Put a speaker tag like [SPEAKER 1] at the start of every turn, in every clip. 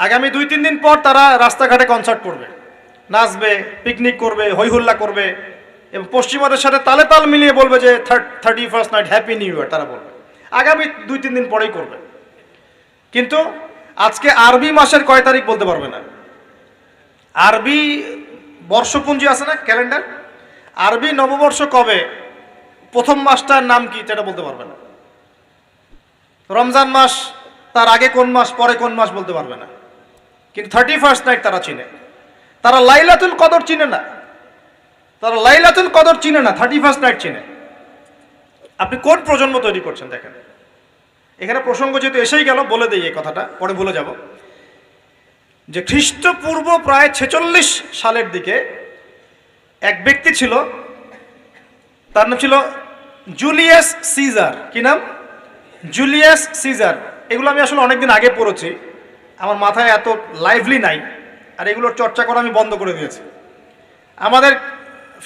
[SPEAKER 1] আগামী 2-3 দিন পর তারা রাস্তাঘাটে কনসার্ট করবে, নাচবে, পিকনিক করবে, হইহুল্লা করবে এবং পশ্চিমাদের সাথে তালে তাল মিলিয়ে বলবে যে 31st night happy new year. তারা বলবে আগামী 2-3 দিন পরেই করবে। কিন্তু আজকে আরবি মাসের কয় তারিখ বলতে পারবে না। আরবি বর্ষপুঞ্জি আছে না, ক্যালেন্ডার, আরবি নববর্ষ কবে, প্রথম মাসটার নাম কি সেটা বলতে পারবে না। রমজান মাস তার আগে কোন মাস, পরে কোন মাস বলতে পারবে না। কিন্তু 31st নাইট তারা চিনে। তারা লাইলাতুল কদর চিনে না, তারা লাইলাতুল কদর চিনে না, 31st নাইট চিনে। আপনি কোন প্রজন্ম তৈরি করছেন দেখেন। এখানে প্রসঙ্গ যেহেতু এসেই গেল বলে দিই এই কথাটা, পরে ভুলে যাব, যে খ্রিস্টপূর্ব প্রায় 46 সালের দিকে এক ব্যক্তি ছিল, তার নাম ছিল জুলিয়াস সিজার। কি নাম? Julius Caesar. এগুলো আমি আসলে অনেকদিন আগে পড়েছি, আমার মাথায় এত লাইভলি নাই, আর এগুলোর চর্চা করা আমি বন্ধ করে দিয়েছি। আমাদের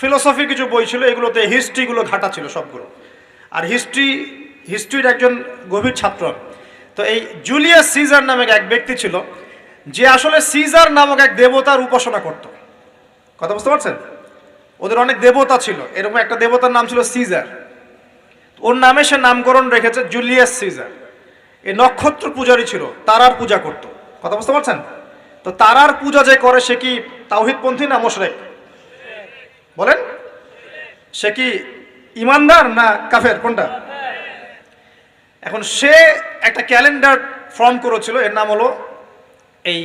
[SPEAKER 1] ফিলোসফির কিছু বই ছিল, এগুলোতে হিস্ট্রিগুলো ঘাটা ছিল সবগুলো, আর হিস্ট্রির একজন গভীর ছাত্র। তো এই জুলিয়াস সিজার নামক এক ব্যক্তি ছিল, যে আসলে সিজার নামক এক দেবতার উপাসনা করত। কথা বুঝতে পারছেন? ওদের অনেক দেবতা ছিল, এরকম একটা দেবতার নাম ছিল সিজার। ওর নামে সে নামকরণ রেখেছে জুলিয়াস সিজার। এই নক্ষত্র পূজারী ছিল, তারার পূজা করত। কথা বুঝতে পারছেন? তো তারার পূজা যে করে সে কি তাওহীদপন্থী না মুশরিক? বলেন, সে কি ইমানদার না কাফের, কোনটা? এখন সে একটা ক্যালেন্ডার ফর্ম করেছিল, এর নাম হলো এই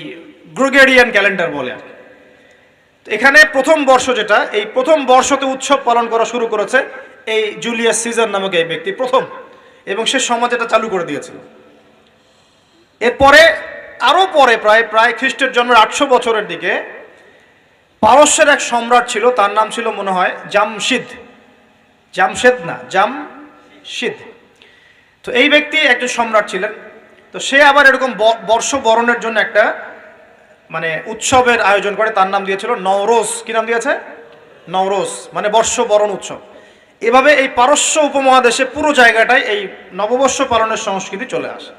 [SPEAKER 1] গ্রেগরিয়ান ক্যালেন্ডার বলে। আর এখানে প্রথম বর্ষ যেটা, এই প্রথম বর্ষতে উৎসব পালন করা শুরু করেছে এই জুলিয়াস সিজার নামক এই ব্যক্তি প্রথম, এবং সে সমাজ এটা চালু করে দিয়েছিল। এরপরে আরো পরে প্রায় খ্রিস্টের জন্মের 800 বছরের দিকে পারস্যের এক সম্রাট ছিল, তার নাম ছিল মনে হয় জামশিদ। তো এই ব্যক্তি একজন সম্রাট ছিলেন। তো সে আবার এরকম বর্ষ বরণের জন্য একটা মানে উৎসবের আয়োজন করে, তার নাম দিয়েছিল নওরোজ। কি নাম দিয়েছে? নওরোজ, মানে বর্ষ বরণ উৎসব। এভাবে এই পারস্য উপমহাদেশে পুরো জায়গাটায় এই নববর্ষ পালনের সংস্কৃতি চলে আসে।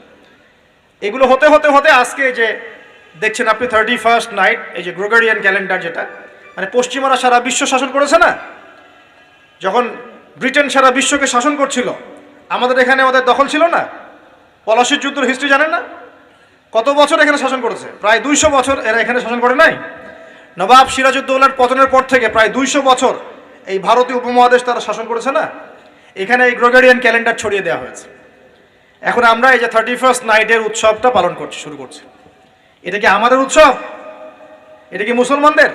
[SPEAKER 1] এগুলো হতে হতে হতে আজকে যে দেখছেন আপনি 31st নাইট, এই যে গ্রেগরিয়ান ক্যালেন্ডার, যেটা মানে পশ্চিমারা সারা বিশ্ব শাসন করেছে না। যখন ব্রিটেন সারা বিশ্বকে শাসন করছিল, আমাদের এখানে ওদের দখল ছিল না। পলাশির যুদ্ধের হিস্ট্রি জানেন না? কত বছর এখানে শাসন করেছে? প্রায় 200 বছর এরা এখানে শাসন করে নাই। নবাব সিরাজউদ্দৌলার পতনের পর থেকে প্রায় 200 বছর এই ভারতীয় উপমহাদেশ তারা শাসন করেছে না। এখানে এই গ্রেগরিয়ান ক্যালেন্ডার ছড়িয়ে দেওয়া হয়েছে। এখন আমরা এই যে 31st নাইটের উৎসবটা পালন শুরু করছি। এটা কি আমাদের উৎসব? এটা কি মুসলমানদের?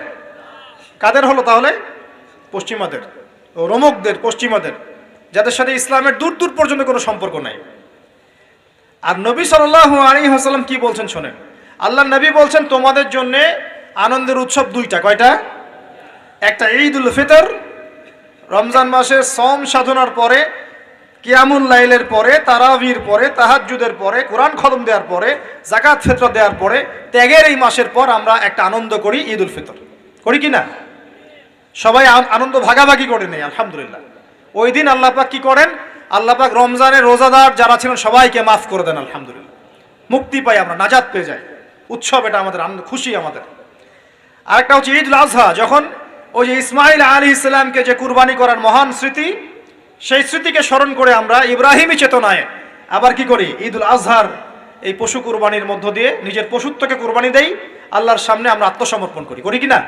[SPEAKER 1] কাদের হলো তাহলে? পশ্চিমাদের, রোমকদের, পশ্চিমাদের, যাদের সাথে ইসলামের দূর দূর পর্যন্ত কোনো সম্পর্ক নাই। আর নবী সাল্লাল্লাহু আলাইহি ওয়াসাল্লাম কি বলছেন শোনেন। আল্লাহ নবী বলছেন তোমাদের জন্য আনন্দের উৎসব দুইটা। কয়টা? একটা ঈদুল ফিতর, রমজান মাসের সম সাধনার পরে, কিয়ামুল লাইলের পরে, তারাবির পরে, তাহাজ্জুদের পরে, কোরআন খতম দেওয়ার পরে, যাকাত ফিতর দেওয়ার পরে, ত্যাগের এই মাসের পর আমরা একটা আনন্দ করি, ঈদুল ফিতর। করি কি না? সবাই আনন্দ ভাগাভাগি করে নেই, আলহামদুলিল্লাহ। ওই দিন আল্লাহ পাক কি করেন? আল্লাহ পাক রমজানের রোজাদার যারা ছিলেন সবাইকে মাফ করে দেন, আলহামদুলিল্লাহ। মুক্তি পাই আমরা, নাজাত পেয়ে যাই। উৎসব এটা আমাদের, আনন্দ, খুশি আমাদের। আরেকটা হচ্ছে ঈদুল আজহা, যখন ওই যে ইসমাইল আলাইহিস সালামকে যে কুরবানি করার মহান স্মৃতি, সেই স্মৃতিকে স্মরণ করে আমরা ইব্রাহিমী চেতনায় আবার কি করি? ঈদুল আজহার এই পশু কুরবানির মধ্য দিয়ে নিজের পশুত্বকে কুরবানি দেই, আল্লাহর সামনে আমরা আত্মসমর্পণ করি। করি কি না?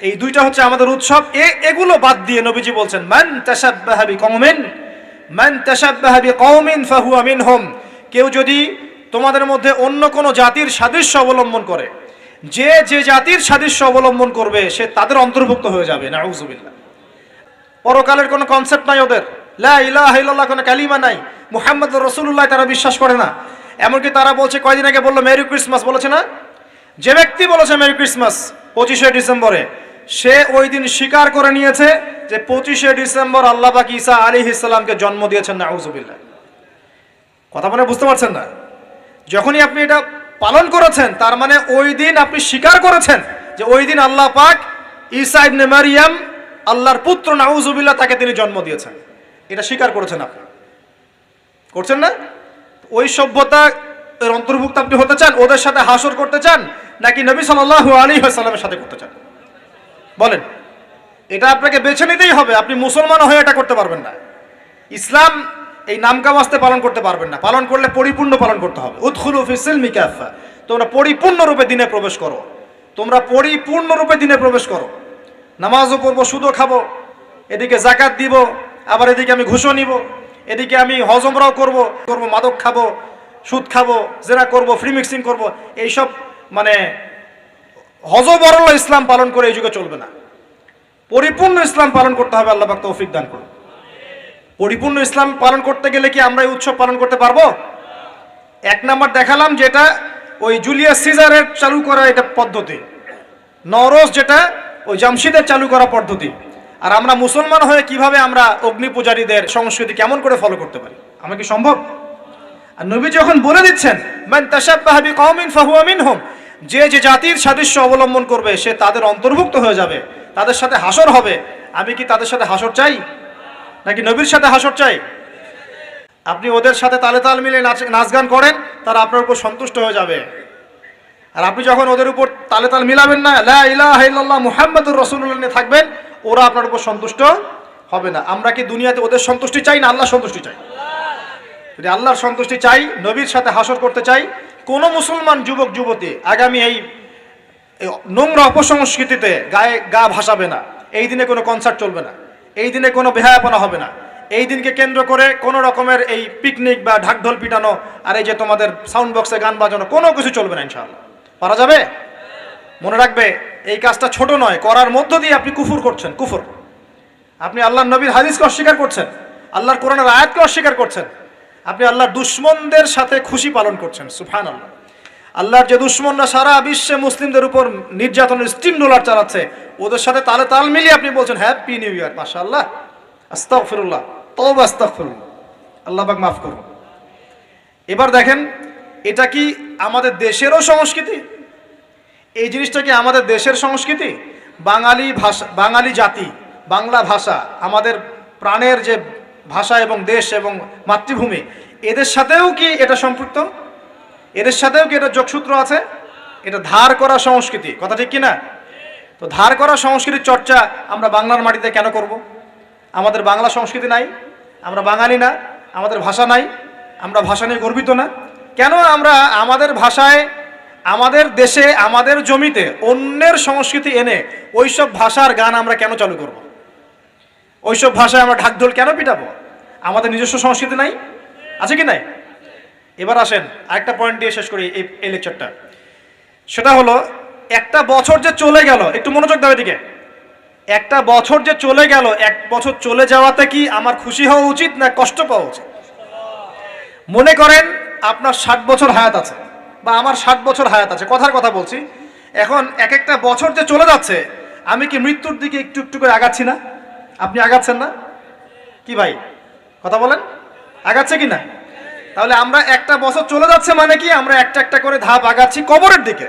[SPEAKER 1] এই দুইটা হচ্ছে আমাদের উৎসব। এগুলো বাদ দিয়ে নবীজি বলছেন মান তাশাব্বাহা বিকওমিন ফাহুয়া মিনহুম। কেউ যদি তোমাদের মধ্যে অন্য কোনো জাতির সাদৃশ্য অবলম্বন করে, যে যে জাতির সাদৃশ্য অবলম্বন করবে সে তাদের অন্তর্ভুক্ত হয়ে যাবে। নাউযুবিল্লাহ। পরকালের কোনো কনসেপ্ট নাই ওদের, লা ইলাহা ইল্লাল্লাহ কোনো কালিমা নাই, মুহাম্মদুর রাসূলুল্লাহ তারা বিশ্বাস করে না। এমনকি তারা বলছে, কয়দিন আগে বললো মেরি ক্রিসমাস, বলেছে না? যে ব্যক্তি বলেছে মেরি ক্রিসমাস 25শে ডিসেম্বরে, সে ওই দিন স্বীকার করে নিয়েছে যে 25শে ডিসেম্বর আল্লাহ পাক ঈসা আলাইহিস সালামকে জন্ম দিয়েছেন। নাউযুবিল্লাহ। কথা মানে বুঝতে পারছেন না? যখনই আপনি এটা পালন করেছেন, তার মানে ওই দিন আপনি স্বীকার করেছেন যে ওই দিন আল্লাহ পাক ঈসা ইবনে মারিয়াম, আল্লাহর পুত্র, নাউযুবিল্লাহ, তাকে তিনি জন্ম দিয়েছেন। এটা স্বীকার করেছেন আপনি, করছেন না? ওই সভ্যতা এর অন্তর্ভুক্ত আপনি হতে চান, ওদের সাথে হাসর করতে চান, নাকি নবী সাল্লাল্লাহু আলাইহি ওয়াসাল্লামের সাথে করতে চান? বলেন, এটা আপনাকে বেছে নিতেই হবে। আপনি মুসলমান হয়ে এটা করতে পারবেন না। ইসলাম এই নামকাওয়াস্তে পালন করতে পারবেন না। পালন করলে পরিপূর্ণ পালন করতে হবে। উদখুলু ফিস সিলমি কাফা, তোমরা পরিপূর্ণরূপে দিনে প্রবেশ করো, তোমরা পরিপূর্ণরূপে দিনে প্রবেশ করো। নামাজও পড়বো, সুদও খাবো, এদিকে জাকাত দিব, আবার এদিকে আমি ঘুষও নিব, এদিকে আমি হজ উমরাও করব, মাদক খাবো, সুদ খাবো, জেনা করব, ফ্রি মিক্সিং করব, এইসব মানে হজবরল ইসলাম পালন করে এই যুগে চলবে না। পরিপূর্ণ ইসলাম পালন করতে হবে। আল্লাহ পাক তৌফিক দান করুন। পরিপূর্ণ ইসলাম পালন করতে গেলে কি আমরা এই উৎসব পালন করতে পারবো? এক নাম্বার দেখালাম যেটা ওই জুলিয়াস সিজারের চালু করা এটা পদ্ধতি, নওরোজ যেটা ওই জামশিদের চালু করা পদ্ধতি। আর আমরা মুসলমান হয়ে কিভাবে আমরা অগ্নি পূজারীদের সংস্কৃতি কেমন করে ফলো করতে পারি? আমার কি সম্ভব? আর নবী যখন বলে দিচ্ছেন মান তাশাব্বাহা বিকওমিন ফাহুয়া মিনহুম, যে যে জাতির সাদৃশ্য অবলম্বন করবে সে তাদের অন্তর্ভুক্ত হয়ে যাবে, তাদের সাথে হাসর হবে। আমি কি তাদের সাথে হাসর চাই, নাকি নবীর সাথে হাসর চাই? আপনি ওদের সাথে তালে তাল মিলে নাচ গান করেন, তারা আপনার উপর সন্তুষ্ট হয়ে যাবে। আর আপনি যখন ওদের উপর তালে তাল মিলাবেন না, লা ইলাহা ইল্লাল্লাহ মুহাম্মাদুর রাসূলুল্লাহ নিয়ে থাকবেন, ওরা আপনার উপর সন্তুষ্ট হবে না। আমরা কি দুনিয়াতে ওদের সন্তুষ্টি চাই না আল্লাহর সন্তুষ্টি চাই? যদি আল্লাহর সন্তুষ্টি চাই, নবীর সাথে হাসর করতে চাই, কোন মুসলমান যুবক যুবতী আগামী এই নোংরা অপসংস্কৃতিতে গায়ে গা ভাসাবে না। এই দিনে কোনো কনসার্ট চলবে না, এই দিনে কোনো বেহায়াপনা হবে না, এই দিনকে কেন্দ্র করে কোনো রকমের এই পিকনিক বা ঢাকঢোল পিটানো আর এই যে তোমাদের সাউন্ড বক্সে গান বাজানো কোনো কিছু চলবে না। ইনশাআল্লাহ পারা যাবে। মনে রাখবে, এই কাজটা ছোট নয়, করার মধ্য দিয়ে আপনি কুফর করছেন। কুফর, আপনি আল্লাহর নবীর হাদিসকে অস্বীকার করছেন, আল্লাহর কোরআনের আয়াতকে অস্বীকার করছেন, আপনি আল্লাহর দুশ্মনদের সাথে খুশি পালন করছেন। সুবহানাল্লাহ। আল্লাহর যে দুশ্মনরা সারা বিশ্বে মুসলিমদের উপর নির্যাতনের স্টিম রোলার চালাচ্ছে, ওদের সাথে তালে তাল মিলিয়ে আপনি বলছেন হ্যাপি নিউ ইয়ার, মাশাআল্লাহ, আস্তাগফিরুল্লাহ, তওবা আস্তাগফিরুল্লাহ, আল্লাহ পাক মাফ করুন। এবার দেখেন, এটা কি আমাদের দেশেরও সংস্কৃতি? এই জিনিসটা কি আমাদের দেশের সংস্কৃতি? বাঙালি ভাষা, বাঙালি জাতি, বাংলা ভাষা আমাদের প্রাণের যে ভাষা এবং দেশ এবং মাতৃভূমি, এদের সাথেও কি এটা সম্পৃক্ত? এদের সাথেও কি এটা যোগসূত্র আছে? এটা ধার করা সংস্কৃতি, কথা ঠিক কিনা? তো ধার করা সংস্কৃতির চর্চা আমরা বাংলার মাটিতে কেন করব? আমাদের বাংলা সংস্কৃতি নাই, আমরা বাঙালি না, আমাদের ভাষা নাই, আমরা ভাষা নিয়ে গর্বিত না কেন? আমরা আমাদের ভাষায়, আমাদের দেশে, আমাদের জমিতে অন্যের সংস্কৃতি এনে ওইসব ভাষার গান আমরা কেন চালু করব? ওইসব ভাষায় আমরা ঢাকঢোল কেন পিটাবো? আমাদের নিজস্ব সংস্কৃতি নাই? আছে কি নাই? এবার আসেন আরেকটা পয়েন্ট দিয়ে শেষ করি এই লেকচারটা। সেটা হলো, একটা বছর যে চলে গেল, একটু মনোযোগ দাও এদিকে। একটা বছর যে চলে গেল, এক বছর চলে যাওয়াতে কি আমার খুশি হওয়া উচিত না কষ্ট পাওয়া উচিত? মনে করেন আপনার 60 বছর হায়াত আছে, বা আমার 60 বছর হায়াত আছে, কথার কথা বলছি। এখন এক একটা বছর যে চলে যাচ্ছে, আমি কি মৃত্যুর দিকে একটু একটু করে আগাচ্ছি না? আপনি আগাচ্ছেন না কি ভাই? কথা বলেন, আগাচ্ছে কি না? তাহলে আমরা একটা বছর চলে যাচ্ছে মানে কি, আমরা একটা একটা করে ধাপ আগাচ্ছি কবরের দিকে।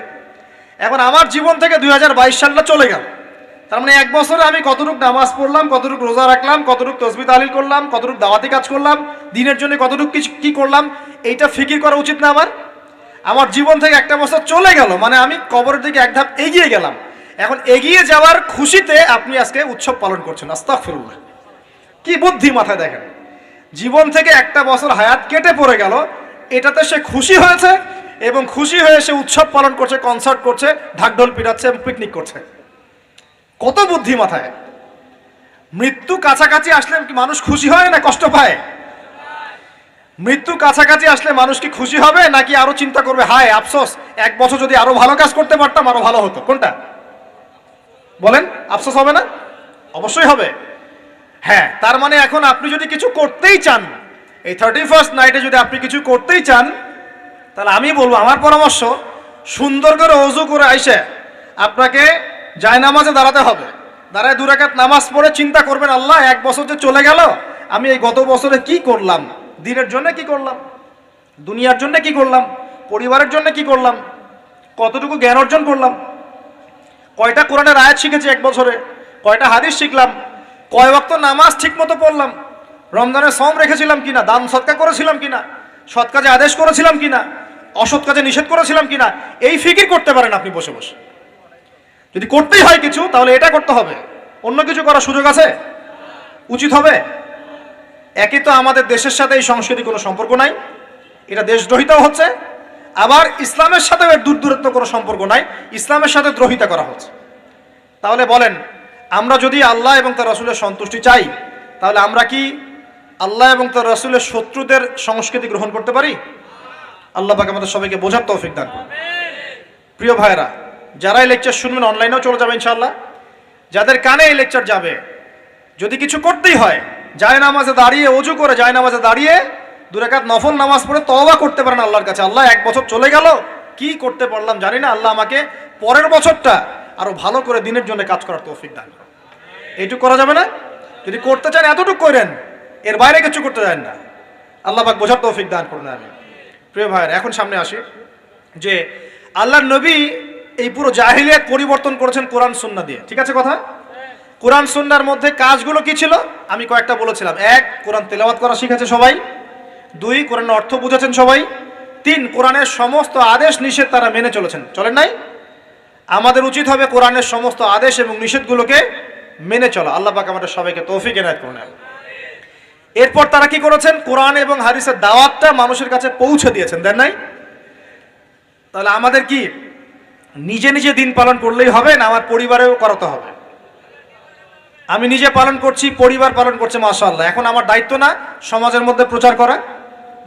[SPEAKER 1] এখন আমার জীবন থেকে 2022 সালটা চলে গেল, তার মানে এক বছরে আমি কতটুকু নামাজ পড়লাম, কতটুকু রোজা রাখলাম, কতটুকু তসবিহ তাহলিল করলাম, কতটুকু দাওয়াতি কাজ করলাম, দিনের জন্য কতটুকু কি করলাম, এইটা ফিকির করা উচিত না আমার? আমার জীবন থেকে একটা বছর চলে গেল মানে আমি কবরের দিকে এক ধাপ এগিয়ে গেলাম। এখন এগিয়ে যাওয়ার খুশিতে আপনি আজকে উৎসব পালন করছেন। আস্তাগফিরুল্লাহ, কি বুদ্ধি মাথায়! দেখেন, জীবন থেকে একটা বছর হায়াত কেটে পড়ে গেল, এটাতে সে খুশি হয়েছে এবং খুশি হয়ে সে উৎসব পালন করছে, কনসার্ট করছে, ঢাকঢোল পিটাচ্ছে এবং পিকনিক করছে। কত বুদ্ধি মাথায়! মৃত্যু কাছাকাছি আসলে কি মানুষ খুশি হয় না কষ্ট পায়? মৃত্যু কাছাকাছি আসলে মানুষ কি খুশি হবে নাকি আরো চিন্তা করবে, হায় আফসোস, এক বছর যদি আরো ভালো কাজ করতে পারতাম আরো ভালো হতো? কোনটা বলেন? আফসোস হবে না? অবশ্যই হবে। হ্যাঁ, তার মানে এখন আপনি যদি কিছু করতেই চান, এই 31st নাইটে যদি আপনি কিছু করতেই চান, তাহলে আমি বলবো, আমার পরামর্শ, সুন্দর করে ওযু করে আইসে আপনাকে জায়নামাজে দাঁড়াতে হবে। দাঁড়ায় 2 রাকাত নামাজ পড়ে চিন্তা করবেন, আল্লাহ, এক বছর যে চলে গেল, আমি এই গত বছরে কি করলাম? দিনের জন্য কি করলাম? দুনিয়ার জন্য কি করলাম? পরিবারের জন্য কি করলাম? কতটুকু জ্ঞান অর্জন করলাম? কয়টা কোরআনের আয়াত শিখেছি এক বছরে? কয়টা হাদিস শিখলাম? কয় ওয়াক্ত নামাজ ঠিক মতো পড়লাম? রমজানের সওম রেখেছিলাম কিনা? দান সদকা করেছিলাম কিনা? সৎ কাজে আদেশ করেছিলাম কিনা? অসৎ কাজে নিষেধ করেছিলাম কিনা, এই ফিকির করতে পারেন আপনি বসে বসে। যদি করতেই হয় কিছু, তাহলে এটা করতে হবে, অন্য কিছু করার সুযোগ আছে, উচিত হবে? একই তো আমাদের দেশের সাথে এই সংস্কৃতি কোনো সম্পর্ক নাই, এটা দেশদ্রোহিতাও হচ্ছে, আবার ইসলামের সাথেও এর দূরত্ব কোনো সম্পর্ক নাই, ইসলামের সাথে দ্রোহিতা করা হচ্ছে। তাহলে বলেন, আমরা যদি আল্লাহ এবং তার রাসূলের সন্তুষ্টি চাই, তাহলে আমরা কি আল্লাহ এবং তার রাসূলের শত্রুদের সংস্কৃতি গ্রহণ করতে পারি? আল্লাহ পাক আমাদের সবাইকে বোঝার তৌফিক দান করুন। প্রিয় ভাইরা, যারা এই লেকচার শুনবেন অনলাইনেও চলে যাবে ইনশাআল্লাহ, যাদের কানে এই লেকচার যাবে, যদি কিছু করতেই হয়, যায় নামাজে দাঁড়িয়ে, অজু করে যায় নামাজে দাঁড়িয়ে 2 রাকাত নফল নামাজ পড়ে তওবা করতে পারেন আল্লাহর কাছে। আল্লাহ, 1 বছর চলে গেল, কি করতে পারলাম জানি না, আল্লাহ আমাকে পরের বছরটা আরো ভালো করে দিনের জন্য কাজ করার তৌফিক দান করুন। এইটুকু করা যাবে না? যদি করতে চান এতটুকু করেন, এর বাইরে কিছু করতে যান না। আল্লাহ পাক বোঝার তৌফিক দান করুন। আমি প্রিয় ভাইয়ের, এখন সামনে আসি যে আল্লাহর নবী এই পুরো জাহিলিয়াত পরিবর্তন করেছেন কোরআন সুন্নাহ দিয়ে, ঠিক আছে কথা? কোরআন সুন্নাহর মধ্যে কাজগুলো কি ছিল আমি কয়েকটা বলেছিলাম। 1, কোরআন তেলাওয়াত করা শিখেছে সবাই। 2, কোরআনের অর্থ বুঝেছেন সবাই। 3, কোরআনের সমস্ত আদেশ নিষেধ তারা মেনে চলেছেন, চলেন নাই? আমাদের উচিত হবে কোরআনের সমস্ত আদেশ এবং নিষেধগুলোকে মেনে চলা। আল্লাহ পাক আমাদের সবাইকে তৌফিক এনায়েত করুন। এরপর তারা কি করেছেন? কোরআন এবং হাদিসের দাওয়াতটা মানুষের কাছে পৌঁছে দিয়েছেন, দেন নাই? তাহলে আমাদের কি নিজে নিজে দিন পালন করলেই হবে, না আমার পরিবারেও করাতে হবে? আমি নিজে পালন করছি, পরিবার পালন করছে, মাশাআল্লাহ। এখন আমার দায়িত্ব না সমাজের মধ্যে প্রচার করা?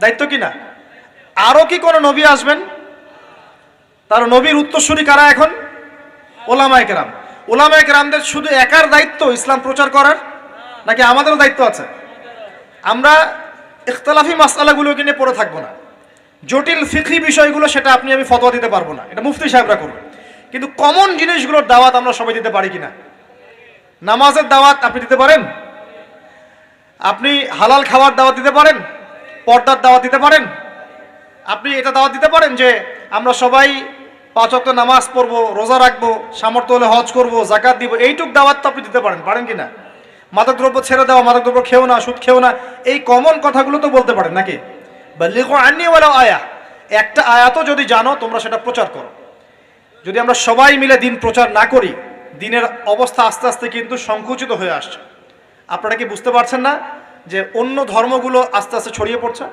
[SPEAKER 1] দায়িত্ব কি না? আরো কি কোন নবী আসবেন? তার নবীর উত্তরসূরি কারা এখন? ওলামায়ে কেরাম। ওলামায়ে কেরামদের শুধু একার দায়িত্ব ইসলাম প্রচার করার, নাকি আমাদেরও দায়িত্ব আছে? আমরা ইখতিলাফি মাসআলাগুলোকে নিয়ে পড়ে থাকবো না, জটিল ফিকহি বিষয়গুলো সেটা আপনি আমি ফতোয়া দিতে পারবো না, এটা মুফতি সাহেবরা করবেন। কিন্তু কমন জিনিসগুলোর দাওয়াত আমরা সবাই দিতে পারি কিনা? নামাজের দাওয়াত আপনি দিতে পারেন? আপনি হালাল খাওয়ার দাওয়াত দিতে পারেন? পর্দার দাওয়াত দিতে পারেন? আপনি এটা দাওয়াত দিতে পারেন যে আমরা সবাই 5 ওয়াক্ত নামাজ পড়বো, রোজা রাখবো, সামর্থ্য হলে হজ করবো, জাকাত দিব, এইটুক দাওয়াত তো আপনি দিতে পারেন কিনা? মাদকদ্রব্য ছেড়ে দেওয়া, মাদকদ্রব্য খেও না, সুদ খেও না, এই কমন কথাগুলো তো বলতে পারেন নাকি? বাল্লিগু আন্নী ওয়ালাউ আয়া, একটা আয়াতও যদি জানো তোমরা সেটা প্রচার করো। যদি আমরা সবাই মিলে দিন প্রচার না করি, দিনের অবস্থা আস্তে আস্তে কিন্তু সংকুচিত হয়ে আসছে। আপনারা কি বুঝতে পারছেন না যে অন্য ধর্মগুলো আস্তে আস্তে ছড়িয়ে পড়ছে?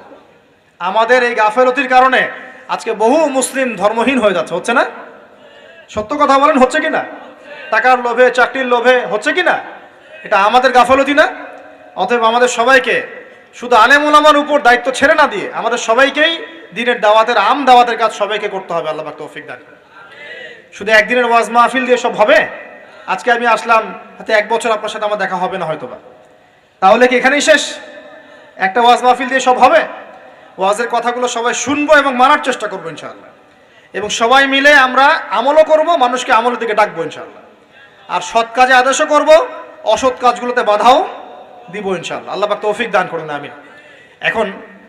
[SPEAKER 1] আমাদের এই গাফেলতির কারণে আজকে বহু মুসলিম ধর্মহীন হয়ে যাচ্ছে, হচ্ছে না? সত্য কথা বলেন, হচ্ছে কিনা? টাকার লোভে, চাকরির লোভে, হচ্ছে কিনা? এটা আমাদের গাফেলতি না? অতএব আমাদের সবাইকে শুধু আলেম ওলামার উপর দায়িত্ব ছেড়ে না দিয়ে আমাদের সবাইকেই দিনের দাওয়াতের, আম দাওয়াতের কাজ সবাইকে করতে হবে। আল্লাহ পাক তৌফিক দান করুন। শুধু একদিনের ওয়াজ মাহফিল দিয়ে সব হবে? আজকে আমি আসলাম, হাতে 1 বছর আপনার সাথে আমার দেখা হবে না হয়তোবা, তাহলে কি এখানেই শেষ? একটা ওয়াজ মাহফিল দিয়ে সব হবে? ওয়াজের কথাগুলো সবাই শুনবো এবং মানার চেষ্টা করবো ইনশাআল্লাহ, এবং সবাই মিলে আমরা আমলও করব, মানুষকে আমলের দিকে ডাকবো ইনশাআল্লাহ, আর সৎ কাজে আদেশও করব, অসৎ কাজগুলোতে বাধাও দিব ইনশাআল্লাহ। আল্লাহ পাক তৌফিক দান করুন, আমিন। এখন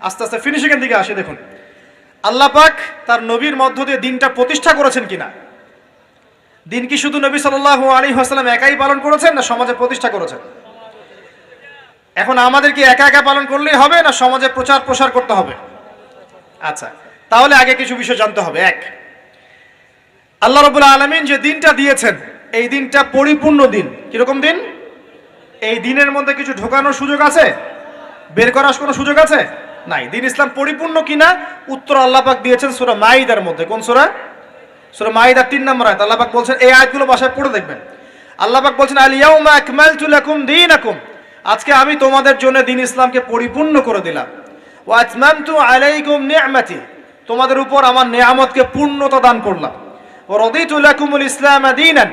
[SPEAKER 1] আস্তে আস্তে ফিনিশিং এর দিকে আসি। দেখুন আল্লাহ পাক তার নবীর মধ্য দিয়ে দিনটা প্রতিষ্ঠা করেছেন কিনা। দিন কি শুধু নবী সাল্লাল্লাহু আলাইহি ওয়াসাল্লাম একাই পালন করেছেন, না সমাজে প্রতিষ্ঠা করেছেন? এখন আমাদের কি একা একা পালন করলেই হবে, না সমাজে প্রচার প্রসার করতে হবে? আচ্ছা, তাহলে আগে কিছু বিষয় জানতে হবে। 1, আল্লাহ রাব্বুল আলামিন যে দিনটা দিয়েছেন, এই দিনটা পরিপূর্ণ দিন। কিরকম দিন? এই দিনের মধ্যে কিছু ঢোকানোর সুযোগ আছে? বের করার কোনো সুযোগ আছে? নাই। দিন ইসলাম পরিপূর্ণ কিনা উত্তর আল্লাহ পাক দিয়েছেন সূরা মাইদার মধ্যে। কোন সূরা? সূরা মাইদা 3 নম্বর আয়াত। আল্লাহ পাক বলছেন, এই আয়াতগুলো বাসায় পড়ে দেখবেন। আল্লাহ পাক বলছেন, আল ইয়াউমা আকমালতু লাকুম দীনাকুম, আজকে আমি তোমাদের জন্য দিন ইসলামকে পরিপূর্ণ করে দিলাম। ওয়া আতমামতু আলাইকুম নি'মাতি, তোমাদের উপর আমার নিয়ামতকে পূর্ণতা দান করলাম। ওয়া রাদিতু লাকুমুল ইসলাম দীনান,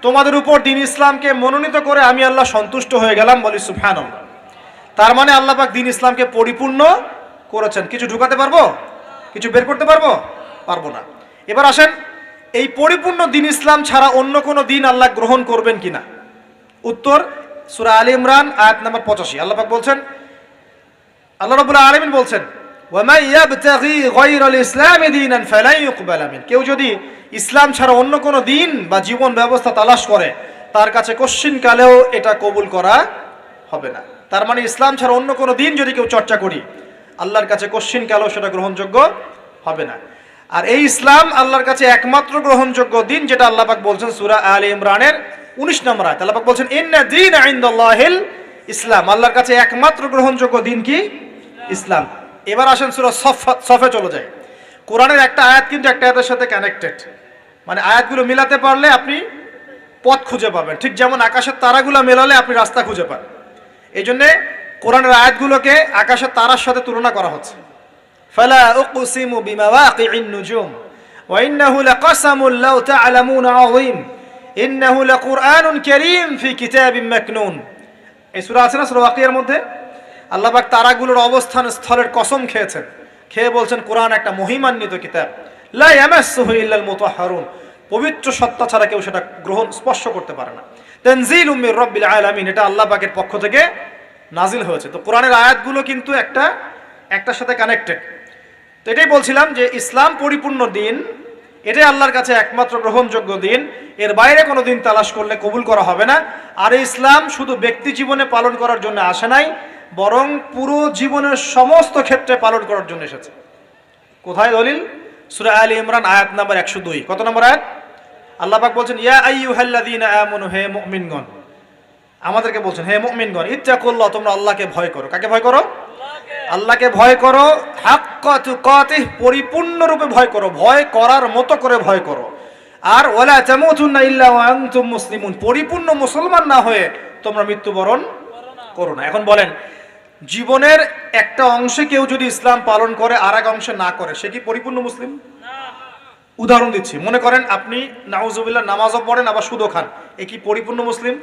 [SPEAKER 1] তোমাদের উপর দিন ইসলামকে মনোনীত করে আমি আল্লাহ সন্তুষ্ট হয়ে গেলাম। বলি সুবহানাল্লাহ। তার মানে আল্লাহ পাক দিন ইসলামকে পরিপূর্ণ করেছেন। কিছু ঢুকাতে পারবো? কিছু বের করতে পারবো? পারবো না। এবার আসেন, এই পরিপূর্ণ দিন ইসলাম ছাড়া অন্য কোনো দিন আল্লাহ গ্রহণ করবেন কিনা? উত্তর সূরা আলে ইমরান আয়াত নম্বর 85। আল্লাহ পাক বলছেন, আল্লাহ রাব্বুল আলামিন বলছেন, ওয়া মান ইয়াবতাগি গায়রাল ইসলামি দীনান ফালান ইউকবালা মিন, কেউ যদি ইসলাম ছাড়া অন্য কোনো দিন বা জীবন ব্যবস্থা তালাশ করে, তার কাছে কশ্চিন কালেও এটা কবুল করা হবে না। তার মানে ইসলাম ছাড়া অন্য কোনো দিন যদি কেউ চর্চা করি, আল্লাহর কাছে কশ্চিন কালেও সেটা গ্রহণযোগ্য হবে না। আর এই ইসলাম আল্লাহর কাছে একমাত্র গ্রহণযোগ্য দিন, যেটা আল্লাহ পাক বলছেন সূরা আলে ইমরানের 19 নম্বর আয়াত। আল্লাহ পাক বলছেন ইন্না দীনা ইনদাল্লাহিল ইসলাম, আল্লাহর কাছে একমাত্র গ্রহণযোগ্য দিন কি? ইসলাম। এবার আসেন সূরা সফে চলে যায়। কোরআনের একটা আয়াত কিন্তু একটা আয়াতের সাথে কানেক্টেড, মানে আয়াতগুলো মিলাতে পারলে আপনি পথ খুঁজে পাবেন, ঠিক যেমন আকাশের তারাগুলো মেলালে আপনি রাস্তা খুঁজে পান। এই জন্যে কোরআনের আয়াতগুলোকে আকাশের তারার সাথে তুলনা করা হচ্ছে। ফালা উকসিমু বিমাওয়াকিন নুজুম ওয়া ইন্নাহু লাকাসামুন লাউ তা'লামুনা আযীম ইন্নাহু লাকুরআনুন কারীম ফি কিতাবিন মাকনুন। এই সূরা আছে না, সূরা ওয়াকিয়ার মধ্যে আল্লাহ পাক তারাগুলোর অবস্থান স্থলের কসম খেয়েছেন, খেয়ে বলছেন কোরআন একটা মহিমান্বিত কিতাব, লা ইয়ামাসসুহু ইল্লাল মুতাহহারুন, পবিত্র সত্তা ছাড়া কেউ সেটা গ্রহণ স্পর্শ করতে পারে না। তানজিলুম মির রাব্বিল আলামিন, এটা আল্লাহ পাকের পক্ষ থেকে নাজিল হয়েছে। তো কোরআনের আয়াতগুলো কিন্তু একটার সাথে কানেক্টেড। তো এটাই বলছিলাম যে ইসলাম পরিপূর্ণ দিন, এটাই আল্লাহর কাছে একমাত্র গ্রহণযোগ্য দিন, এর বাইরে কোনো দিন তালাশ করলে কবুল করা হবে না। আর ইসলাম শুধু ব্যক্তি জীবনে পালন করার জন্য আসে নাই, বরং পুরো জীবনের সমস্ত ক্ষেত্রে পালন করার জন্য এসেছে। কোথায় দলিল? সূরা আলে ইমরান আয়াত নাম্বার 102। কত নম্বর আয়াত? আল্লাহ পাক বলছেন ইয়া আইয়ুহাল্লাযীনা আমানু, হে মুমিনগণ, আমাদেরকে বলছেন হে মুমিনগণ, ইত্তাকুল্লাহ, তোমরা আল্লাহকে ভয় করো। কাকে ভয় করো? আল্লাহকে ভয় করো। হাক্কা তুকাতিহ, পরিপূর্ণরূপে ভয় করো, ভয় করার মতো করে ভয় করো। আর ওয়ালা তামুতুন্না ইল্লা ওয়া আনতুম মুসলিমুন, পরিপূর্ণ মুসলমান না হয়ে তোমরা মৃত্যুবরণ করো না। এখন বলেন, জীবনের একটা অংশে কেউ যদি ইসলাম পালন করে আর এক অংশে না করে, সে কি পরিপূর্ণ মুসলিম? উদাহরণ দিচ্ছি, মনে করেন আপনি নাউজুবিল্লাহ নামাজও পড়েন আবার সুদও খান, এ কি পরিপূর্ণ মুসলিম?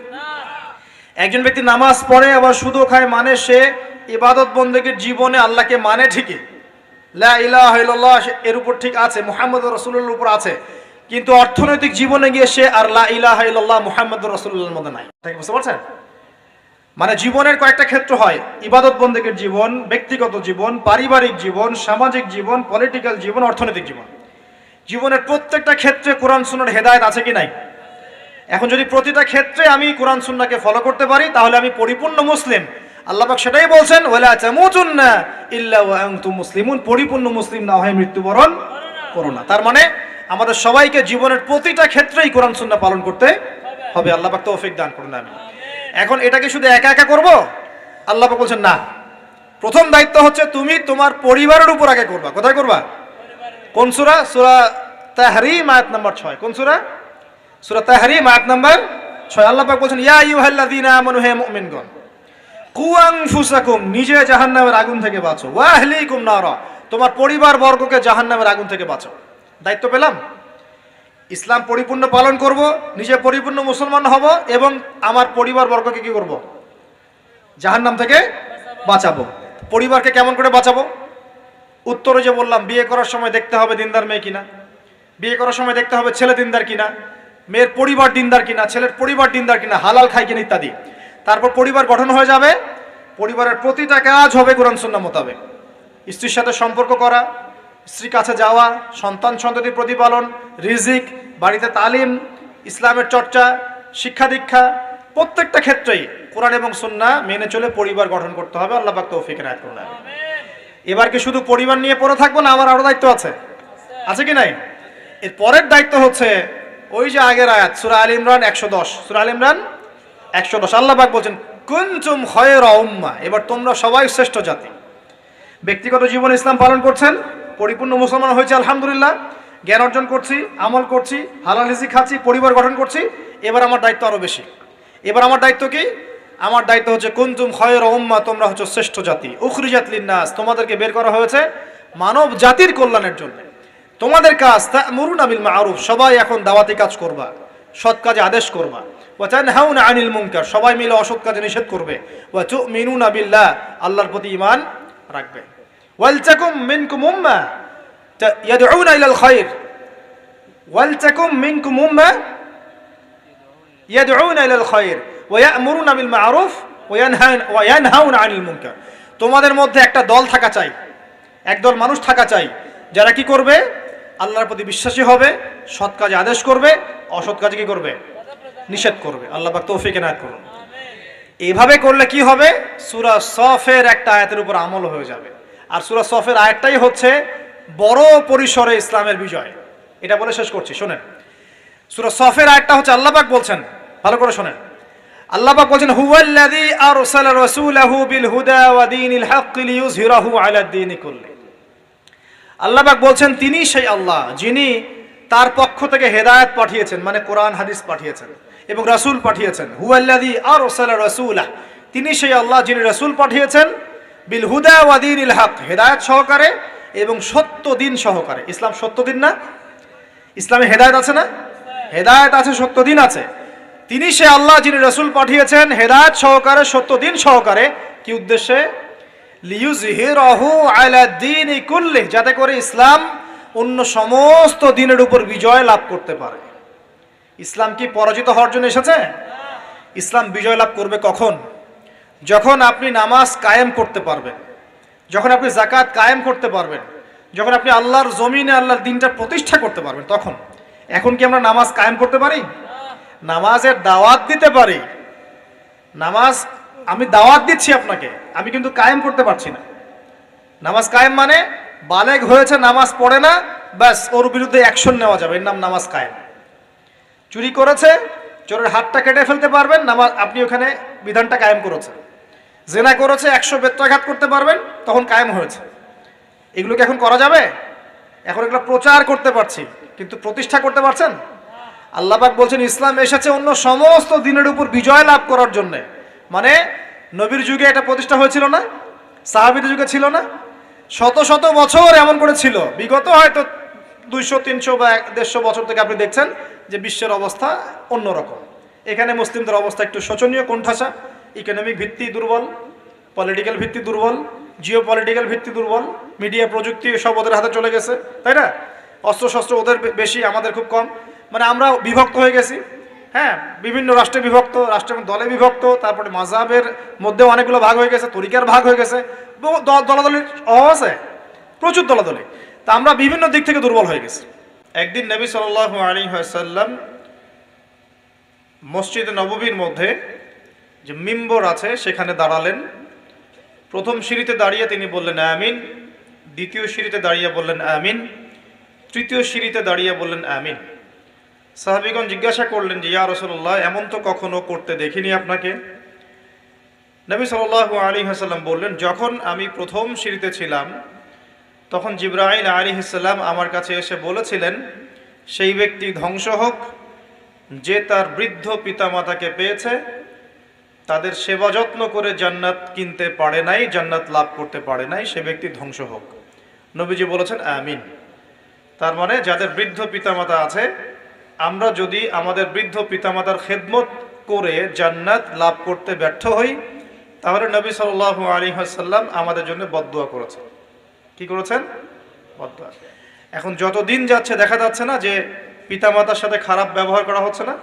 [SPEAKER 1] একজন ব্যক্তি নামাজ পড়ে আবার সুদও খায়, মানে সে ইবাদত বন্দেগীর জীবনে আল্লাহকে মানে ঠিকই, লা ইলাহা ইল্লাল্লাহ এর উপর ঠিক আছে, মুহাম্মদুর রাসূলুল্লাহর উপর আছে, কিন্তু অর্থনৈতিক জীবনে গিয়ে সে আর লা ইলাহা ইল্লাল্লাহ মুহাম্মদুর রাসূলুল্লাহর মধ্যে নাই। ঠিক বুঝতে পারছেন? মানে জীবনের কয়েকটা ক্ষেত্র হয়, ইবাদত বন্দেগীর জীবন, ব্যক্তিগত জীবন, পারিবারিক জীবন, সামাজিক জীবন, পলিটিক্যাল জীবন, অর্থনৈতিক জীবন। জীবনের প্রত্যেকটা ক্ষেত্রে কোরআন সুন্নাহর হেদায়েত আছে কি নাই? এখন যদি প্রতিটা ক্ষেত্রে আমি কোরআন সুন্নাহকে ফলো করতে পারি, তাহলে আমি পরিপূর্ণ মুসলিম। আল্লাহ পাক সেটাই বলছেন, ওয়ালা তামুতুন্না ইল্লা ওয়া আনতুম মুসলিমুন, পরিপূর্ণ মুসলিম না হয়ে মৃত্যুবরণ করো না। তার মানে আমাদের সবাইকে জীবনের প্রতিটা ক্ষেত্রেই কোরআন সুন্নাহ পালন করতে হবে। আল্লাহ পাক তৌফিক দান করুন। আমি এখন এটাকে শুধু একা একা করব? আল্লাহ পাক বলছেন না, প্রথম দায়িত্ব হচ্ছে তুমি তোমার পরিবারের উপর আগে করবা। কোথায় করবা? কোন সূরা? সূরা তাহরিম আয়াত নাম্বার 6। কোন সূরা? সূরা তাহরিম আয়াত নাম্বার 6। আল্লাহ পাক বলছেন ইয়া আইয়ুহাল্লাযীনা আমানু, হে মুমিনগণ, কু আনফুসাকুম, নিজে জাহান্নামের আগুন থেকে বাঁচো, ওয়া আহলিকুম নারা, তোমার পরিবার বর্গকে জাহান্নামের আগুন থেকে বাঁচো। দায়িত্ব পেলাম, ইসলাম পরিপূর্ণ পালন করব, নিজে পরিপূর্ণ মুসলমান হব, এবং আমার পরিবার বর্গকে কি করব? জাহান্নাম থেকে বাঁচাবো। পরিবারকে কেমন করে বাঁচাবো? উত্তরে যে বললাম, বিয়ে করার সময় দেখতে হবে দিনদার মেয়ে কিনা, বিয়ে করার সময় দেখতে হবে ছেলে দিনদার কিনা, মেয়ের পরিবার দিনদার কিনা, ছেলের পরিবার দিনদার কিনা, হালাল খায় কিনা ইত্যাদি। তারপর পরিবার গঠন হয়ে যাবে, পরিবারের প্রতিটা কাজ হবে কোরআন সুন্নাহ মোতাবেক। স্ত্রীর সাথে সম্পর্ক করা, স্ত্রীর কাছে যাওয়া, সন্তান সন্ততির প্রতিপালন, রিজিক, বাড়িতে তালিম, ইসলামের চর্চা, শিক্ষা দীক্ষা, প্রত্যেকটা ক্ষেত্রেই কোরআন এবং সুন্নাহ মেনে চলে পরিবার গঠন করতে হবে। আল্লাহ পাক তৌফিক দান করুন। এবার কি শুধু পরিবার নিয়ে পড়ে থাকবো না? আমার আরো দায়িত্ব আছে, আছে কি নাই? এর পরের দায়িত্ব হচ্ছে ওই যে আগের আয়াত, সূরা আলে ইমরান 110। সূরা আলে ইমরান 110 আল্লাহ পাক বলছেন কুনতুম খায়রা উম্মাহ, এবার তোমরা সবাই শ্রেষ্ঠ জাতি। ব্যক্তিগত জীবনে ইসলাম পালন করছেন, পরিপূর্ণ মুসলমান হয়েছে আলহামদুলিল্লাহ, জ্ঞান অর্জন করছি, আমল করছি, হালাল রিজিক খাচ্ছি, পরিবার গঠন করছি। এবার আমার দায়িত্ব আরো বেশি। এবার আমার দায়িত্ব কি? আমার দায়িত্ব হচ্ছে কুনতুম খায়রা উম্মাহ, তোমরা হচ্ছে শ্রেষ্ঠ জাতি, উখরিজাত লিন-নাস, তোমাদেরকে বের করা হয়েছে মানব জাতির কল্যাণের জন্য। তোমাদের কাজ তা'মুরুনা বিল মা'রুফ, সবাই এখন দাওয়াতি কাজ করবা, সৎ কাজে আদেশ করবা, ওয়া তানহাউনা আনিল মুনকার, সবাই মিলে অসৎ কাজে নিষেধ করবে, ওয়া তু'মিনুনা বিল্লাহ, আল্লাহর প্রতি ঈমান রাখবে। ওয়াল তাকুম মিনকুম উম্মাহ ইয়াদউনা ইলাল খায়র, ওয়াল তাকুম মিনকুম উম্মাহ ইয়াদউনা ইলাল খায়র ওয়া ইয়া'মুরুনা বিল মা'রুফ ওয়া ইয়ানহাউনা আনিল মুনকার। তোমাদের মধ্যে একটা দল থাকা চাই, একদল মানুষ থাকা চাই, যারা কি করবে? আল্লাহর প্রতি বিশ্বাসী হবে, সৎ কাজে আদেশ করবে, অসৎ কাজে কি করবে? নিষেধ করবে। আল্লাহ পাক তৌফিক এনায়েত করুন। এইভাবে করলে কি হবে? সূরা সফের একটা আয়াতের উপর আমল হয়ে যাবে। আর সূরা সফের আয়াতটাই হচ্ছে বড় পরিসরে ইসলামের বিজয়। এটা বলে শেষ করছি, শোনেন। সূরা সফের আয়াতটা হচ্ছে আল্লাহ পাক বলছেন, ভালো করে শোনেন। আল্লাহ পাক বলছেন হুয়াল্লাযী আরসালা রাসূলাহু বিল হুদা ওয়া দীনিল হক লিইয়ুযহিরাহু আলা দ্বীনি কুল্লি। আল্লাহ পাক বলছেন তিনি সেই আল্লাহ যিনি তার পক্ষ থেকে হেদায়েত পাঠিয়েছেন, মানে কোরআন হাদিস পাঠিয়েছেন এবং রাসূল পাঠিয়েছেন। হুয়াল্লাযী আরসালা রাসূলাহ, তিনি সেই আল্লাহ যিনি রাসূল পাঠিয়েছেন, বিল হুদা ওয়া দীনিল হক, হেদায়েত সহকারে এবং সত্য দিন সহকারে। ইসলাম সত্য দিন না? ইসলামে হেদায়েত আছে না? হেদায়েত আছে, সত্য দিন আছে। তিনি সে আল্লাহ যিনি রাসূল পাঠিয়েছেন হেদায়েত সহকারে, সত্য দিন সহকারে। কি উদ্দেশ্যে? লিইয়ুযহিরাহু আলা দ্বীনি কুল্লি, যাতে করে ইসলাম অন্য সমস্ত দিনের উপর বিজয় লাভ করতে পারে। ইসলাম কি পরাজিত হওয়ার জন্য এসেছে? ইসলাম বিজয় লাভ করবে কখন? যখন আপনি নামাজ কায়েম করতে পারবেন, যখন আপনি যাকাত কায়েম করতে পারবেন, যখন আপনি আল্লাহর জমিনে আল্লাহর দ্বীনটা প্রতিষ্ঠা করতে পারবেন, তখন। এখন কি আমরা নামাজ কায়েম করতে পারি? নামাজের দাওয়াত দিতে পারি। নামাজ আমি দাওয়াত দিচ্ছি আপনাকে, আমি কিন্তু কায়েম করতে পারছি না। নামাজ কায়েম মানে বালেগ হয়েছে, নামাজ পড়ে না, ব্যাস ওর বিরুদ্ধে অ্যাকশন নেওয়া যাবে, এর নাম নামাজ কায়েম। চুরি করেছে, চোরের হাতটা কেটে ফেলতে পারবেন, নামাজ আপনি ওখানে বিধানটা কায়েম করেছেন। জেনা করেছে, 100 বেত্রাঘাত করতে পারবেন, তখন কায়েম হয়েছে। এগুলো কি এখন করা যাবে? এখন এগুলো প্রচার করতে পারছি, কিন্তু প্রতিষ্ঠা করতে পারছেন? আল্লাহ পাক বলছেন ইসলাম এসেছে অন্য সমস্ত দিনের উপর বিজয় লাভ করার জন্য। মানে নবীর যুগে এটা প্রতিষ্ঠা হয়েছিল না? সাহাবীদের যুগে ছিল না? শত শত বছর এমন করে ছিল। বিগত হয়তো 200, 300 বা 150 বছর থেকে আপনি দেখছেন যে বিশ্বের অবস্থা অন্যরকম। এখানে মুসলিমদের অবস্থা একটু শোচনীয়, কোণঠাসা। ইকোনমিক ভিত্তি দুর্বল, পলিটিক্যাল ভিত্তি দুর্বল, জিও পলিটিক্যাল ভিত্তি দুর্বল, মিডিয়া প্রযুক্তি সব ওদের হাতে চলে গেছে, তাই না? অস্ত্রশস্ত্র ওদের বেশি, আমাদের খুব কম। মানে আমরা বিভক্ত হয়ে গেছি। হ্যাঁ, বিভিন্ন রাষ্ট্রে বিভক্ত, রাষ্ট্রের দলে বিভক্ত, তারপরে মাযহাবের মধ্যে অনেকগুলো ভাগ হয়ে গেছে, তরিকার ভাগ হয়ে গেছে, দলাদলির অভাব আছে, প্রচুর দলাদলি। তা আমরা বিভিন্ন দিক থেকে দুর্বল হয়ে গেছি। একদিন নবী সাল্লাল্লাহু আলাইহি ওয়াসাল্লাম মসজিদে নববীর মধ্যে যে মিম্বর আছে সেখানে দাঁড়ালেন। প্রথম সিঁড়িতে দাঁড়িয়ে তিনি বললেন আমিন, দ্বিতীয় সিঁড়িতে দাঁড়িয়ে বললেন আমিন, তৃতীয় সিঁড়িতে দাঁড়িয়ে বললেন আমিন। সাহাবীগণ জিজ্ঞাসা করলেন যে ইয়া রাসূলুল্লাহ, এমন তো কখনো করতে দেখিনি আপনাকে। নবী সাল্লাল্লাহু আলাইহি ওয়াসাল্লাম বললেন, যখন আমি প্রথম সিঁড়িতে ছিলাম তখন জিবরাইল আলাইহিস সালাম আমার কাছে এসে বলেছিলেন, সেই ব্যক্তি ধ্বংস হোক যে তার বৃদ্ধ পিতামাতাকে পেয়েছে, তাদের সেবা যত্ন করে জান্নাত কিনতে পারে নাই, জান্নাত লাভ করতে পারে নাই, সে ব্যক্তি ধ্বংস হোক। নবীজি বলেছেন আমিন। তার মানে যাদের বৃদ্ধ পিতামাতা আছে, আমরা যদি আমাদের বৃদ্ধ পিতামাতার খেদমত করে জান্নাত লাভ করতে ব্যর্থ হই, তাহলে নবী সাল্লাল্লাহু আলাইহি ওয়াসাল্লাম আমাদের জন্য বদদুয়া করেছেন। কি করেছেন? বদদুয়া। এখন যত দিন যাচ্ছে দেখা যাচ্ছে না যে পিতামাতার সাথে খারাপ ব্যবহার করা হচ্ছে না?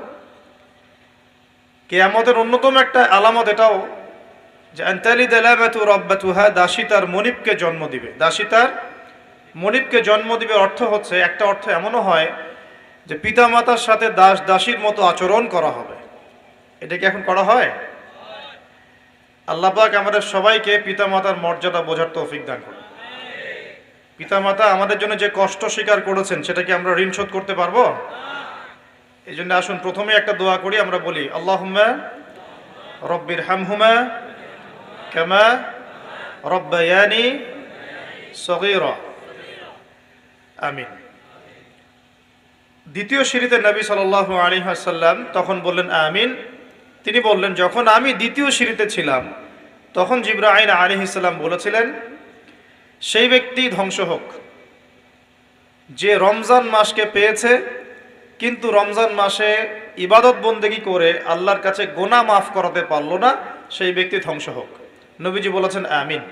[SPEAKER 1] কিয়ামতের অন্যতম একটা আলামত এটাও যে আনতালিদ লামাতু রাব্বাতুহা, দাসী তার মনিবকে জন্ম দিবে। দাসী তার মনিবকে জন্ম দিবে অর্থ হচ্ছে, একটা অর্থ এমনও হয় যে পিতামাতার সাথে দাস দাসীর মতো আচরণ করা হবে। এটা কি এখন করা হয়? আল্লাহ পাক আমাদের সবাইকে পিতামাতার মর্যাদা বোঝার তৌফিক দান করুন। পিতামাতা আমাদের জন্য যে কষ্ট স্বীকার করেছেন সেটা কি আমরা ঋণ শোধ করতে পারবো? এই জন্য আসুন প্রথমে একটা দোয়া করি, আমরা বলি আল্লাহুম্মা রব্বির হামহুমা কামা রব্বায়ানি সগীরা, আমিন। দ্বিতীয় সিঁড়িতে নবী সাল্লাল্লাহু আলাইহি ওয়াসাল্লাম তখন বললেন আমিন। তিনি বললেন, যখন আমি দ্বিতীয় সিঁড়িতে ছিলাম তখন জিবরাইল আলাইহিস সালাম বলেছিলেন, সেই ব্যক্তি ধ্বংস হোক যে রমজান মাসকে পেয়েছে কিন্তু রমজান মাসে ইবাদত বন্দেগী করে আল্লাহর কাছে গুনাহ মাফ করাতে পারলো না, সেই ব্যক্তি ধ্বংস হোক। নবীজি বলেছেন আমিন।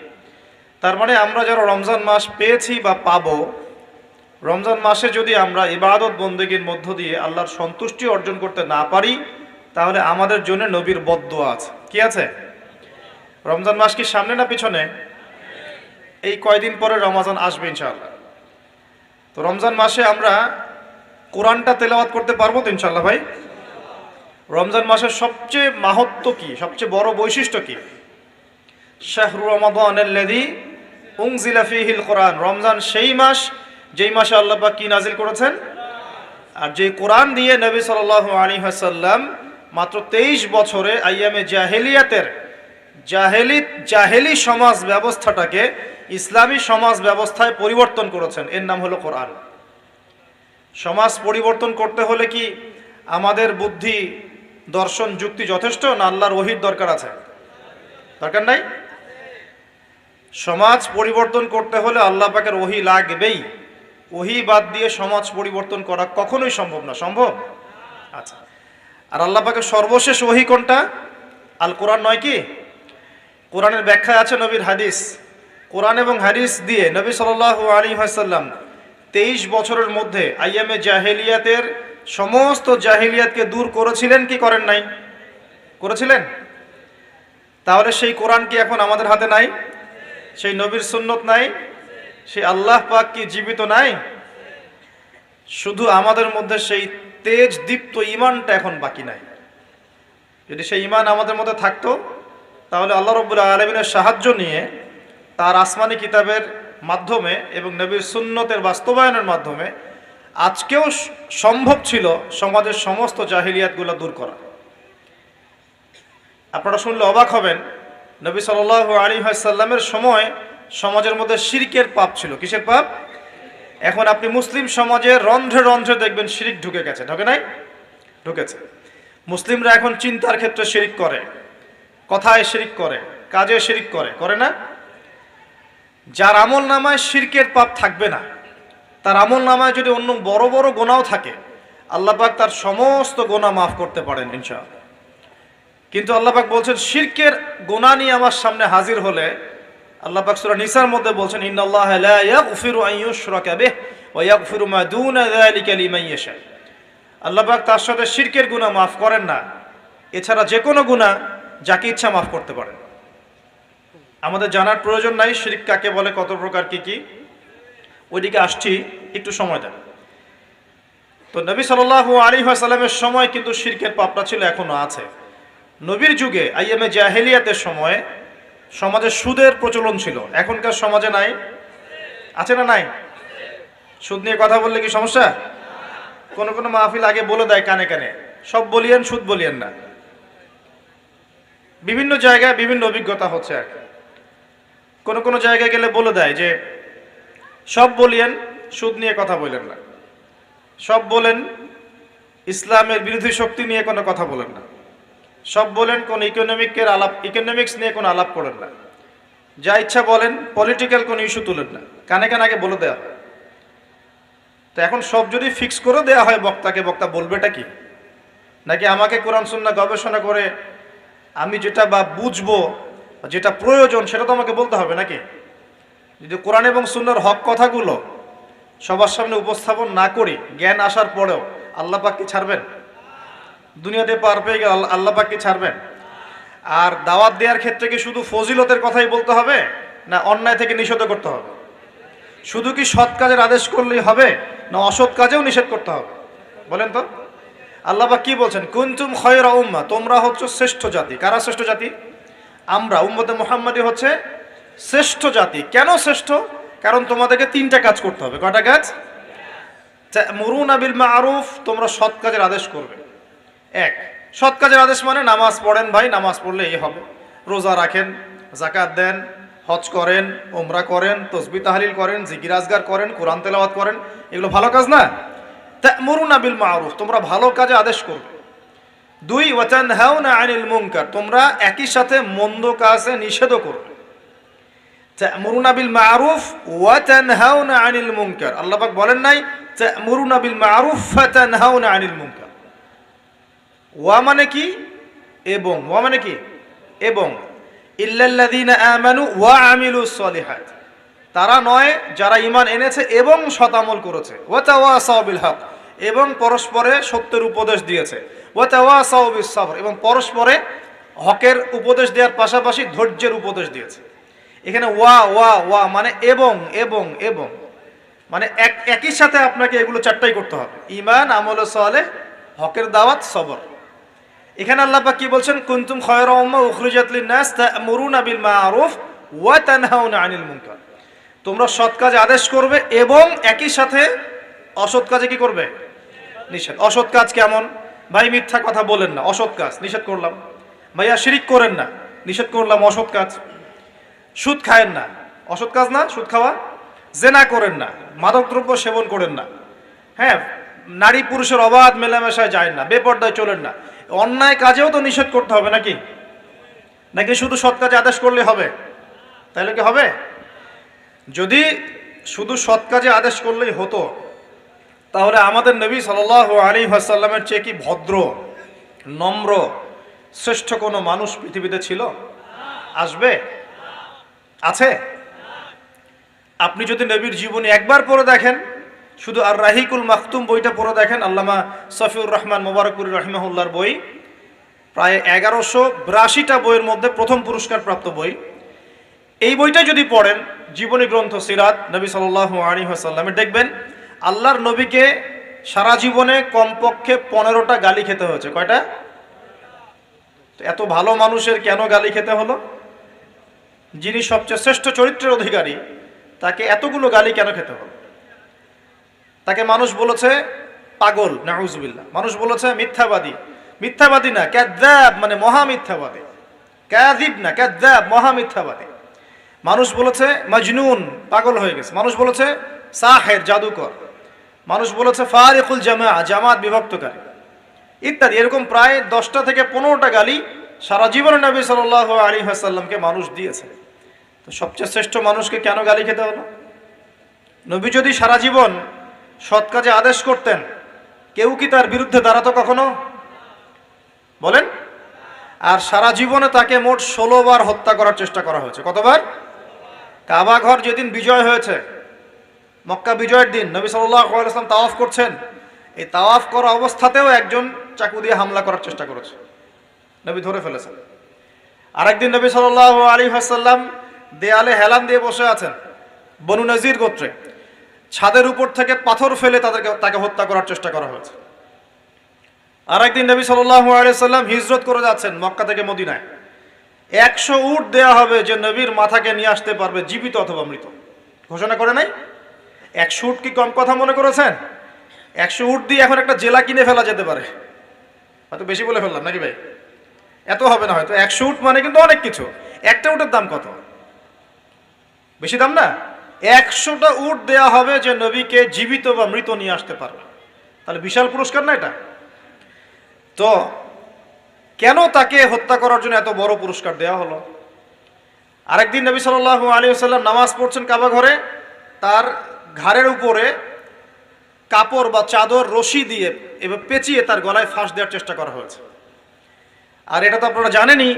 [SPEAKER 1] তার মানে আমরা যারা রমজান মাস পেয়েছি বা পাবো, রমজান মাসে যদি আমরা ইবাদত বন্দেগীর মধ্য দিয়ে আল্লাহর সন্তুষ্টি অর্জন করতে না পারি, তাহলে আমাদের জন্য নবীর বদদুয়া আছে। কি আছে? রমজান মাস কি সামনে না পিছনে? এই কয়দিন পরে রমজান আসবে ইনশাআল্লাহ। তো রমজান মাসে আমরা কোরআনটা তেলাওয়াত করতে পারবো তো ইনশাআল্লাহ ভাই? রমজান মাসের সবচেয়ে মাহাত্ম্য কি, সবচেয়ে বড় বৈশিষ্ট্য কি? শাহরু রমাদানাল্লাযী উনজিলা ফীহিল কোরআন, রমজান সেই মাস যেই মাসে আল্লাহ পাক কি নাজিল করেছেন? আর যে কোরআন দিয়ে নবী সাল্লাল্লাহু আলাইহি ওয়াসাল্লাম মাত্র 23 বছরে আইয়ামে জাহেলিয়াতের জাহেলি সমাজ ব্যবস্থাটাকে ইসলামী সমাজ ব্যবস্থায় পরিবর্তন করেছেন, এর নাম হলো কোরআন। সমাজ পরিবর্তন করতে হলে কি আমাদের বুদ্ধি, দর্শন, যুক্তি যথেষ্ট, না আল্লাহর ওহীর দরকার আছে? দরকার নাই? সমাজ পরিবর্তন করতে হলে আল্লাহ পাকের ওহী লাগবেই। ওহী বাদ দিয়ে সমাজ পরিবর্তন করা কখনোই সম্ভব না। সম্ভব? আচ্ছা, আর আল্লাহ পাকের সর্বশেষ ওহী কোনটা? আল কোরআন নয় কি? কোরআনের ব্যাখ্যায় আছে নবীর হাদিস। কোরআন এবং হাদিস দিয়ে নবী সাল্লাল্লাহু আলাইহি ওয়াসাল্লাম 23 বছরের মধ্যে আইয়ামে জাহেলিয়াতের সমস্ত জাহেলিয়াতকে দূর করেছিলেন কি করেন নাই? করেছিলেন। তাহলে সেই কোরআন কি এখন আমাদের হাতে নাই? সেই নবীর সুন্নত নাই? সেই আল্লাহ পাক কি জীবিত নাই? শুধু আমাদের মধ্যে সেই তেজ দীপ্ত ঈমানটা এখন বাকি নাই। যদি সেই ঈমান আমাদের মধ্যে থাকতো তাহলে আল্লাহ রাব্বুল আলামিনের সাহায্য নিয়ে তার আসমানি কিতাবের মাধ্যমে এবং নবীর সুন্নতের বাস্তবায়নের মাধ্যমে আজকেও সম্ভব ছিল সমাজের সমস্ত জাহিলিয়াতগুলো দূর করা। আপনারা শুনলে অবাক হবেন, নবী সাল্লাল্লাহু আলাইহি ওয়াসাল্লামের সময় সমাজের মধ্যে শিরকের পাপ ছিল। কিসের পাপ? এখন আপনি মুসলিম সমাজের রন্ধ্রে রন্ধ্রে দেখবেন শিরিক ঢুকে গেছে। ঢোকে নাই? ঢুকেছে। মুসলিমরা এখন চিন্তার ক্ষেত্রে শিরিক করে, কথায় শিরিক করে, কাজে শিরিক করে, করে না? যার আমল নামায় শিরকের পাপ থাকবে না, তার আমল নামায় যদি অন্য বড় বড় গোনাও থাকে আল্লাহ পাক তার সমস্ত গোনা মাফ করতে পারেন ইনশাআল্লাহ। কিন্তু আল্লাহ পাক বলছেন শিরকের গোনা নিয়ে আমার সামনে হাজির হলে আল্লাহ পাক সূরা নিসার মধ্যে বলছেন ইন্নাল্লাহা লা ইয়াগফিরু আন ইউশরাকা বিহি ওয়া ইয়াগফিরু মা দুনা যালিকা লিমান ইয়াশা। আল্লাহ পাক তার সাথে শিরকের গুনাহ মাফ করেন না, এছাড়া যে কোনো গুনাহ যাকে ইচ্ছা মাফ করতে পারেন। আমাদের জানার প্রয়োজন নাই শিরক কাকে বলে, কত প্রকার, কি কি, ওইদিকে আসছি, একটু সময় দেন। তো নবী সাল্লাল্লাহু আলাইহি ওয়াসাল্লামের সময় কিন্তু শিরকের পাপটা ছিল, এখনো আছে। নবীর যুগে আইয়ামে জাহেলিয়াতের সময়ে সমাজে সুদের প্রচলন ছিল, এখনকার সমাজে নাই? আছে না নাই? সুদ নিয়ে কথা বললে কি সমস্যা? কোন কোন মাহফিল আগে বলে দেয় কানে কানে, সব বলিয়েন, সুদ বলিয়েন না। বিভিন্ন জায়গায় বিভিন্ন অভিজ্ঞতা হচ্ছে আর কি। কোন কোন জায়গায় গেলে বলে দেয় যে সব বলিয়েন, সুদ নিয়ে কথা বলেন না। সব বলেন, ইসলামের বিরোধী শক্তি নিয়ে কোনো কথা বলেন না। সব বলেন, কোন ইকোনমিক্স নিয়ে কোনো আলাপ করেন না। যা ইচ্ছা বলেন, পলিটিক্যাল কোনো ইস্যু তুলেন না। কানে কানে আগে বলে দেওয়া হয়। তো এখন সব যদি ফিক্স করে দেওয়া হয় বক্তাকে, বক্তা বলবেটা কি? নাকি আমাকে কোরআন সুন্নাহ গবেষণা করে আমি যেটা বা বুঝবো, যেটা প্রয়োজন সেটা তো আমাকে বলতে হবে নাকি? যদি কোরআন এবং সুন্নাহর হক কথাগুলো সবার সামনে উপস্থাপন না করি, জ্ঞান আসার পরেও আল্লাহ পাক কি ছাড়বেন? দুনিয়াতে পার পেয়ে গেলে আল্লাহ পাক কি ছাড়বেন? আর দাওয়াত দেওয়ার ক্ষেত্রে কি শুধু ফজিলতের কথাই বলতে হবে, না অন্যায় থেকে নিষেধ করতে হবে? শুধু কি সৎ কাজের আদেশ করলেই হবে, না অসৎ কাজেও নিষেধ করতে হবে? বলেন তো। আল্লাহ পাক কি বলছেন? কুনতুম খায়রা উম্মাহ, তোমরা হচ্ছে শ্রেষ্ঠ জাতি। কারা শ্রেষ্ঠ জাতি? আমরা, উম্মতে মুহাম্মাদি হচ্ছে শ্রেষ্ঠ জাতি। কেন শ্রেষ্ঠ? কারণ তোমাদেরকে তিনটা কাজ করতে হবে। কয়টা কাজ? তা'মুরুনা বিল মা'রুফ, তোমরা সৎ কাজের আদেশ করবে। এক, সৎ কাজের আদেশ মানে নামাজ পড়েন ভাই, নামাজ পড়লে এই হবে। রোজা রাখেন, যাকাত দেন, হজ করেন, উমরা করেন, তাসবিহ তাহলিল করেন, জিকির আজগার করেন, কোরআন তেলাওয়াত করেন, এগুলো ভালো কাজ না? তা'মুরুনা বিল মা'রুফ, তোমরা ভালো কাজে আদেশ করবে। দুই, ওয়া তানহাউনা আনিল মুনকার, তোমরা একই সাথে মন্দ কাজে নিষেধও করবে। তা'মুরুনা বিল মা'রুফ ওয়া তানহাউনা আনিল মুনকার। আল্লাহ পাক বলেন নাই তা'মুরুনা বিল মা'রুফ ফাতানহাউনা আনিল মুনকার। ওয়া মানে কি? এবং। ওয়া মানে কি? এবং। ইল্লাল্লাযীনা আমানু ওয়া আমিলুস সলিহাত, তারা নয় যারা ঈমান এনেছে এবং সৎ আমল করেছে। ওয়া তাওয়াসাউ বিল হক, এবং পরস্পরে সত্যের উপদেশ দিয়েছে। ওয়া তাওয়াসাউ বিস সাবর, এবং পরস্পরে হকের উপদেশ দেওয়ার পাশাপাশি ধৈর্যের উপদেশ দিয়েছে। এখানে ওয়া ওয়া ওয়া মানে এবং এবং এবং, মানে একই সাথে আপনাকে এগুলো চারটাই করতে হবে: ঈমান, আমল সালেহ, হকের দাওয়াত, সবর। এখানে আল্লাহ পাক কি বলছেন? কুনতুম খায়রা উম্মাহ উখরিজাত লিন-নাস তা'মুরুনা বিল মা'রুফ ওয়া তানহাউনা আনিল মুনকার, তোমরা সৎ কাজে আদেশ করবে এবং একই সাথে অসৎ কাজে কি করবে? নিষেধ। অসৎ কাজ কেমন? ভাই মিথ্যা কথা বলেন না, অসৎ কাজ, নিষেধ করলাম। ভাইয়া শিরিক করেন না, নিষেধ করলাম, অসৎ কাজ। সুদ খায়েন না, অসৎ কাজ না সুদ খাওয়া? জেনা করেন না, মাদকদ্রব্য সেবন করেন না, হ্যাঁ, নারী পুরুষের অবাধ মেলামেশায় যায় না, বেপর্দায় চলেন না। অন্যায় কাজেও তো নিষেধ করতে হবে নাকি? নাকি শুধু সৎ কাজে আদেশ করলে হবে? তাহলে কি হবে? যদি শুধু সৎ কাজে আদেশ করলেই হতো, তাহলে আমাদের নবী সাল্লাল্লাহু আলাইহি ওয়াসাল্লামের চেয়ে কি ভদ্র, নম্র, শ্রেষ্ঠ কোনো মানুষ পৃথিবীতে ছিল? আসবে? আছে? আপনি যদি নবীর জীবনী একবার পড়ে দেখেন, শুধু আর রাহিকুল মাখতুম বইটা পড়ে দেখেন, আল্লামা সফিউর রহমান মোবারকপুরি রহিমাহুল্লাহর বই, প্রায় 1182টা বইয়ের মধ্যে প্রথম পুরস্কার প্রাপ্ত বই। এই বইটা যদি পড়েন, জীবনী গ্রন্থ সিরাত নবী সাল্লাল্লাহু আলাইহি ওয়াসাল্লামের, দেখবেন আল্লাহর নবীকে সারা জীবনে কমপক্ষে 15টা গালি খেতে হয়েছে। কয়টা? এত ভালো মানুষের কেন গালি খেতে হলো? যিনি সবচেয়ে শ্রেষ্ঠ চরিত্রের অধিকারী, তাকে এতগুলো গালি কেন খেতে হলো? তাকে মানুষ বলেছে পাগল, নাউজুবিল্লাহ। মানুষ বলেছে মিথ্যাবাদী। মিথ্যাবাদী না, কাযযাব, মানে মহা মিথ্যাবাদী। কাযিব না, কাযযাব, মহা মিথ্যাবাদী। মানুষ বলেছে মাজনুন, পাগল হয়ে গেছে। মানুষ বলেছে সাহের, জাদুকর। মানুষ বলেছে ফারিকুল জামা, জামাত বিভক্তকারী, ইত্যাদি। এরকম প্রায় 10টা থেকে 15টা গালি সারা জীবনে নবী সাল্লাল্লাহু আলাইহি ওয়াসাল্লামকে মানুষ দিয়েছে। তো সবচেয়ে শ্রেষ্ঠ মানুষকে কেন গালি খেতে হলো? নবী যদি সারা জীবন সৎ কাজে আদেশ করতেন, কেউ কি তার বিরুদ্ধে দাঁড়াতো কখনো? বলেন। আর সারা জীবনে তাকে মোট 16 বার হত্যা করার চেষ্টা করা হয়েছে। কতবার? কাবা ঘর যেদিন বিজয় হয়েছে, মক্কা বিজয়ের দিন, নবী সাল্লাল্লাহু আলাইহি ওয়াসাল্লাম তাওয়াফ করছেন। এই তাওয়াফ করা অবস্থাতেও একজন চাকু দিয়ে হামলা করার চেষ্টা করেছে, নবী ধরে ফেলেছেন। আরেকদিন নবী সাল্লাল্লাহু আলাইহি ওয়াসাল্লাম দেয়ালে হেলান দিয়ে বসে আছেন, বনু নজির গোত্রে। ছাদের উপর থেকে পাথর ফেলে তাকে হত্যা করার চেষ্টা করা হয়েছে। আরেকদিন নবী সাল্লাল্লাহু আলাইহি ওয়াসাল্লাম হিজরত করে যাচ্ছেন মক্কা থেকে মদিনায়। 100 উট দেয়া হবে যে নবীর মাথাকে নিয়ে আসতে পারবে জীবিত অথবা মৃত, ঘোষণা করে নাই? 100 উট কি কম কথা মনে করেছেন? 100 উট দিয়ে এখন একটা জেলা কিনে ফেলা যেতে পারে। হয়তো বেশি বলে ফেললাম নাকি ভাই? এত হবে না হয়তো। 100 উট মানে কিন্তু অনেক কিছু। একটা উটের দাম কত? বেশি দাম না? 100টা উট দেয়া হবে যে নবীকে জীবিত বা মৃত নিয়ে আসতে পারবে। তাহলে বিশাল পুরস্কার না এটা? তো কেন তাকে হত্যা করার জন্য এত বড় পুরস্কার দেওয়া হলো? আরেকদিন নবী সাল্লাল্লাহু আলাইহি ওয়াসাল্লাম নামাজ পড়ছেন কাবা ঘরে, তার ঘাড়ের উপরে কাপড় বা চাদর রশি দিয়ে এবার পেঁচিয়ে তার গলায় ফাঁস দেওয়ার চেষ্টা করা হয়েছে। আর এটা তো আপনারা জানেনই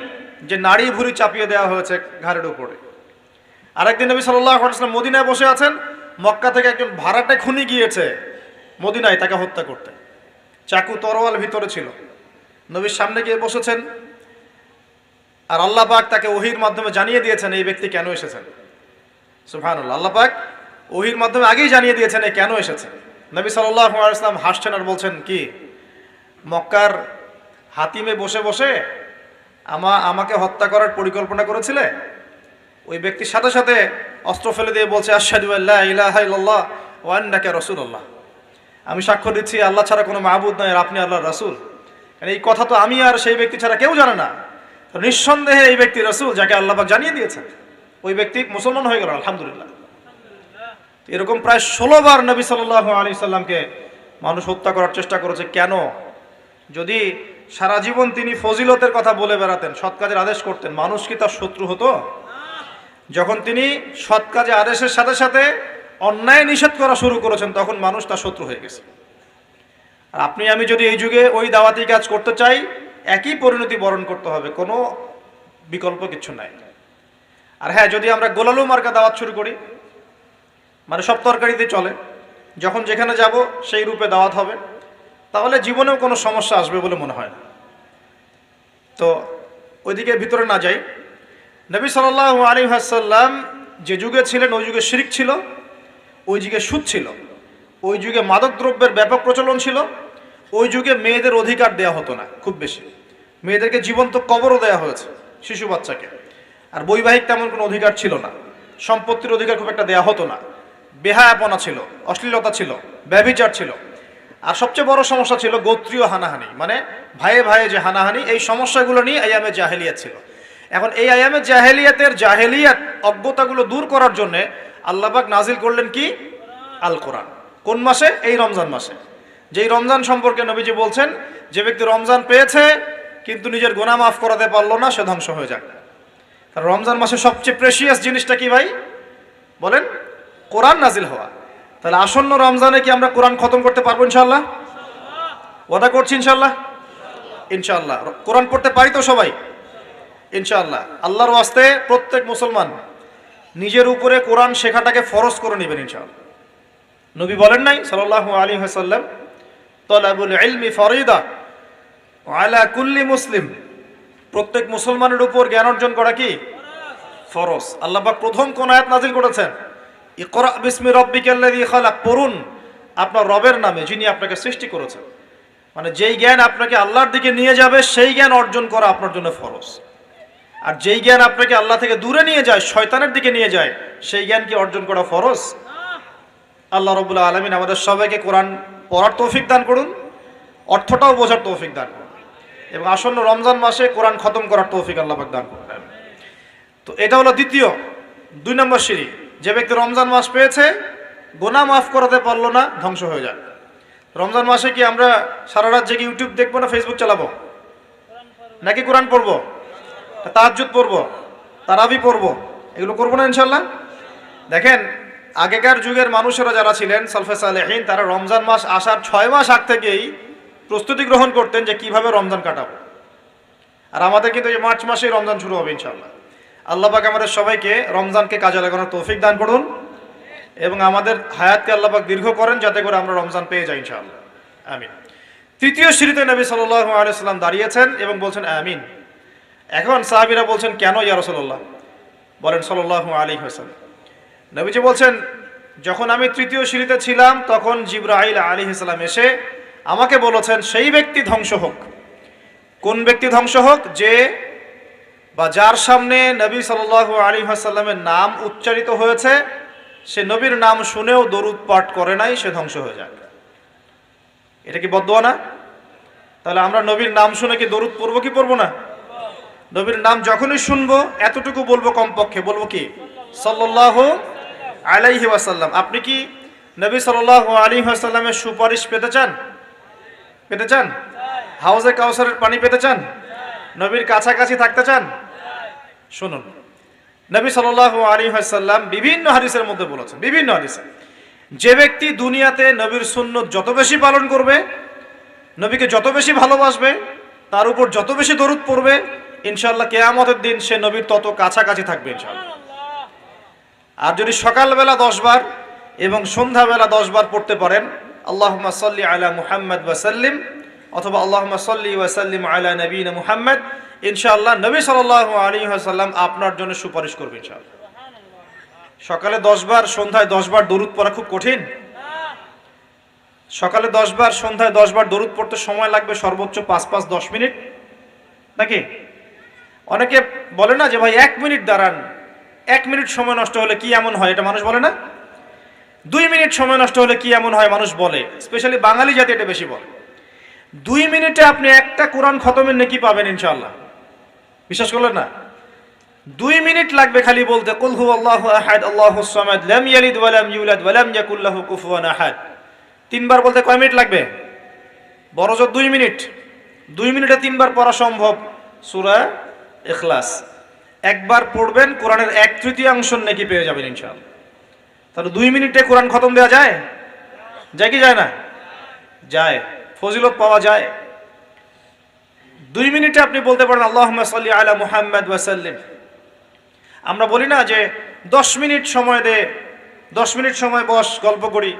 [SPEAKER 1] যে নাড়ি ভুঁড়ি চাপিয়ে দেওয়া হয়েছে ঘাড়ের উপরে। আরেকদিন নবী সাল্লাল্লাহু আলাইহি ওয়াসাল্লাম মদিনায় বসে আছেন, মক্কা থেকে একজন ভাড়াটে খুনি গিয়েছে মদিনায় তাকে হত্যা করতে। চাকু তরোয়াল ভিতরে ছিল, নবীর সামনে গিয়ে বসেছেন। আর আল্লাহ পাক তাকে ওহীর মাধ্যমে জানিয়ে দিয়েছেন এই ব্যক্তি কেন এসেছেন। সুবহানাল্লাহ, আল্লাহ পাক ওহীর মাধ্যমে আগেই জানিয়ে দিয়েছেন এই কেন এসেছেন। নবী সাল্লাল্লাহু আলাইহি ওয়াসাল্লাম হাসছেন আর বলছেন কি, মক্কার হাতিমে বসে বসে আমাকে হত্যা করার পরিকল্পনা করেছিলে? ওই ব্যক্তির সাথে সাথে অস্ত্র ফেলে দিয়ে বলছে আশহাদু আল্লা ইলাহা ইল্লাল্লাহ ওয়া আন্নাকা রাসূলুল্লাহ, আমি সাক্ষ্য দিচ্ছি আল্লাহ ছাড়া কোনো মাবুদ নয় আর আপনি আল্লাহর রাসূল। এই কথা তো আমি আর সেই ব্যক্তি ছাড়া কেউ জানে না। তো নিঃসন্দেহে এই ব্যক্তি রাসূল, যাকে আল্লাহ পাক জানিয়ে দিয়েছেন। ওই ব্যক্তি মুসলমান হয়ে গেল, আলহামদুলিল্লাহ। এরকম প্রায় 16 বার নবী সাল্লাল্লাহু আলাইহি সাল্লামকে মানুষ হত্যা করার চেষ্টা করেছে। কেন? যদি সারা জীবন তিনি ফজিলতের কথা বলে বেড়াতেন, সৎ কাজের আদেশ করতেন, মানুষ কি তার শত্রু হতো? যখন তিনি সৎ কাজে আদেশের সাথে সাথে অন্যায় নিষেধ করা শুরু করেছেন, তখন মানুষ তার শত্রু হয়ে গেছে। আর আপনি আমি যদি এই যুগে ওই দাওয়াতি কাজ করতে চাই, একই পরিণতি বরণ করতে হবে, কোনো বিকল্প কিছু নাই। আর হ্যাঁ, যদি আমরা গোলালু মার্কা দাওয়াত শুরু করি, মানে সব তরকারিতে চলে, যখন যেখানে যাব সেই রূপে দাওয়াত হবে, তাহলে জীবনেও কোনো সমস্যা আসবে বলে মনে হয় না। তো ওইদিকে ভিতরে না যাই। নবী সাল্লাল্লাহু আলাইহি ওয়াসাল্লাম যে যুগে ছিলেন, ওই যুগে শিরক ছিল, ওই যুগে সুদ ছিল, ওই যুগে মাদক দ্রব্যের ব্যাপক প্রচলন ছিল, ওই যুগে মেয়েদের অধিকার দেয়া হতো না খুব বেশি। মেয়েদেরকে জীবন্ত কবরও দেয়া হয়েছে, শিশু বাচ্চাকে। আর বৈবাহিক তেমন কোনো অধিকার ছিল না। সম্পত্তির অধিকার খুব একটা দেয়া হতো না, বেহায়াপনা ছিল, অশ্লীলতা ছিল, ব্যভিচার ছিল, আর সবচেয়ে বড় সমস্যা ছিল গোত্রীয় হানাহানি, মানে ভাইয়ে ভাইয়ে যে হানাহানি, এই সমস্যাগুলো নিয়ে আইয়ামে জাহেলিয়াত ছিল। এখন এই আইয়ামে জাহেলিয়াত অজ্ঞতাগুলো দূর করার জন্য আল্লাহ পাক নাজিল করলেন কি? আল কোরআন। কোন মাসে? এই রমজান মাসে। যেই রমজান সম্পর্কে নবীজি বলছেন, যে ব্যক্তি রমজান পেয়েছে কিন্তু নিজের গুনাহ মাফ করাতে পারলো না, সে ধ্বংস হয়ে যাক। রমজান মাসে সবচেয়ে প্রেশিয়াস জিনিসটা কি ভাই বলেন? কোরআন নাজিল হওয়া। তাহলে আসন্ন রমজানে কি আমরা কোরআন খতম করতে পারবো ইনশাআল্লাহ? ওয়াদা করছি ইনশাআল্লাহ। ইনশাআল্লাহ কোরআন পড়তে পারি তো সবাই ইনশাআল্লাহ। আল্লাহর ওয়াস্তে প্রত্যেক মুসলমান নিজের উপরে কোরআন শেখাটাকে ফরজ করে নেবেন ইনশাআল্লাহ। নবী বলেন নাই সাল্লাল্লাহু আলাইহি ওয়াসাল্লাম, তালাবুল ইলমি ফরিদা আলা কুল্লি মুসলিম, প্রত্যেক মুসলমানের উপর জ্ঞান অর্জন করা কি ফরজ। আল্লাহ পাক প্রথম কোন আয়াত নাজিল করেছেন? ইকরা বিসমি রাব্বিকাল্লাযী খালাক, পড়ুন আপনার রবের নামে যিনি আপনাকে সৃষ্টি করেছেন। মানে যেই জ্ঞান আপনাকে আল্লাহর দিকে নিয়ে যাবে সেই জ্ঞান অর্জন করা আপনার জন্য ফরজ। আর যেই জ্ঞান আপনাকে আল্লাহ থেকে দূরে নিয়ে যায়, শয়তানের দিকে নিয়ে যায়, সেই জ্ঞান কি অর্জন করা ফরজ? আল্লাহ রাব্বুল আলামিন আমাদের সবাইকে কোরআন পড়ার তৌফিক দান করুন, অর্থটাও বোঝার তৌফিক দান করুন, এবং আসন্ন রমজান মাসে কোরআন খতম করার তৌফিক আল্লাহ পাক দান করুন। তো এটা হলো দ্বিতীয়, 2 নম্বর সিঁড়ি। যে ব্যক্তি রমজান মাস পেয়েছে, গুনাহ মাফ করাতে পারলো না, ধ্বংস হয়ে যায়। রমজান মাসে কি আমরা সারা রাত জেগে ইউটিউব দেখবো না ফেসবুক চালাবো, নাকি কোরআন পড়বো, তাহাজ্জুদ পড়বো, তারাবি পড়বো? এগুলো করবো না ইনশাআল্লাহ। দেখেন আগেকার যুগের মানুষেরা যারা ছিলেন সালফে সালেহিন, তারা রমজান মাস আসার 6 মাস আগ থেকেই প্রস্তুতি গ্রহণ করতেন যে কিভাবে রমজান কাটাবো। আর আমাদের কিন্তু এই মার্চ মাসেই রমজান শুরু হবে ইনশাআল্লাহ। আল্লাহ পাক আমাদের সবাইকে রমজানকে কাজে লাগানোর তৌফিক দান করুন, এবং আমাদের হায়াতকে আল্লাহ পাক দীর্ঘ করেন, যাতে করে আমরা রমজান পেয়ে যাই ইনশাআল্লাহ। আমিন। তৃতীয় সিঁড়িতে নবী সাল্লাল্লাহু আলাইহি ওয়াসাল্লাম দাঁড়িয়েছেন এবং বলছেন আমিন। এখন সাহাবীরা বলছেন, কেন ইয়া রাসূলুল্লাহ? বলেন সাল্লাল্লাহু আলাইহি ওয়াসাল্লাম, নবীজি বলছেন, যখন আমি তৃতীয় সিঁড়িতে ছিলাম তখন জিবরাইল আলাইহিস সালাম এসে আমাকে বলেছেন, সেই ব্যক্তি ধ্বংস হোক। কোন ব্যক্তি ধ্বংস হোক? যে বা যার সামনে নবী সাল্লাল্লাহু আলাইহি ওয়াসাল্লামের নাম উচ্চারিত হয়েছে, সে নবীর নাম শুনেও দরুদ পাঠ করে নাই, সে ধ্বংস হয়ে যাক। এটা কি বদদুয়া না? তাহলে আমরা নবীর নাম শুনে কি দরুদ পড়বো কি পড়বো না? নবীর নাম যখনই শুনবো এতটুকু বলবো, কমপক্ষে বলবো কি সাল্লাল্লাহু আলাইহি ওয়াসাল্লাম। আপনি কি নবী সাল্লাল্লাহু আলাইহি ওয়াসাল্লামের সুপারিশ পেতে চান? পেতে চান? হাউজে কাউসারের পানি পেতে চান? নবীর কাছাকাছি থাকতে চান? শুনুন, নবী সাল্লাল্লাহু আলাইহি ওয়াসাল্লাম বিভিন্ন হাদিসের মধ্যে বলেছেন, বিভিন্ন হাদিসে, যে ব্যক্তি দুনিয়াতে নবীর সুন্নত যত বেশি পালন করবে, নবীকে যত বেশি ভালোবাসবে, তার উপর যত বেশি দরুদ পড়বে, ইনশাআল্লাহ কিয়ামতের দিন সে নবীর তত কাছাকাছি থাকবে ইনশাআল্লাহ। আর যদি সকালবেলা 10 বার এবং সন্ধ্যাবেলা 10 বার পড়তে পারেন, আল্লাহুম্মা সাল্লি আলা মুহাম্মদ ওয়া সাল্লিম, অথবা আল্লাহুম্মা সাল্লি ওয়া সাল্লিম আলা নবিয়িনা মুহাম্মদ, ইনশাআল্লাহ নবী সাল্লাল্লাহু আলাইহি ওয়াসাল্লাম আপনার জন্য সুপারিশ করবে ইনশাআল্লাহ। সকালে 10 বার, সন্ধ্যায় 10 বার দরুদ পড়া খুব কঠিন? সকালে 10 বার, সন্ধ্যায় 10 বার দরুদ পড়তে সময় লাগবে সর্বোচ্চ 5-10 মিনিট, নাকি? অনেকে বলে না যে ভাই 1 মিনিট দাঁড়ান, 1 মিনিট সময় নষ্ট হলে কি এমন হয়, এটা মানুষ বলে না? 2 মিনিট সময় নষ্ট হলে কি এমন হয় মানুষ বলে, স্পেশালি বাঙালি জাতি এটা বেশি বলে। 2 মিনিটে আপনি একটা কোরআন খতমের নেকি পাবেন ইনশাআল্লাহ, বিশ্বাস করলেন না? 2 মিনিট লাগবে খালি বলতে কুল হুয়াল্লাহু আহাদ আল্লাহুস সামাদ লাম ইয়ালিদ ওয়া লাম ইউলাদ ওয়া লাম ইয়াকুল লাহু কুফুয়ান আহাদ। 3 বার বলতে কয় মিনিট লাগবে? বড়জোর 2 মিনিট। 2 মিনিটে 3 বার পড়া সম্ভব সূরা ইখলাস। একবার পড়বেন, কোরআনের 1/3 নেকি পেয়ে যাবেন ইনশাআল্লাহ। তাহলে 2 মিনিটে কোরআন খতম দেওয়া যায়? যায় কি যায় না? যায়, ফজিলত পাওয়া যায়। 2 মিনিটে আপনি বলতে পারেন আল্লাহুম্মা সাল্লি আলা মুহাম্মদ ওয়া সাল্লিম। আমরা বলি না যে 10 মিনিট সময় দে, 10 মিনিট সময় বস, গল্প করি।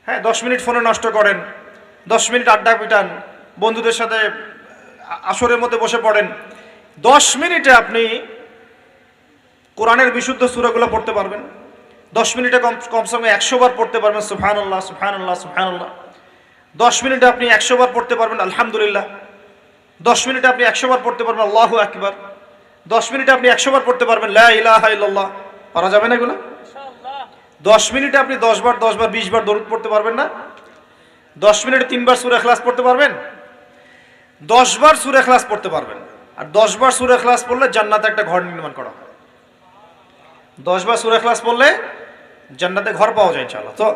[SPEAKER 1] হ্যাঁ, 10 মিনিট ফোনে নষ্ট করেন, 10 মিনিট আড্ডা পিটান, বন্ধুদের সাথে আসরের মধ্যে বসে পড়েন। 10 মিনিটে আপনি কোরআনের বিশুদ্ধ সূরাগুলো পড়তে পারবেন। 10 মিনিটে কমসে কম 100 বার পড়তে পারবেন সুবহানাল্লাহ সুবহানাল্লাহ সুবহানাল্লাহ। 10 মিনিটে আপনি 100 বার পড়তে পারবেন আলহামদুলিল্লাহ। 10 মিনিটে আপনি 100 বার পড়তে পারবেন আল্লাহু আকবার। 10 মিনিটে আপনি 100 বার পড়তে পারবেন লা ইলাহা ইল্লাল্লাহ। পারা যাবে না এগুলো? 10 মিনিটে আপনি 10 বার 10 বার 20 বার দরুদ পড়তে পারবেন না? 10 মিনিটে 3 বার সূরা ইখলাস পড়তে পারবেন? 10 বার সূরা ইখলাস পড়তে পারবেন। আর 10 বার সূরা ইখলাস পড়লে জান্নাতে একটা ঘর নির্মাণ করা হয়। 10 বার সূরা ইখলাস পড়লে জান্নাতে ঘর পাওয়া যায় ইনশাআল্লাহ। তো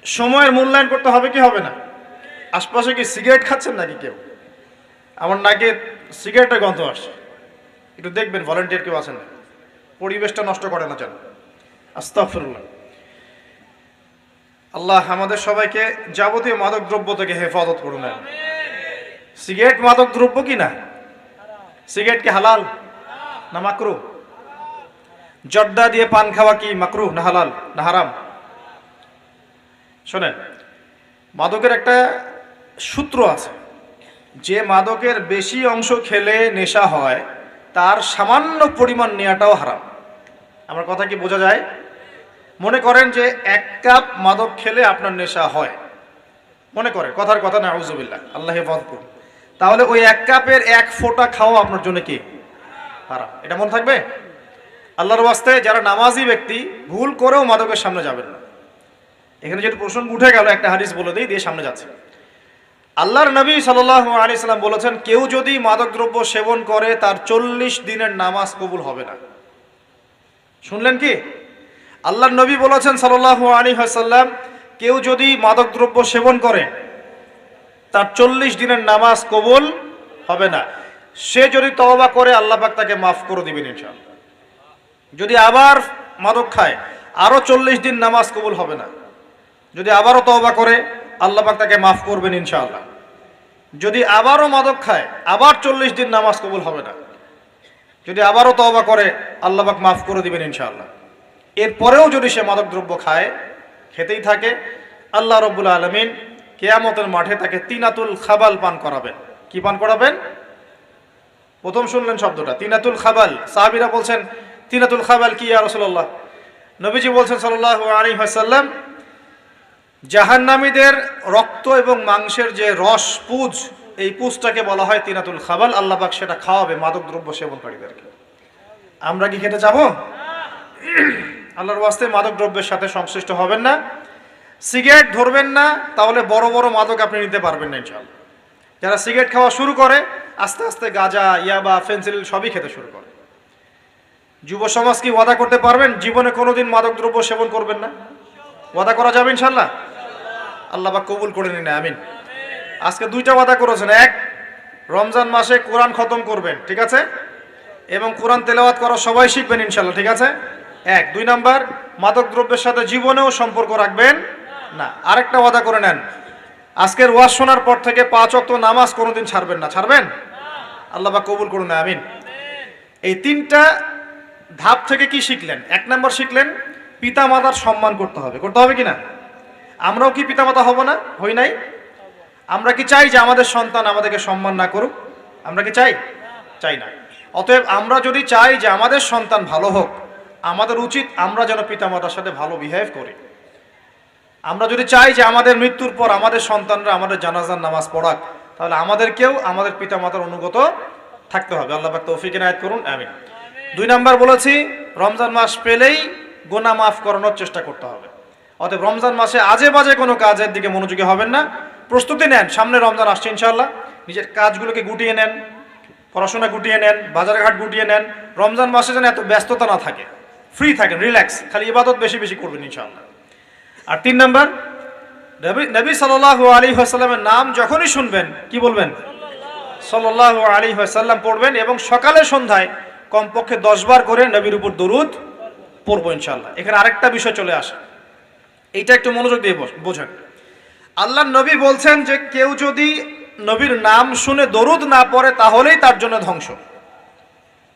[SPEAKER 1] সময়ের মূল্যায়ন করতে হবে কি হবে না? আশপাশে কি সিগারেট খাচ্ছেন নাকি কেউ? আমার নাকে সিগারেটের গন্ধ আসছে, একটু দেখবেন ভলান্টিয়ার কেউ আছেন না, পরিবেশটা নষ্ট করে না যেন। আস্তাগফিরুল্লাহ। আল্লাহ আমাদের সবাইকে যাবতীয় মাদক দ্রব্য থেকে হেফাজত করুন। সিগারেট মাদক দ্রব্য কি না? সিগারেট কি হালাল না মাকরুহ? জর্দা দিয়ে পান খাওয়া কি মাকরুহ না হালাল না হারাম? শোনেন, মাদকের একটা সূত্র আছে, যে মাদকের বেশি অংশ খেলে নেশা হয় তার সামান্য পরিমাণ নেওয়াটাও হারাম। আমার কথা কি বোঝা যায়? মনে করেন যে 1 কাপ মাদক খেলে আপনার নেশা হয়, মনে করে, কথার কথা, নাউজুবিল্লাহ, আল্লাহ হেফাজত করুন, তাহলে ওই 1 কাপের 1 ফোঁটা খাওয়া আপনার জন্য কি হারাম? এটা মনে থাকবে? আল্লাহর ওয়াস্তে যারা নামাজি ব্যক্তি ভুল করেও মাদকের সামনে যাবেন না। এখানে যেহেতু প্রসঙ্গ উঠে গেল, একটা হাদিস বলে দিয়ে সামনে যাচ্ছে। আল্লাহর নবী সাল্লাল্লাহু আলাইহি সাল্লাম বলেছেন, কেউ যদি মাদকদ্রব্য সেবন করে তার 40 দিনের নামাজ কবুল হবে না। শুনলেন কি? আল্লাহর নবী বলেছেন সাল্লাল্লাহু আলাইহি ওয়াসাল্লাম, কেউ যদি মাদকদ্রব্য সেবন করে তার 40 দিনের নামাজ কবুল হবে না। সে যদি তওবা করে আল্লাহ পাক তাকে মাফ করে দিবেন ইনশাআল্লাহ। যদি আবার মাদক খায় আরো 40 দিন নামাজ কবুল হবে না। যদি আবারও তওবা করে আল্লাহ পাক তাকে মাফ করবেন ইনশাআল্লাহ। যদি আবারও মাদক খায় আবার 40 দিন নামাজ কবুল হবে না। যদি আবারও তওবা করে আল্লাহ পাক মাফ করে দিবেন ইনশাআল্লাহ। এরপরেও যদি সে মাদক দ্রব্য খায়, খেতেই থাকে, আল্লাহ রাব্বুল আলামিন কিয়ামতের মাঠে তাকে তিনাতুল খাবাল পান করাবেন। কি পান করাবেন? প্রথম শুনলেন শব্দটা তিনাতুল খাবাল। সাহাবীরা বলছেন, তিনাতুল খাবাল কি ইয়া রাসূলুল্লাহ? নবীজি বলছেন সাল্লাল্লাহু আলাইহি ওয়াসাল্লাম, জাহান্নামীদের রক্ত এবং মাংসের যে রস পুজ, এই পুজটাকে বলা হয় তিনাতুল খাবাল। আল্লাহ পাক সেটা খাওয়াবে মাদক দ্রব্য সেবনকারীদেরকে। আমরা কি খেতে যাব? আল্লাহর ওয়াস্তে মাদক দ্রব্যের সাথে সংশ্লিষ্ট হবেন না। সিগারেট ধরবেন না, তাহলে বড় বড় মাদক আপনি নিতে পারবেন না ইনশাআল্লাহ। যারা সিগারেট খাওয়া শুরু করে আস্তে আস্তে গাঁজা, ইয়াবা, ফেন্সিডিল সবই খেতে শুরু করে। যুব সমাজ কি ওয়াদা করতে পারবেন জীবনে কোনোদিন মাদক দ্রব্য সেবন করবেন না? ওয়াদা করা যাবে ইনশাআল্লাহ? আল্লাহ পাক কবুল করে নিন, আমিন। আজকে 2টা ওয়াদা করেছেন। 1, রমজান মাসে কোরআন খতম করবেন, ঠিক আছে, এবং কোরআন তেলাওয়াত করা সবাই শিখবেন ইনশাআল্লাহ, ঠিক আছে। 1। 2 নাম্বার, মাদক দ্রব্যের সাথে জীবনেও সম্পর্ক রাখবেন না। আরেকটা ওয়াদা করে নেন, আজকের ওয়াজ শোনার পর থেকে 5 ওয়াক্ত নামাজ কোনোদিন ছাড়বেন না। ছাড়বেন? আল্লাহ পাক কবুল করুন, আমিন। এই 3টা ধাপ থেকে কি শিখলেন? 1 নাম্বার শিখলেন পিতা মাতার সম্মান করতে হবে। করতে হবে কিনা? আমরাও কি পিতা মাতা হব না? হই নাই? আমরা কি চাই যে আমাদের সন্তান আমাদেরকে সম্মান না করুক? আমরা কি চাই? চাই না। অতএব আমরা যদি চাই যে আমাদের সন্তান ভালো হোক, আমাদের উচিত আমরা যেন পিতা মাতার সাথে ভালো বিহেভ করি। আমরা যদি চাই যে আমাদের মৃত্যুর পর আমাদের সন্তানরা আমাদের জানাজার নামাজ পড়াক, তাহলে আমাদেরকেও আমাদের পিতা মাতার অনুগত থাকতে হবে। আল্লাহ পাক তৌফিক ইনায়াত করুন, আমিন। 2 নাম্বার বলেছি, রমজান মাস পেলেই গুনাহ মাফ করানোর চেষ্টা করতে হবে। অতএব রমজান মাসে আজে বাজে কোনো কাজের দিকে মনোযোগী হবেন না। প্রস্তুতি নেন, সামনে রমজান আসছে ইনশাআল্লাহ। নিজের কাজগুলোকে গুটিয়ে নেন, পড়াশোনা গুটিয়ে নেন, বাজারঘাট গুটিয়ে নেন। রমজান মাসে যেন এত ব্যস্ততা না থাকে, ফ্রি থাকেন, রিল্যাক্স, খালি ইবাদত বেশি বেশি করবেন ইনশাআল্লাহ। আর 3 নাম্বার, নবী সাল্লাল্লাহু আলাইহি ওয়াসাল্লামের নাম যখনই শুনবেন কি বলবেন? সাল্লাল্লাহু আলাইহি ওয়াসাল্লাম পড়বেন, এবং সকালে সন্ধ্যায় কমপক্ষে 10 বার করে নবীর উপর দরুদ পড়বো ইনশাআল্লাহ। এখানে আরেকটা বিষয় চলে আসে, এইটা একটু মনোযোগ দিয়ে বোঝেন। আল্লাহর নবী বলছেন যে কেউ যদি নবীর নাম শুনে দরুদ না পড়ে তাহলেই তার জন্য ধ্বংস।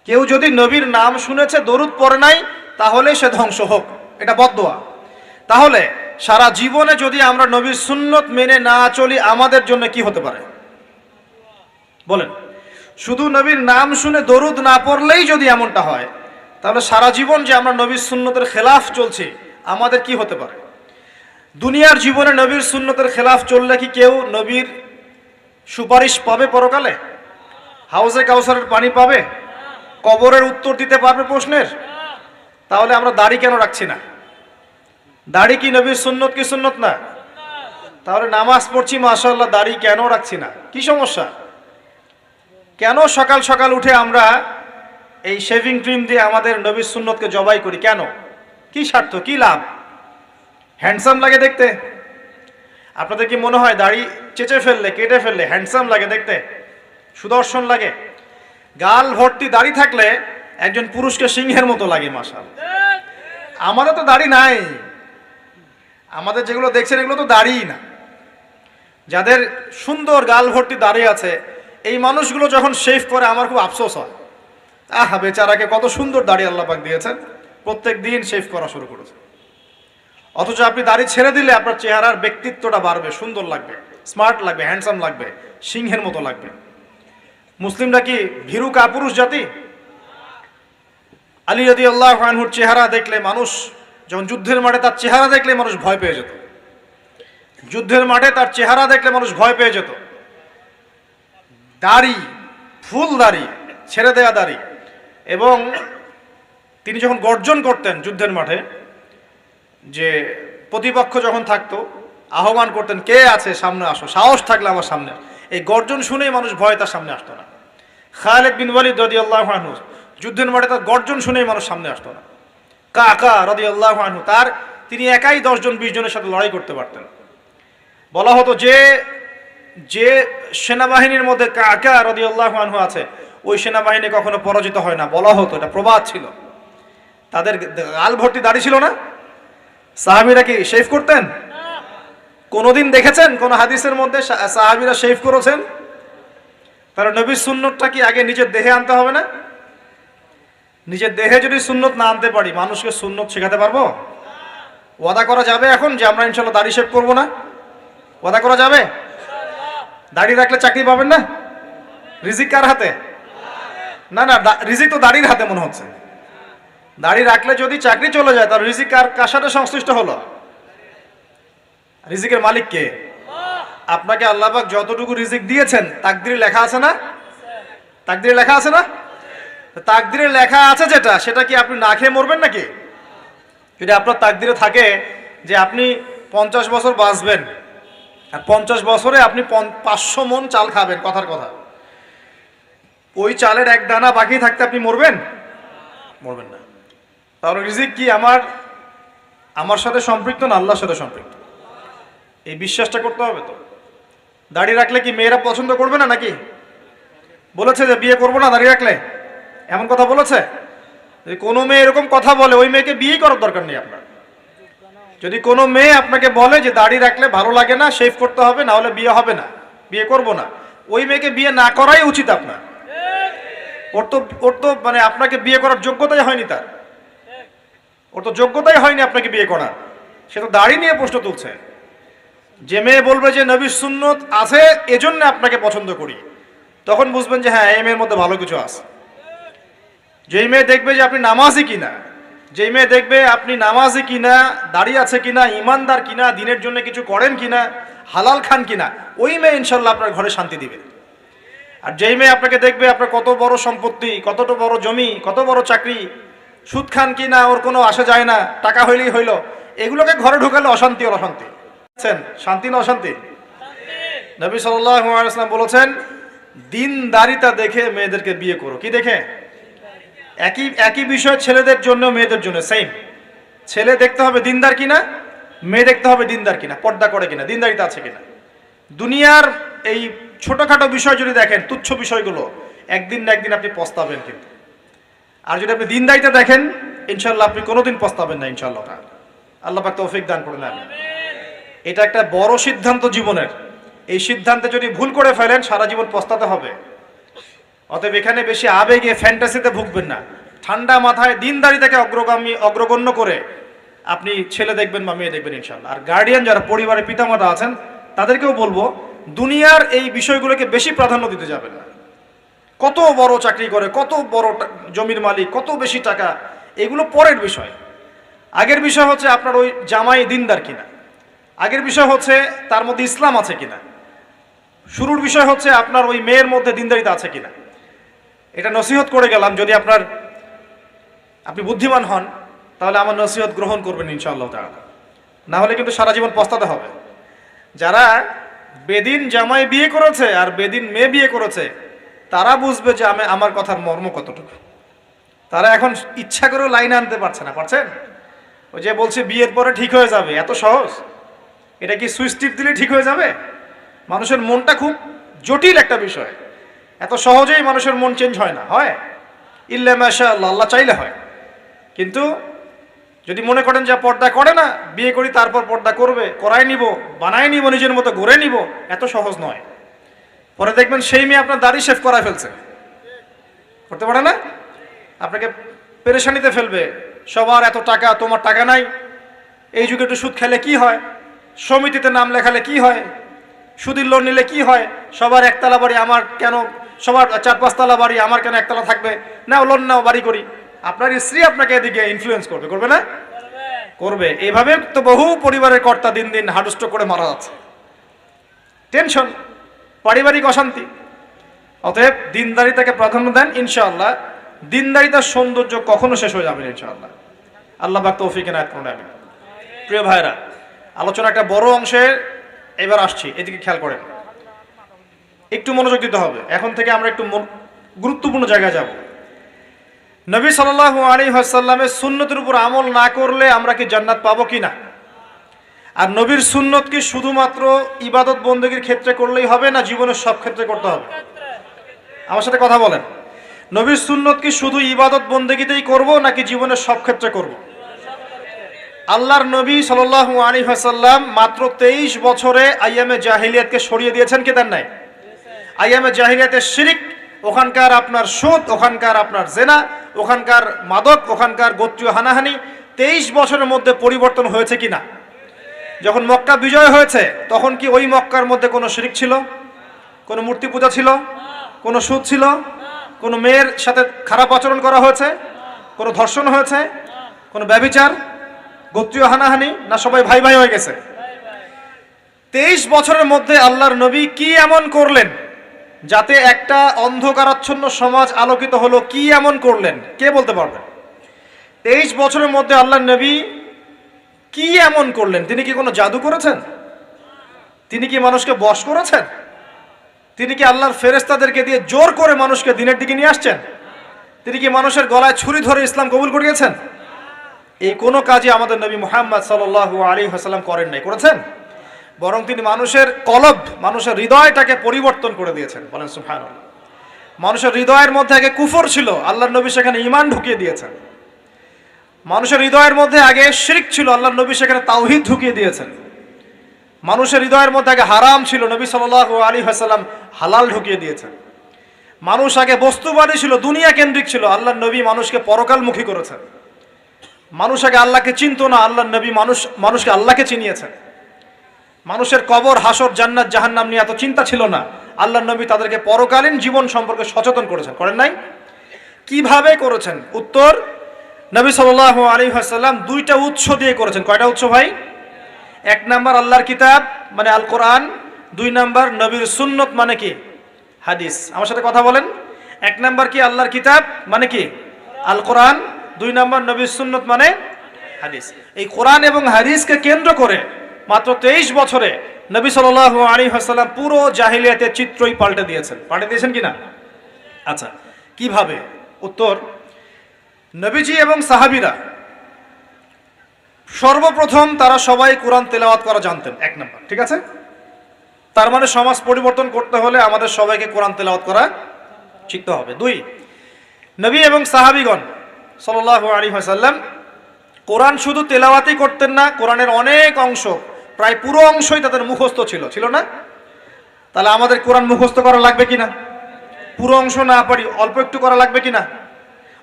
[SPEAKER 1] কেউ যদি নবীর নাম শুনেছে দরুদ পড়ে নাই তাহলে সে ধ্বংস হোক, এটা বদদোয়া। তাহলে সারা জীবনে যদি আমরা নবীর সুন্নত মেনে না চলি আমাদের জন্য কি হতে পারে বলেন? শুধু নবীর নাম শুনে দরুদ না পড়লেই যদি এমনটা হয়, তাহলে সারা জীবন যে আমরা নবীর সুন্নতের খেলাফ চলছি আমাদের কি হতে পারে? দুনিয়ার জীবনে নবীর সুন্নতের খেলাফ চললে কি কেউ নবীর সুপারিশ পাবে পরকালে? হাউজে কাউসারের পানি পাবে? কবরের উত্তর দিতে পারবে প্রশ্নের? তাহলে আমরা দাড়ি কেন রাখছি না? দাড়ি কি নবীর সুন্নত কি সুন্নত না? তাহলে নামাজ পড়ছি মাশাআল্লাহ, দাড়ি কেন রাখছি না? কি সমস্যা? কেন সকাল সকাল উঠে আমরা এই শেভিং ক্রিম দিয়ে আমাদের নবীর সুন্নতকে জবাই করি? কেন? কি স্বার্থ, কি লাভ? হ্যান্ডসাম লাগে দেখতে। আপনাদের কি মনে হয় দাড়ি চেঁচে ফেললে, কেটে ফেললে হ্যান্ডসাম লাগে দেখতে, সুদর্শন লাগে? গাল ভর্তি দাড়ি থাকলে একজন পুরুষকে সিংহের মতো লাগে মাশাআল্লাহ। আমাদের তো দাড়ি নাই, আমাদের যেগুলো দেখছেন এগুলো তো দাড়িই না। যাদের সুন্দর গাল ভর্তি দাড়ি আছে এই মানুষগুলো যখন শেভ করে আমার খুব আফসোস হয়। আহা, বেচারাকে কত সুন্দর দাড়ি আল্লাহ পাক দিয়েছেন, প্রত্যেক দিন শেভ করা শুরু করেছে। অথচ আপনি দাড়ি ছেড়ে দিলে আপনার চেহারার ব্যক্তিত্বটা বাড়বে, সুন্দর লাগবে, স্মার্ট লাগবে, হ্যান্ডসাম লাগবে, সিংহের মতো লাগবে। মুসলিমরা কি ভীরু কাপুরুষ জাতি? আলী রাদিয়াল্লাহু আনহুর চেহারা দেখলে মানুষ, যখন যুদ্ধের মাঠে তার চেহারা দেখলে মানুষ ভয় পেয়ে যেত। যুদ্ধের মাঠে তার চেহারা দেখলে মানুষ ভয় পেয়ে যেত। দাড়ি, ফুল দাড়ি, ছেড়ে দেয়া দাড়ি, এবং তিনি যখন গর্জন করতেন যুদ্ধের মাঠে, যে প্রতিপক্ষ যখন থাকতো আহ্বান করতেন, কে আছে সামনে আসো, সাহস থাকলে আমার সামনে। এই গর্জন শুনেই মানুষ ভয় তার সামনে আসতো না। খালিদ বিন ওয়ালিদ রাদিয়াল্লাহু আনহু যুদ্ধের মাঠে তার গর্জন শুনেই মানুষ সামনে আসতো না। কাকা রাদিয়াল্লাহু আনহু তিনি একাই 10 জন 20 জনের সাথে লড়াই করতে পারতেন। বলা হতো যে যে সেনাবাহিনীর মধ্যে কাকা রাদিয়াল্লাহু আনহু আছে ওই সেনাবাহিনী কখনো পরাজিত হয় না। বলা হতো, এটা প্রবাদ ছিল। তাদের গাল ভর্তি দাড়ি ছিল না। সাহাবীরা কি শেভ করতেন? কোনোদিন দেখেছেন কোন হাদিসের মধ্যে সাহাবীরা শেভ করেছেন? তাহলে নবীর সুন্নতটা কি আগে নিজের দেহে আনতে হবে না? নিজের দেহে যদি সুন্নত না আনতে পারি, মানুষকে সুন্নত শেখাতে পারবো? ওয়াদা করা যাবে এখন যে আমরা ইনশাআল্লাহ দাড়ি শেভ করবো না? ওয়াদা করা যাবে? দাড়ি রাখলে চাকরি পাবেন না? রিজিক কার হাতে? না না, রিজিক তো দাড়ির হাতে মনে হচ্ছে। দাড়ি রাখলে যদি চাকরি চলে যায় তার রিজিক কার সাথে সংশ্লিষ্ট হলো? রিজিকের মালিক কে? আপনাকে আল্লাহ পাক যতটুকু রিজিক দিয়েছেন তাকদিরে লেখা আছে না? তাকদিরে লেখা আছে না? তাকদিরে লেখা আছে যেটা, সেটা কি আপনি না খেয়ে মরবেন নাকি? যদি আপনার তাকদিরে থাকে যে আপনি 50 বছর বাঁচবেন আর 50 বছরে আপনি 500 মণ চাল খাবেন, কথার কথা, ওই চালের এক দানা বাকি থাকতে আপনি মরবেন? মরবেন না। তাহলে রিজিক কি আমার সাথে সম্পৃক্ত না আল্লাহর সাথে সম্পৃক্ত? এই বিশ্বাসটা করতে হবে। তো দাড়ি রাখলে কি মেয়েরা পছন্দ করবে না নাকি? বলেছে যে বিয়ে করবো না দাড়ি রাখলে, এমন কথা বলেছে? যদি কোনো মেয়ে এরকম কথা বলে ওই মেয়েকে বিয়ে করার দরকার নেই আপনার। যদি কোনো মেয়ে আপনাকে বলে যে দাড়ি রাখলে ভালো লাগে না, শেভ করতে হবে, না হলে বিয়ে হবে না, বিয়ে করব না, ওই মেয়েকে বিয়ে না করাই উচিত আপনার। ওর তো মানে আপনাকে বিয়ে করার যোগ্যতাই হয়নি, ওর তো যোগ্যতাই হয়নি আপনাকে বিয়ে করার। সে তো দাড়ি নিয়ে প্রশ্ন তুলছে। যে মেয়ে বলবে যে নবীর সুন্নত আছে এজন্য আপনাকে পছন্দ করি, তখন বুঝবেন যে হ্যাঁ এই মেয়ের মধ্যে ভালো কিছু আছে। যেই মেয়ে দেখবে যে আপনি নামাজি কিনা, যেই মেয়ে দেখবে আপনি নামাজি কিনা, দাঁড়িয়ে আছে কিনা, ইমানদার কিনা, দিনের জন্য কিছু করেন কিনা, হালাল খান কিনা, ওই মেয়ে ইনশাল্লাহ আপনার ঘরে শান্তি দিবে। আর যেই মেয়ে আপনাকে দেখবে আপনার কত বড় সম্পত্তি, কতটা বড় জমি, কত বড় চাকরি, সুদ খান কিনা ওর কোনো আসা যায় না, টাকা হইলেই হইল, এগুলোকে ঘরে ঢুকালে অশান্তি আর অশান্তি। শান্তি না অশান্তি? নবী সাল্লাল্লাহু আলাইহি ওয়াসাল্লাম বলেছেন দিনদারিতা দেখে মেয়েদেরকে বিয়ে করো। কি দেখে? একই বিষয় ছেলেদের জন্য মেয়েদের জন্য সেম। ছেলে দেখতে হবে দিনদার কিনা, মেয়ে দেখতে হবে দিনদার কিনা, পর্দা করে কিনা, দিনদারিতা আছে কিনা। দুনিয়ার এই ছোটখাটো বিষয় যদি দেখেন, তুচ্ছ বিষয়গুলো, একদিন না একদিন আপনি পস্তাবেন কিন্তু। আর যদি আপনি দিনদারিতা দেখেন ইনশাআল্লাহ আপনি কোনোদিন পস্তাবেন না ইনশাআল্লাহ। আল্লাহ পাক তৌফিক দান করুন। এটা একটা বড় সিদ্ধান্ত জীবনের। এই সিদ্ধান্তে যদি ভুল করে ফেলেন সারা জীবন পস্তাতে হবে। অতএব এখানে বেশি আবেগে ফ্যান্টাসিতে ভুগবেন না। ঠান্ডা মাথায় দিনদারিতাকে অগ্রগণ্য করে আপনি ছেলে দেখবেন বা মেয়ে দেখবেন ইনশাআল্লাহ। আর গার্ডিয়ান যারা পরিবারের পিতামাতা আছেন তাদেরকেও বলবো দুনিয়ার এই বিষয়গুলোকে বেশি প্রাধান্য দিতে যাবেন না। কত বড় চাকরি করে, কত বড় জমির মালিক, কত বেশি টাকা, এগুলো পরের বিষয়। আগের বিষয় হচ্ছে আপনার ওই জামাই দিনদার কিনা, আগের বিষয় হচ্ছে তার মধ্যে ইসলাম আছে কিনা, শুরুর বিষয় হচ্ছে আপনার ওই মেয়ের মধ্যে দিনদারিতা আছে কিনা। এটা নসিহত করে গেলাম। যদি আপনি বুদ্ধিমান হন তাহলে আমার নসিহত গ্রহণ করবেন ইনশাআল্লাহ তাআলা, না হলে কিন্তু সারা জীবন পস্তাতে হবে। যারা বেদিন জামাই বিয়ে করেছে আর বেদিন মেয়ে বিয়ে করেছে তারা বুঝবে যে আমার কথার মর্ম কতটুকু। তারা এখন ইচ্ছা করেও লাইনে আনতে পারছে না, পারছেন? ওই যে বলছে বিয়ের পরে ঠিক হয়ে যাবে, এত সহজ? এটা কি সুইচ টিপ দিলে ঠিক হয়ে যাবে? মানুষের মনটা খুব জটিল একটা বিষয়, এত সহজেই মানুষের মন চেঞ্জ হয় না। হয় ইল্লা মাশাআল্লাহ, আল্লাহ চাইলে হয়। কিন্তু যদি মনে করেন যে পর্দা করে না, বিয়ে করি তারপর পর্দা করবে, করাই নিব, বানাই নিব, নিজের মতো গড়ে নিব, এত সহজ নয়। পরে দেখবেন সেই মেয়ে আপনার দাড়ি শেভ করা ফেলছে, করতে পারে না, আপনাকে পেরেশানিতে ফেলবে। সবার এত টাকা, তোমার টাকা নাই, এই যুগে একটু সুদ খেলে কি হয়, সমিতিতে নাম লেখালে কি হয়, সুদের লোন নিলে কি হয়, সবার একতলা বাড়ি, আমার কেন, সবার 4-5 তলা বাড়ি, আমার কেন একতলা থাকবে, নাও লোন নাও বাড়ি করি। আপনার স্ত্রী আপনাকে এদিকে ইনফ্লুয়েন্স করবে, করবে না? করবে। এইভাবে তো বহু পরিবারের কর্তা দিন দিন হার্ট স্ট্রোক করে মারা যাচ্ছে। টেনশন, পারিবারিক অশান্তি। অতএব দিনদারিতাকে প্রাধান্য দেন, ইনশাআল্লাহ দিনদারিতার সৌন্দর্য কখনো শেষ হয়ে যাবে না ইনশাআল্লাহ। আল্লাহ পাক তৌফিক এনায়েত করুন, আমিন। প্রিয় ভাইরা, আলোচনা একটা বড় অংশে এবার আসছি, এদিকে খেয়াল করেন, একটু মনোযোগ দিতে হবে। এখন থেকে আমরা একটু গুরুত্বপূর্ণ জায়গায় যাব। নবী সাল্লাল্লাহু আলাইহি ওয়াসাল্লামের সুন্নতের উপর আমল না করলে আমরা কি জান্নাত পাবো কিনা? আর নবীর সুন্নত কি শুধুমাত্র ইবাদত বন্দেগীর ক্ষেত্রে করলেই হবে, না জীবনের সব ক্ষেত্রে করতে হবে? আমার সাথে কথা বলেন। নবীর সুন্নত কি শুধু ইবাদত বন্দেগীতেই করব, নাকি জীবনের সব ক্ষেত্রে করব? আল্লাহর নবী সাল্লাল্লাহু আলাইহি ওয়াসাল্লাম মাত্র 23 বছরে আইয়ামে জাহিলিয়াতকে সরিয়ে দিয়েছেন, কি দেন নাই? আইয়ামে জাহিলিয়াতের শিরিক, ওখানকার আপনার সুদ, ওখানকার আপনার জেনা, ওখানকার মাদক, ওখানকার গোত্রীয় হানাহানি 23 বছরের মধ্যে পরিবর্তন হয়েছে কিনা? যখন মক্কা বিজয় হয়েছে তখন কি ওই মক্কার মধ্যে কোনো শিরিক ছিল, কোনো মূর্তি পূজা ছিল, কোনো সুদ ছিল, কোনো মেয়ের সাথে খারাপ আচরণ করা হয়েছে, কোনো ধর্ষণ হয়েছে, কোনো ব্যভিচার, গোত্রীয় হানাহানি, না সবাই ভাই ভাই হয়ে গেছে? 23 বছরের মধ্যে আল্লাহর নবী কি এমন করলেন যাতে একটা অন্ধকারাচ্ছন্ন সমাজ আলোকিত হলো? কি এমন করলেন, কে বলতে পারবেন? 23 বছরের মধ্যে আল্লাহর নবী কি এমন করলেন? তিনি কি কোনো জাদু করেছেন? তিনি কি মানুষকে বশ করেছেন? তিনি কি আল্লাহর ফেরেশতাদেরকে দিয়ে জোর করে মানুষকে দিনের দিকে নিয়ে আসছেন? তিনি কি মানুষের গলায় ছুরি ধরে ইসলাম কবুল করিয়েছেন? এই কোনো কাজে আমাদের নবী মুহাম্মদ সাল্লাল্লাহু আলাইহি ওয়াসাল্লাম করেন নাই, করেছেন? বরং তিনি মানুষের কলব, মানুষের হৃদয়টাকে পরিবর্তন করে দিয়েছেন। বলেন সুবহানাল্লাহ। মানুষের হৃদয়ের মধ্যে আগে কুফর ছিল, আল্লাহর নবী সেখানে ঈমান ঢুকিয়ে দিয়েছেন। মানুষের হৃদয়ের মধ্যে আগে শিরক ছিল, আল্লাহর নবী সেখানে তাওহীদ ঢুকিয়ে দিয়েছেন। মানুষের হৃদয়ের মধ্যে আগে হারাম ছিল, নবী সাল্লাল্লাহু আলাইহি ওয়াসাল্লাম হালাল ঢুকিয়ে দিয়েছেন। মানুষ আগে বস্তুবাদী ছিল, দুনিয়া কেন্দ্রিক ছিল, আল্লাহর নবী মানুষকে পরকালমুখী করেছেন। মানুষ আগে আল্লাহকে চিনত না, আল্লাহর নবী মানুষকে আল্লাহকে চিনিয়েছেন। মানুষের কবর, হাসর, জান্নাত, জাহান্নাম নিয়ে এত চিন্তা ছিল না, আল্লাহর নবী তাদেরকে পরকালীন জীবন সম্পর্কে সচেতন করেছেন। করেন নাই? কিভাবে করেছেন? উত্তর, নবী সাল্লাল্লাহু আলাইহি ওয়াসাল্লাম 2টা উৎস দিয়ে করেছেন। কয়টা উৎস ভাই? 1 নাম্বার আল্লাহর কিতাব মানে আল কোরআন, 2 নাম্বার নবীর সুন্নত মানে কি? হাদিস। আমার সাথে কথা বলেন। 1 নাম্বার কি? আল্লাহর কিতাব মানে কি? আল কোরআন। 2 নাম্বার নবীর সুন্নত মানে হাদিস। এই কোরআন এবং হাদিসকে কেন্দ্র করে মাত্র 23 বছরে নবী সাল্লাল্লাহু আলাইহি ওয়াসাল্লাম পুরো জাহিলিয়াতের চিত্রই পাল্টে দিয়েছেন। পাল্টে দিয়েছেন কিনা? আচ্ছা, কিভাবে? উত্তর, নবীজি এবং সাহাবীরা সর্বপ্রথম তারা সবাই কোরআন তেলাওয়াত করা জানতেন, 1 নাম্বার। ঠিক আছে? তার মানে সমাজ পরিবর্তন করতে হলে আমাদের সবাইকে কোরআন তেলাওয়াত করা শিখতে হবে। 2, নবী এবং সাহাবীগণ সাল্লাল্লাহু আলাইহি ওয়াসাল্লাম কোরআন শুধু তেলাওয়াতই করতেন না, কোরআনের অনেক অংশ, প্রায় পুরো অংশই তাদের মুখস্থ ছিল, ছিল না? তাহলে আমাদের কোরআন মুখস্থ করা লাগবে কিনা? পুরো অংশ না পারি, অল্প একটু করা লাগবে কিনা?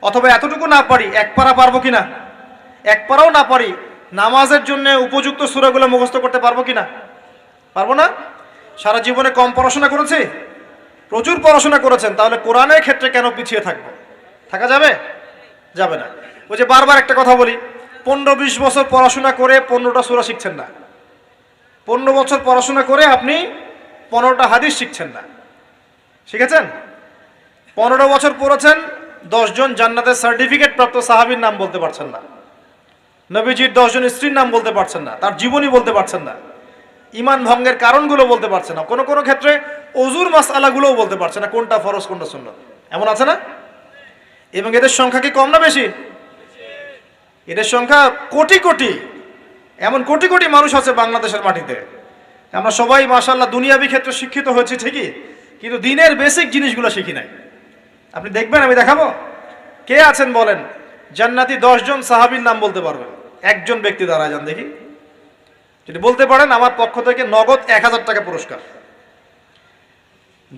[SPEAKER 1] অথবা এতটুকু না পারি, 1 পারা পারবো কিনা? 1 পারাও না পারি, নামাজের জন্য উপযুক্ত সূরাগুলো মুখস্থ করতে পারবো কিনা? পারবো না? সারা জীবনে কম পড়াশোনা করেছি? প্রচুর পড়াশোনা করেছেন, তাহলে কোরআনের ক্ষেত্রে কেন পিছিয়ে থাকবো? থাকা যাবে? যাবে না। ওই যে বারবার একটা কথা বলি, 15-20 বছর পড়াশোনা করে 15টা সূরা শিখছেন না। 15 বছর পড়াশোনা করে আপনি 15টা হাদিস শিখছেন না। শিখেছেন? 15 বছর পড়েছেন, 10 জন জান্নাতের সার্টিফিকেট প্রাপ্ত সাহাবীর নাম বলতে পারছেন না। নবীজির 10 জন স্ত্রীর নাম বলতে পারছেন না, তার জীবনী বলতে পারছেন না, ইমান ভঙ্গের কারণগুলো বলতে পারছেন না, কোনো কোনো ক্ষেত্রে অজুর মাসআলাগুলোও বলতে পারছে না, কোনটা ফরজ কোনটা সুন্নাত। এমন আছে না? এবং এদের সংখ্যা কি কম না বেশি? এদের সংখ্যা কোটি কোটি, এমন কোটি কোটি মানুষ আছে বাংলাদেশের মাটিতে। আমরা সবাই মাশাআল্লাহ দুনিয়াবি ক্ষেত্রে শিক্ষিত হয়েছি ঠিকই, কিন্তু দিনের বেসিক জিনিসগুলো শিখি নাই। আপনি দেখবেন, আমি দেখাবো। কে আছেন বলেন জান্নাতি 10 জন সাহাবীর নাম বলতে পারবেন? একজন ব্যক্তি দাঁড়ায় যান দেখি। যদি বলতে পারেন আমার পক্ষ থেকে নগদ 1000 টাকা পুরস্কার।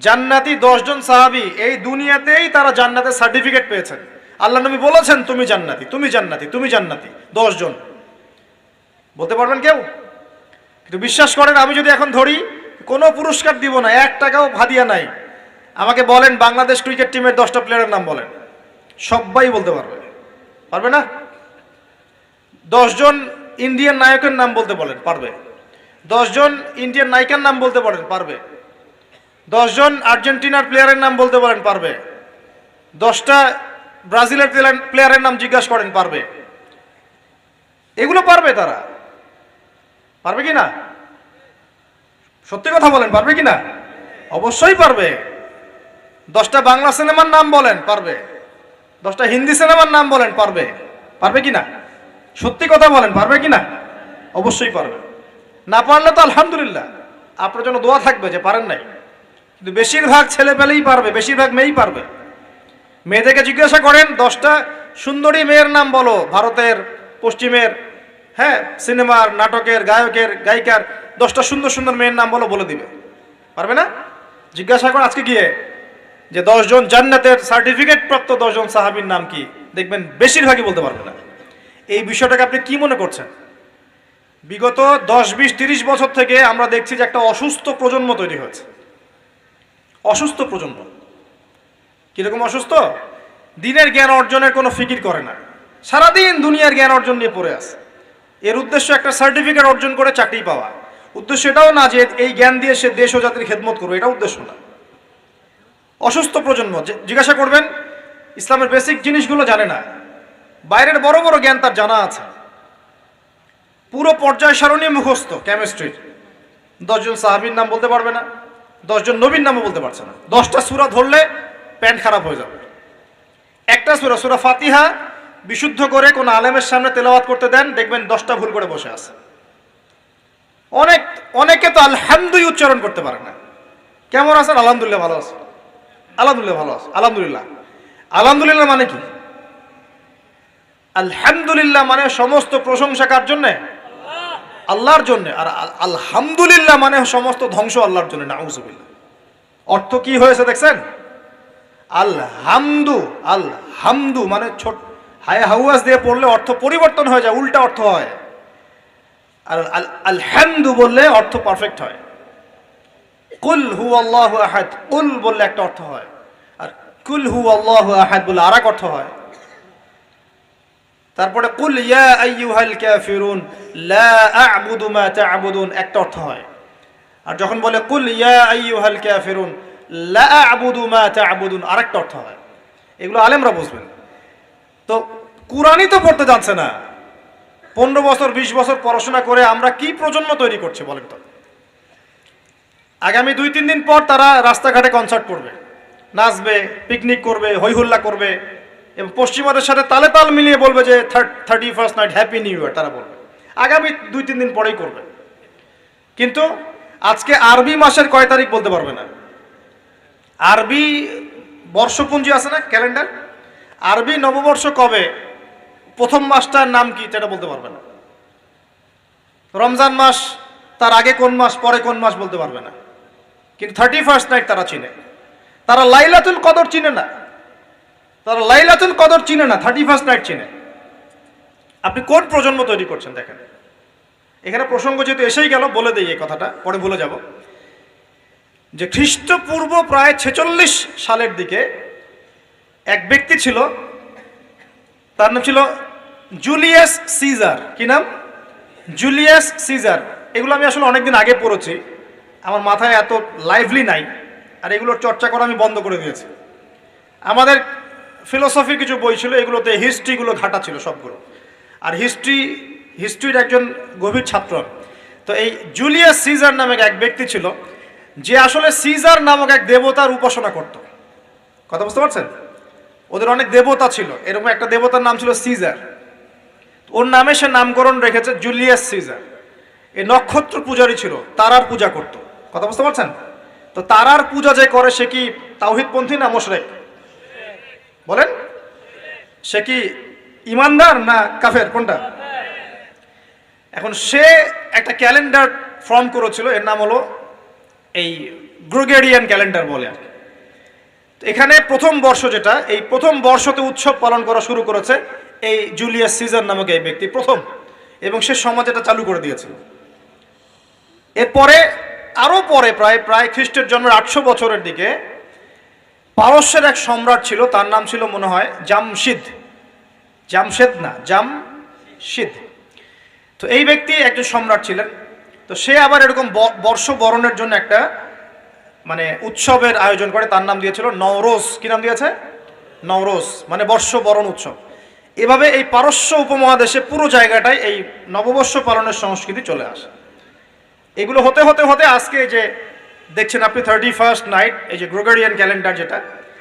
[SPEAKER 1] জান্নাতি 10 জন সাহাবী, এই দুনিয়াতেই তারা জান্নাতের সার্টিফিকেট পেয়েছেন। আল্লাহ নবী বলেছেন তুমি জান্নাতি, তুমি জান্নাতি, তুমি জান্নাতি। 10 জন বলতে পারবেন কেউ? কিন্তু বিশ্বাস করেন, আমি যদি এখন ধরি কোনো পুরস্কার দিব না, 1 টাকাও হাদিয়া নাই, আমাকে বলেন বাংলাদেশ ক্রিকেট টিমের 10টা প্লেয়ারের নাম বলেন, সবাই বলতে পারবে। পারবে না? 10 জন ইন্ডিয়ান নায়কের নাম বলতে বলেন, পারবে। 10 জন ইন্ডিয়ান নায়িকার নাম বলতে পারেন, পারবে। 10 জন আর্জেন্টিনার প্লেয়ারের নাম বলতে পারেন, পারবে। 10টা ব্রাজিলের প্লেয়ারের নাম জিজ্ঞাসা করেন, পারবে। এগুলো পারবে তারা। পারবে কি না? সত্যি কথা বলেন, পারবে কি না? অবশ্যই পারবে। 10টা বাংলা সিনেমার নাম বলেন, পারবে। 10টা হিন্দি সিনেমার নাম বলেন, পারবে। পারবে কি না? সত্যি কথা বলেন, পারবে কি না? অবশ্যই পারবে। না পারলে তো আলহামদুলিল্লাহ, আপনার জন্য দোয়া থাকবে যে পারেন নাই। কিন্তু বেশিরভাগ ছেলে পেলেই পারবে, বেশিরভাগ মেয়েই পারবে। মেয়েদেরকে জিজ্ঞাসা করেন 10টা সুন্দরী মেয়ের নাম বলো, ভারতের, পশ্চিমের, হ্যাঁ, সিনেমার, নাটকের, গায়কের, গায়িকার 10টা সুন্দর সুন্দর মেয়ের নাম বলো, বলে দিবে। পারবে না? জিজ্ঞাসা করেন আজকে গিয়ে যে 10 জন জান্নাতের সার্টিফিকেট প্রাপ্ত 10 জন সাহাবীর নাম কি, দেখবেন বেশিরভাগই বলতে পারবে না। এই বিষয়টাকে আপনি কি মনে করছেন? বিগত 10, 20, 30 বছর থেকে আমরা দেখছি যে একটা অসুস্থ প্রজন্ম তৈরি হয়েছে। অসুস্থ প্রজন্ম। কিরকম অসুস্থ? দিনের জ্ঞান অর্জনের কোনো ফিকির করে না, সারাদিন দুনিয়ার জ্ঞান অর্জন নিয়ে পড়ে আছে। এর উদ্দেশ্য একটা সার্টিফিকেট অর্জন করে চাকরি পাওয়া। উদ্দেশ্য এটাও না যে এই জ্ঞান দিয়ে সে দেশ ও জাতির খেদমত করবে, এটা উদ্দেশ্য না। অসুস্থ প্রজন্ম। জিজ্ঞাসা করবেন ইসলামের বেসিক জিনিসগুলো জানে না, বাইরের বড় বড় জ্ঞান তার জানা আছে, পুরো পর্যায় সারণী মুখস্থ কেমিস্ট্রির। 10 জন সাহাবীর নাম বলতে পারবে না, 10 জন নবীর নামও বলতে পারছে না। 10টা সূরা ধরলে প্যান্ট খারাপ হয়ে যাবে। একটা সূরা, সূরা ফাতিহা বিশুদ্ধ করে কোন আলেমের সামনে তেলাওয়াত করতে দেন, দেখবেন 10টা ভুল করে বসে আছে। অনেকে তো আলহামদুলিল্লাহ উচ্চারণ করতে পারে না। কেমন আছেন? আলহামদুলিল্লাহ ভালো আছে। আলহামদুলিল্লাহ ভালো আছে। আলহামদুলিল্লাহ, আলহামদুলিল্লাহ মানে কি? আলহামদুলিল্লাহ মানে সমস্ত প্রশংসা কার জন্য? আল্লাহর জন্য। আর আলহামদুলিল্লাহ মানে সমস্ত ধ্বংস আল্লাহর জন্য। নাউজুবিল্লাহ। অর্থ কি হয়েছে দেখছেন? আলহামদু, আলহামদু মানে ছোট হায় হাওয়াজ দিয়ে পড়লে অর্থ পরিবর্তন হয়ে যায়, উল্টা অর্থ হয়। আর আলহামদু বললে অর্থ পারফেক্ট হয়। কুল হুয়াল্লাহু আহাদ, কুল বললে একটা অর্থ হয়, আর কুল হুয়াল্লাহু আহাদ বললে আরেক অর্থ হয়। তারপরে কুল ইয়া আইয়ুহাল কাফিরুন লা আ'বুদু মা তা'বুদুন একটা অর্থ হয়। আর যখন বলে কুল ইয়া আইয়ুহাল কাফিরুন লা আ'বুদু মা তা'বুদুন আরেকটা অর্থ হয়। এগুলো আলেমরা বুঝবেন। তো কুরআনই তো পড়তে জানছে না। 15 বছর 20 বছর পড়াশোনা করে আমরা কি প্রজন্ম তৈরি করছি বলেন তো? আগামী 2-3 দিন পর তারা রাস্তাঘাটে কনসার্ট করবে, নাচবে, পিকনিক করবে, হইহুল্লা করবে এবং পশ্চিমাদের সাথে তালে তাল মিলিয়ে বলবে যে 31st night happy new year. তারা বলবে আগামী 2-3 দিন পরেই করবে। কিন্তু আজকে আরবি মাসের কয় তারিখ বলতে পারবে না। আরবি বর্ষপুঞ্জি আছে না, ক্যালেন্ডার, আরবি নববর্ষ কবে, প্রথম মাসটার নাম কি সেটা বলতে পারবে না। রমজান মাস তার আগে কোন মাস, পরে কোন মাস বলতে পারবে না। কিন্তু 31st নাইট তারা চিনে। তারা লাইলাতুল কদর চিনে না, তারা লাইলাতুল কদর চিনে না, 31st নাইট চিনে। আপনি কোন প্রজন্ম তৈরি করছেন দেখেন। এখানে প্রসঙ্গ যেহেতু এসেই গেল বলে দেই এই কথাটা, পরে ভুলে যাব, যে খ্রিস্টপূর্ব প্রায় 46 সালের দিকে এক ব্যক্তি ছিল, তার নাম ছিল জুলিয়াস সিজার। কি নাম? Julius Caesar. এগুলো আমি আসলে অনেকদিন আগে পড়েছি, আমার মাথায় এত লাইভলি নাই, আর এগুলোর চর্চা করা আমি বন্ধ করে দিয়েছি। আমাদের ফিলোসফির কিছু বই ছিল, এগুলোতে হিস্ট্রিগুলো ঘাটা ছিল সবগুলো। আর হিস্ট্রির একজন গভীর ছাত্র। তো এই জুলিয়াস সিজার নামক এক ব্যক্তি ছিল, যে আসলে সিজার নামক এক দেবতার উপাসনা করত। কথা বুঝতে পারছেন? ওদের অনেক দেবতা ছিল, এরকম একটা দেবতার নাম ছিল সিজার। ওর নামে সে নামকরণ রেখেছে জুলিয়াস সিজার। এই নক্ষত্র পূজারী ছিল, তারার পূজা করত। কথা বুঝতে পারছেন? তো তারার পূজা যে করে সে কি তাওহীদপন্থী না মুশরিক? বলেন, সে কি ইমানদার না কাফের, কোনটা? এখন সে একটা ক্যালেন্ডার ফর্ম করেছিল, এর নাম হলো এই গ্রেগরিয়ান ক্যালেন্ডার বলে আর কি। এখানে প্রথম বর্ষ যেটা, এই প্রথম বর্ষতে উৎসব পালন করা শুরু করেছে এই জুলিয়াস সিজার নামক এই ব্যক্তি প্রথম, এবং সে সমাজ এটা চালু করে দিয়েছিল। এরপরে আরও পরে প্রায় খ্রিস্টের জন্মের 800 বছরের দিকে পারস্যের এক সম্রাট ছিল, তার নাম ছিল মনে হয় জামশিদ। তো এই ব্যক্তি একজন সম্রাট ছিলেন। তো সে আবার এরকম বর্ষ বরণের জন্য একটা মানে উৎসবের আয়োজন করে, তার নাম দিয়েছিল নওরোজ। কি নাম দিয়েছে? নওরোজ, মানে বর্ষ বরণ উৎসব। এভাবে এই পারস্য উপমহাদেশে পুরো জায়গাটায় এই নববর্ষ পালনের সংস্কৃতি চলে আসে। এগুলো হতে হতে হতে আজকে যে দেখছেন আপনি 31st নাইট, এই যে গ্রেগরিয়ান ক্যালেন্ডার, যেটা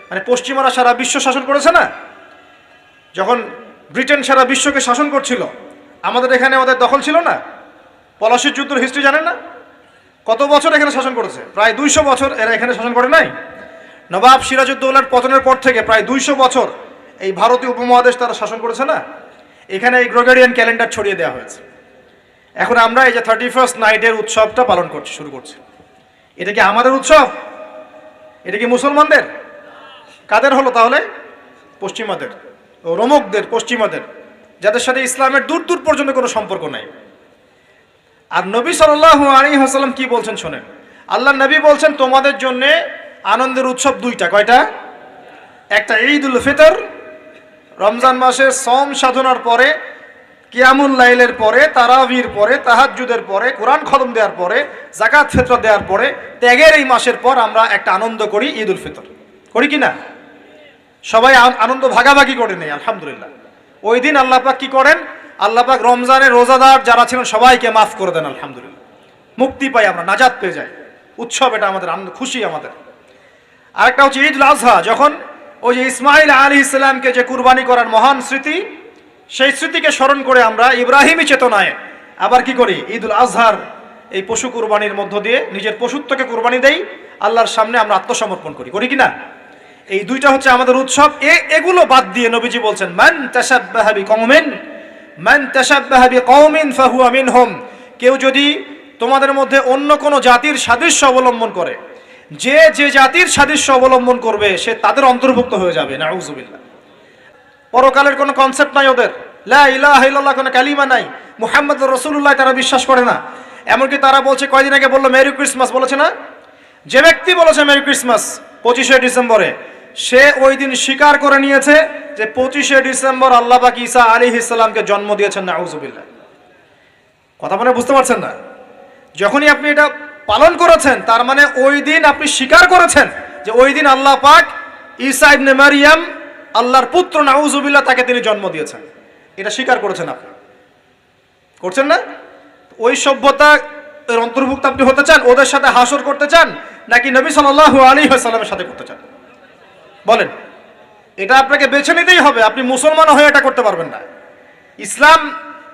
[SPEAKER 1] মানে পশ্চিমারা সারা বিশ্ব শাসন করেছে না, যখন ব্রিটেন সারা বিশ্বকে শাসন করছিল, আমাদের এখানে ওদের দখল ছিল না। পলাশির যুদ্ধের হিস্ট্রি জানেন না? কত বছর এখানে শাসন করেছে? প্রায় 200 বছর এরা এখানে শাসন করে নাই। নবাব সিরাজউদ্দৌলার পতনের পর থেকে প্রায় 200 বছর এই ভারতীয় উপমহাদেশ তারা শাসন করেছে না। এখানে এই গ্রেগরিয়ান ক্যালেন্ডার ছড়িয়ে দেওয়া হয়েছে। এখন আমরা এই যে 31st নাইটের উৎসবটা পালন শুরু করছি। এটা কি আমাদের উৎসব? এটা কি মুসলমানদের? কাদের হলো তাহলে? পশ্চিমাদের, রোমকদের, পশ্চিমাদের, যাদের সাথে ইসলামের দূর দূর পর্যন্ত কোনো সম্পর্ক নাই। আর নবী সাল্লাল্লাহু আলাইহি ওয়াসাল্লাম কি বলছেন শোনেন। আল্লাহ নবী বলছেন তোমাদের জন্য আনন্দের উৎসব দুইটা। কয়টা? একটা ঈদুল ফিতর, রমজান মাসে সম সাধনার পরে, কিয়ামুল লাইলের পরে, তারাবির পরে, তাহাজ্জুদের পরে, কোরআন খতম দেওয়ার পরে, যাকাত ফিতর দেওয়ার পরে, ত্যাগের এই মাসের পর আমরা একটা আনন্দ করি, ঈদুল ফিতর। করি কি না? সবাই আনন্দ ভাগাভাগি করে নেই, আলহামদুলিল্লাহ। ওই দিন আল্লাহ পাক কি করেন? আল্লাহ পাক রমজানের রোজাদার যারা ছিলেন সবাইকে মাফ করে দেন, আলহামদুলিল্লাহ। মুক্তি পাই আমরা, নাজাত পেয়ে যাই। উৎসব এটা আমাদের, আনন্দ, খুশি আমাদের। আরেকটা হচ্ছে ঈদুল আজহা, যখন ওই যে ইসমাইল আলাইহিস সালামকে যে কুরবানি করার মহান স্মৃতি, সেই স্মৃতিকে স্মরণ করে আমরা ইব্রাহিমী চেতনায় আবার কি করি? ঈদুল আজহার এই পশু কুরবানির মধ্য দিয়ে নিজের পশুত্বকে কুরবানি দেই, আল্লাহর সামনে আমরা আত্মসমর্পণ করি। করি কি না? এই দুইটা হচ্ছে আমাদের উৎসব। এগুলো বাদ দিয়ে নবীজি বলছেন মান তাশাব্বাহা বিকওমিন ফাহুয়া মিনহুম। কেউ যদি তোমাদের মধ্যে অন্য কোনো জাতির সাদৃশ্য অবলম্বন করে, যে যে জাতির সাদৃশ্য অবলম্বন করবে সে তাদের অন্তর্ভুক্ত হয়ে যাবে। নাউযুবিল্লাহ। পরকালের কোনো কনসেপ্ট নাই ওদের, লা ইলাহা ইল্লাল্লাহ কোনো কালিমা নাই, মুহাম্মদুর রাসূলুল্লাহ তারা বিশ্বাস করে না। এমনকি তারা বলছে, কয়দিন আগে বললো মেরি ক্রিসমাস, বলেছে না? যে ব্যক্তি বলেছে মেরি ক্রিসমাস 25শে ডিসেম্বরে, সে ওই দিন স্বীকার করে নিয়েছে যে 25শে ডিসেম্বর আল্লাহ পাক ঈসা আলাইহিস সালামকে জন্ম দিয়েছেন। নাউযুবিল্লাহ। কথা মানে বুঝতে পারছেন না? যখনই আপনি এটা পালন করেছেন, তার মানে ওই দিন আপনি স্বীকার করেছেন যে ওই দিন আল্লাহ পাক ঈসা ইবনে মারিয়াম, আল্লাহর পুত্র, নাউযুবিল্লাহ, তাকে তিনি জন্ম দিয়েছেন। এটা স্বীকার করেছেন আপনি, করছেন না? ওই সভ্যতা এর অন্তর্ভুক্ত আপনি হতে চান? ওদের সাথে হাসর করতে চান, নাকি নবী সাল্লাল্লাহু আলাইহি ওয়াসাল্লামের সাথে করতে চান? বলেন। এটা আপনাকে বেছে নিতেই হবে। আপনি মুসলমান হয়ে এটা করতে পারবেন না। ইসলাম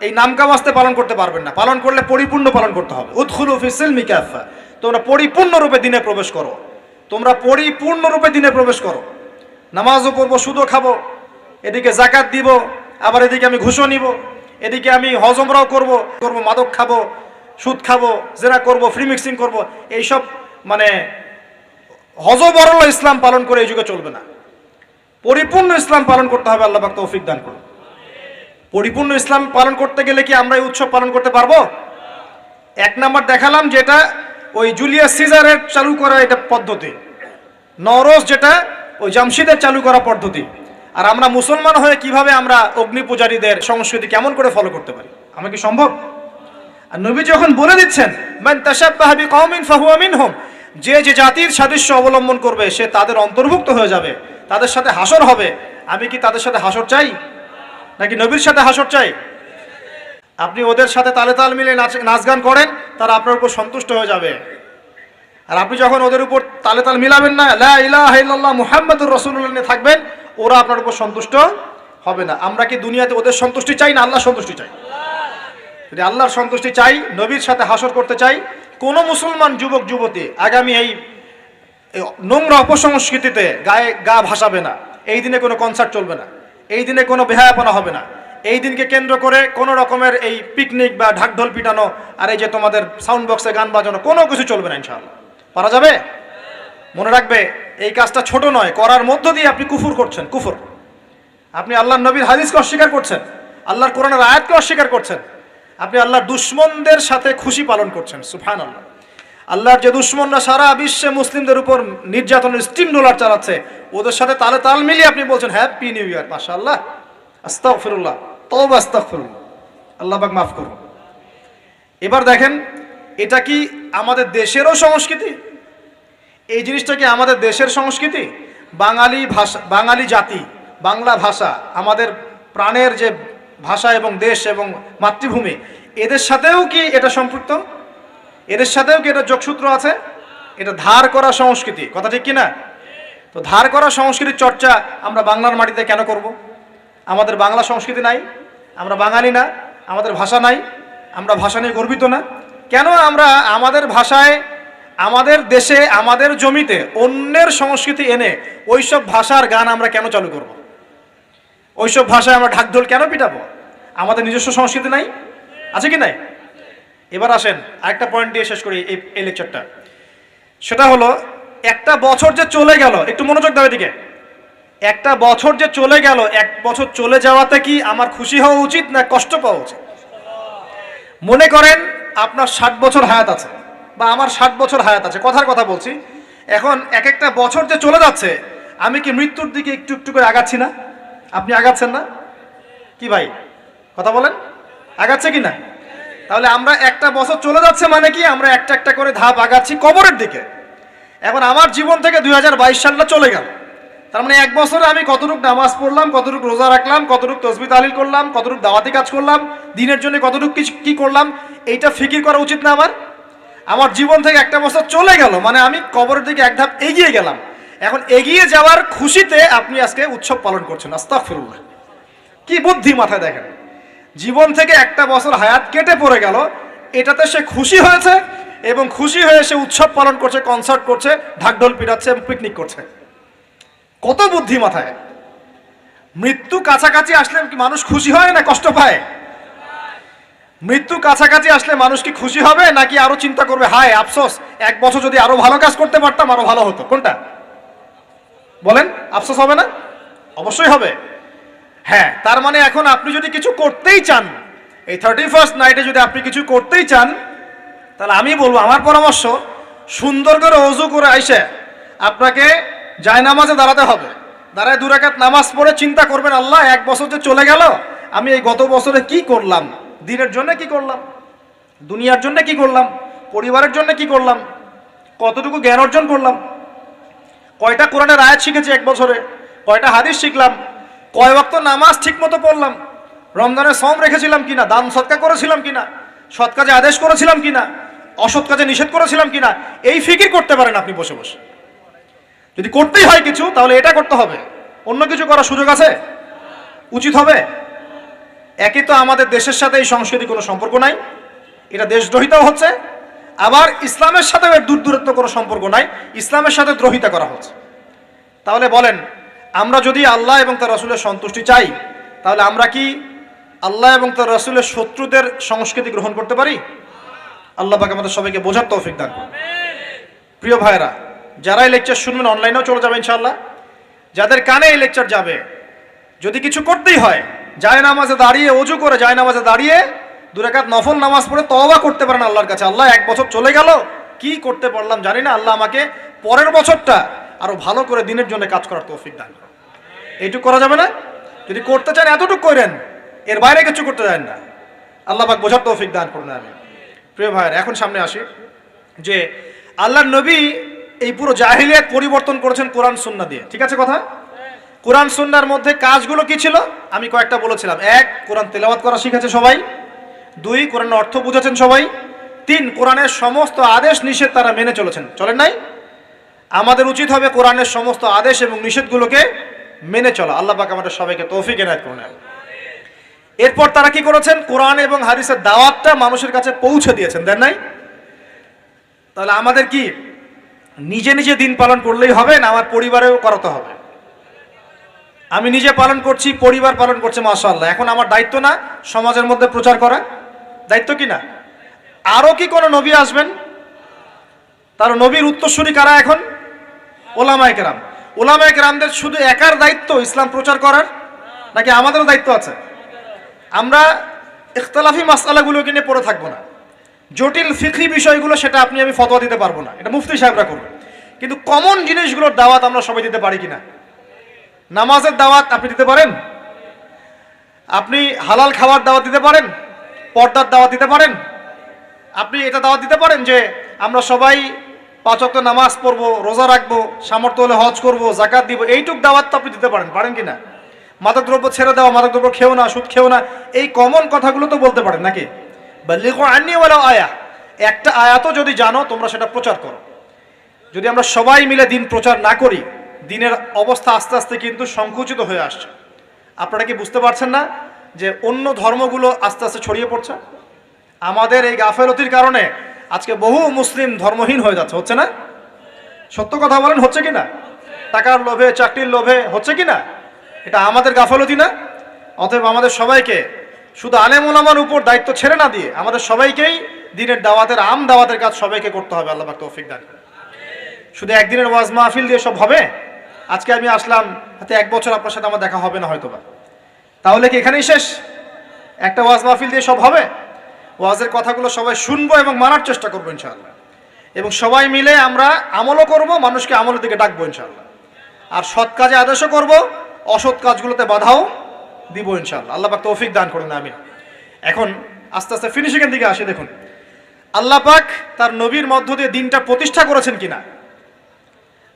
[SPEAKER 1] এই নামকাওয়াস্তে পালন করতে পারবেন না। পালন করলে পরিপূর্ণ পালন করতে হবে। উদখুলু ফিস সিলমি কাফা। তোমরা পরিপূর্ণরূপে দিনে প্রবেশ করো। তোমরা পরিপূর্ণরূপে দিনে প্রবেশ করো। নামাজও পড়বো, সুদও খাবো, এদিকে যাকাত দিব, আবার এদিকে আমি ঘুষও নিব, এদিকে আমি হজ উমরাও করব, মাদক খাবো, সুদ খাবো, জেনা করব, ফ্রি মিক্সিং করব। এইসব মানে হযবরল ইসলাম পালন করে এই যুগে চলবে না। পরিপূর্ণ ইসলাম পালন করতে হবে। আল্লাহ পাক তৌফিক দান করুন। পরিপূর্ণ ইসলাম পালন করতে গেলে কি আমরা এই উৎসব পালন করতে পারবো? এক নাম্বার দেখালাম যেটা ওই জুলিয়াস সিজারের চালু করা এটা পদ্ধতি, নওরোজ যেটা ওই জামশিদের চালু করা পদ্ধতি। আর আমরা মুসলমান হয়ে কিভাবে আমরা অগ্নি পূজারীদের সংস্কৃতি কেমন করে ফলো করতে পারি? আমার কি সম্ভব? আর নবী যখন বলে দিচ্ছেন মান তাশাব্বাহা বিকওমিন ফাহুয়া মিনহুম, যে যে জাতির সাদৃশ্য অবলম্বন করবে সে তাদের অন্তর্ভুক্ত হয়ে যাবে, তাদের সাথে হাসর হবে। আমি কি তাদের সাথে হাসর চাই, নাকি নবীর সাথে হাসর চাই? আপনি ওদের সাথে তালে তাল মিলে নাচ গান করেন, তারা আপনার উপর সন্তুষ্ট হয়ে যাবে। আর আপনি যখন ওদের উপর তালে তাল মিলাবেন না, লা ইলাহা ইল্লাল্লাহ মুহাম্মাদুর রাসূলুল্লাহ নিয়ে থাকবেন, ওরা আপনার উপর সন্তুষ্ট হবে না। আমরা কি দুনিয়াতে ওদের সন্তুষ্টি চাই না আল্লাহর সন্তুষ্টি চাই? যদি আল্লাহর সন্তুষ্টি চাই, নবীর সাথে হাসর করতে চাই, কোন মুসলমান যুবক যুবতী আগামী এই নোংরা অপসংস্কৃতিতে গায়ে গা ভাসাবে না। এই দিনে কোনো কনসার্ট চলবে না, এই দিনে কোনো বেহায়াপনা হবে না, এই দিনকে কেন্দ্র করে কোনো রকমের এই পিকনিক বা ঢাকঢোল পিটানো আর এই যে তোমাদের সাউন্ড বক্সে গান বাজানো কোনো কিছু চলবে না ইনশাআল্লাহ। পারা যাবে? মনে রাখবে এই কাজটা ছোট নয়, করার মধ্য দিয়ে আপনি কুফর করছেন। কুফর, আপনি আল্লাহর নবীর হাদিসকে অস্বীকার করছেন, আল্লাহর কোরআনের আয়াতকে অস্বীকার করছেন, আপনি আল্লাহর দুশমনদের সাথে খুশি পালন করছেন। সুবহানাল্লাহ। আল্লাহর যে দুশমনরা সারা বিশ্বে মুসলিমদের উপর নির্যাতনের স্টিম রোলার চালাচ্ছে, ওদের সাথে তালে তাল মিলিয়ে আপনি বলছেন হ্যাপি নিউ ইয়ার, মাশাআল্লাহ, আস্তাগফিরুল্লাহ, তওবা আস্তাগফিরুল্লাহ, আল্লাহ পাক মাফ করুন। এবার দেখেন, এটা কি আমাদের দেশেরও সংস্কৃতি? এই জিনিসটা কি আমাদের দেশের সংস্কৃতি? বাঙালি ভাষা, বাঙালি জাতি, বাংলা ভাষা আমাদের প্রাণের যে ভাষা এবং দেশ এবং মাতৃভূমি, এদের সাথেও কি এটা সম্পৃক্ত? এদের সাথেও কি এটা যোগসূত্র আছে? এটা ধার করা সংস্কৃতি, কথা ঠিক কিনা? তো ধার করা সংস্কৃতির চর্চা আমরা বাংলার মাটিতে কেন করব? আমাদের বাংলা সংস্কৃতি নাই, আমরা বাঙালি না, আমাদের ভাষা নাই, আমরা ভাষা নিয়ে গর্বিত না, কেন আমরা আমাদের ভাষায়, আমাদের দেশে, আমাদের জমিতে অন্যের সংস্কৃতি এনে ওইসব ভাষার গান আমরা কেন চালু করব? ওইসব ভাষায় আমরা ঢাকঢোল কেন পিটাবো? আমাদের নিজস্ব সংস্কৃতি নাই? আছে কি নাই? এবার আসেন আরেকটা পয়েন্ট দিয়ে শেষ করি এই লেকচারটা। সেটা হলো, একটা বছর যে চলে গেল, একটু মনোযোগ দাও এদিকে। একটা বছর যে চলে গেল, এক বছর চলে যাওয়াতে কি আমার খুশি হওয়া উচিত না কষ্ট পাওয়া উচিত? মনে করেন আপনার 60 বছর হায়াত আছে, বা আমার 60 বছর হায়াত আছে, কথার কথা বলছি। এখন এক একটা বছর যে চলে যাচ্ছে, আমি কি মৃত্যুর দিকে একটু একটু করে আগাচ্ছি না? আপনি আগাচ্ছেন না? কি ভাই কথা বলেন, আগাচ্ছে কি না? তাহলে আমরা একটা বছর চলে যাচ্ছে মানে কি, আমরা একটা একটা করে ধাপ আগাচ্ছি কবরের দিকে। এখন আমার জীবন থেকে 2022 সালটা চলে গেল, তার মানে এক বছরে আমি কতটুকু নামাজ পড়লাম, কতটুকু রোজা রাখলাম, কতটুকু তসবিহ তাহলিল করলাম, কতটুকু দাওয়াতি কাজ করলাম, দিনের জন্য কতটুকু কি করলাম, এইটা ফিকির করা উচিত না আমার? আমার জীবন থেকে একটা বছর চলে গেল মানে আমি কবরের দিকে এক ধাপ এগিয়ে গেলাম। এখন এগিয়ে যাওয়ার খুশিতে আপনি আজকে উৎসব পালন করছেন, আস্তাগফিরুল্লাহ। কি বুদ্ধি মাথায়! দেখেন, জীবন থেকে একটা বছর হায়াত কেটে পড়ে গেল, এটাতে সে খুশি হয়েছে এবং খুশি হয়ে সে উৎসব পালন করছে, কনসার্ট করছে, ঢাকঢোল পিটাচ্ছে এবং পিকনিক করছে। কত বুদ্ধি মাথায়! মৃত্যু কাছাকাছি আসলে কি মানুষ খুশি হয় না কষ্ট পায়? মৃত্যু কাছাকাছি আসলে মানুষ কি খুশি হবে নাকি আরো চিন্তা করবে, হায় আফসোস, এক বছর যদি আরো ভালো কাজ করতে পারতাম আরো ভালো হতো? কোনটা বলেন? আফসোস হবে না? অবশ্যই হবে। হ্যাঁ, তার মানে এখন আপনি যদি কিছু করতেই চান, এই 31st নাইটে যদি আপনি কিছু করতেই চান, তাহলে আমি বলবো, আমার পরামর্শ, সুন্দর করে ওযু করে আইসে আপনাকে জায়নামাজে দাঁড়াতে হবে। দাঁড়ায় 2 রাকাত নামাজ পড়ে চিন্তা করবেন, আল্লাহ এক বছর যে চলে গেল, আমি এই গত বছরে কি করলাম, দিনের জন্য কি করলাম, দুনিয়ার জন্য কি করলাম, পরিবারের জন্য কি করলাম, কতটুকু জ্ঞান অর্জন করলাম, কয়টা কোরআনের আয়াত শিখেছি এক বছরে, কয়টা হাদিস শিখলাম, কয় ওয়াক্ত নামাজ ঠিক মতো পড়লাম, রমজানের সওম রেখেছিলাম কিনা, দান সদকা করেছিলাম কিনা, সৎ কাজে আদেশ করেছিলাম কিনা, অসৎ কাজে নিষেধ করেছিলাম কিনা, এই ফিকির করতে পারেন আপনি বসে বসে। যদি করতেই হয় কিছু, তাহলে এটা করতে হবে, অন্য কিছু করার সুযোগ আছে? উচিত হবে? একই তো আমাদের দেশের সাথে এই সংস্কৃতি কোনো সম্পর্ক নাই, এটা দেশদ্রোহিতাও হচ্ছে, আবার ইসলামের সাথেও এর দূরত্ব কোনো সম্পর্ক নাই, ইসলামের সাথে দ্রোহিতা করা হচ্ছে। তাহলে বলেন, আমরা যদি আল্লাহ এবং তার রাসূলের সন্তুষ্টি চাই, তাহলে আমরা কি আল্লাহ এবং তার রাসূলের শত্রুদের সংস্কৃতি গ্রহণ করতে পারি? আল্লাহ পাক আমাদের সবাইকে বোঝার তৌফিক দান করুন। প্রিয় ভাইরা, যারা এই লেকচার শুনবেন অনলাইনেও চলে যাবে ইনশাআল্লাহ, যাদের কানে এই লেকচার যাবে, যদি কিছু করতেই হয়, জায়নামাজে দাঁড়িয়ে, ওযু করে জায়নামাজে দাঁড়িয়ে 2 রাকাত নফল নামাজ পড়ে তওবা করতে পারেন আল্লাহর কাছে, আল্লাহ এক বছর চলে গেল, কি করতে পারলাম জানি না, আল্লাহ আমাকে পরের বছরটা আরো ভালো করে দিনের জন্য কাজ করার তৌফিক দান করুন। এইটুকু করা যাবে না? যদি করতে চান এতটুকু করেন, এর বাইরে কিছু করতে যান না। আল্লাহ পাক বোঝার তৌফিক দান করুন। আমি প্রিয় ভাইয়ের, এখন সামনে আসি যে আল্লাহর নবী এই পুরো জাহিলিয়াত পরিবর্তন করেছেন কোরআন সুন্নাহ দিয়ে, ঠিক আছে কথা? কোরআন সুন্নাহর মধ্যে কাজগুলো কি ছিল আমি কয়েকটা বলেছিলাম। 1, কোরআন তেলাওয়াত করা শিখেছে সবাই। 2 কোরআনের অর্থ বুঝেছেন সবাই, 3 কোরআনের সমস্ত আদেশ নিষেধ তারা মেনে চলেছেন, চলেন নাই? আমাদের উচিত হবে কোরআনের সমস্ত আদেশ এবং নিষেধগুলোকে মেনে চলা। আল্লাহ পাক আমাদের সবাইকে তৌফিক এনায়েত করুন। এরপর তারা কি করেছেন? কোরআন এবং হাদিসের দাওয়াতটা মানুষের কাছে পৌঁছে দিয়েছেন, দেন নাই? তাহলে আমাদের কি নিজে নিজে দিন পালন করলেই হবে, না আমার পরিবারেও করাতে হবে? আমি নিজে পালন করছি, পরিবার পালন করছে, মাশাআল্লাহ। এখন আমার দায়িত্ব না সমাজের মধ্যে প্রচার করা? দায়িত্ব কি না? আরো কি কোনো নবী আসবেন? তার নবীর উত্তরসূরি কারা এখন? ওলামায়ে কেরাম। ওলামায়ে কেরামদের শুধু একার দায়িত্ব ইসলাম প্রচার করার, নাকি আমাদেরও দায়িত্ব আছে? আমরা ইখতিলাফি মাসআলাগুলোকে নিয়ে পড়ে থাকবো না। জটিল ফিকহি বিষয়গুলো সেটা আপনি আমি ফতোয়া দিতে পারবো না, এটা মুফতি সাহেবরা করবেন। কিন্তু কমন জিনিসগুলোর দাওয়াত আমরা সবাই দিতে পারি কিনা? নামাজের দাওয়াত আপনি দিতে পারেন? আপনি হালাল খাবার দাওয়াত দিতে পারেন? পর্দার দাওয়াত দিতে পারেন? আপনি এটা দাওয়াত দিতে পারেন যে আমরা সবাই 5 ওয়াক্ত নামাজ পড়বো, রোজা রাখবো, সামর্থ্য হলে হজ করবো, জাকাত দিব, এইটুক দাওয়াত তো আপনি দিতে পারেন কিনা? মাদকদ্রব্য ছেড়ে দেওয়া, মাদকদ্রব্য খেও না, সুদ খেও না, এই কমন কথাগুলো তো বলতে পারেন নাকি? বাল্লিগু আন্নী ওয়ালাউ আয়া, একটা আয়াতও যদি জানো তোমরা সেটা প্রচার করো। যদি আমরা সবাই মিলে দিন প্রচার না করি, দিনের অবস্থা আস্তে আস্তে কিন্তু সংকুচিত হয়ে আসছে। আপনারা কি বুঝতে পারছেন না যে অন্য ধর্মগুলো আস্তে আস্তে ছড়িয়ে পড়ছে? আমাদের এই গাফেলতির কারণে আজকে বহু মুসলিম ধর্মহীন হয়ে যাচ্ছে, হচ্ছে না? সত্য কথা বলেন, হচ্ছে কিনা? টাকার লোভে, চাকরির লোভে, হচ্ছে কিনা? এটা আমাদের গাফেলতি না? অতএব আমাদের সবাইকে শুধু আলেম ওলামার উপর দায়িত্ব ছেড়ে না দিয়ে আমাদের সবাইকেই দিনের দাওয়াতের, আম দাওয়াতের কাজ সবাইকে করতে হবে। আল্লাহ পাক তৌফিক দান করেন। শুধু একদিনের ওয়াজ মাহফিল দিয়ে সব হবে? আজকে আমি আসলাম, হাতে 1 বছর আপনার সাথে আমার দেখা হবে না হয়তোবা, তাহলে কি এখানেই শেষ? একটা ওয়াজ মাহফিল দিয়ে সব হবে? ওয়াজের কথাগুলো সবাই শুনবো এবং মানার চেষ্টা করবো ইনশাআল্লাহ, এবং সবাই মিলে আমরা আমলও করব, মানুষকে আমলের দিকে ডাকবো ইনশাআল্লাহ। আর সৎ কাজে আদেশও করব, অসৎ কাজগুলোতে বাধাও দিব ইনশাআল্লাহ। আল্লাহ পাক তৌফিক দান করুন, আমিন। এখন আস্তে আস্তে ফিনিশিং এর দিকে আসি। দেখুন আল্লাহ পাক তার নবীর মধ্য দিয়ে দিনটা প্রতিষ্ঠা করেছেন কিনা?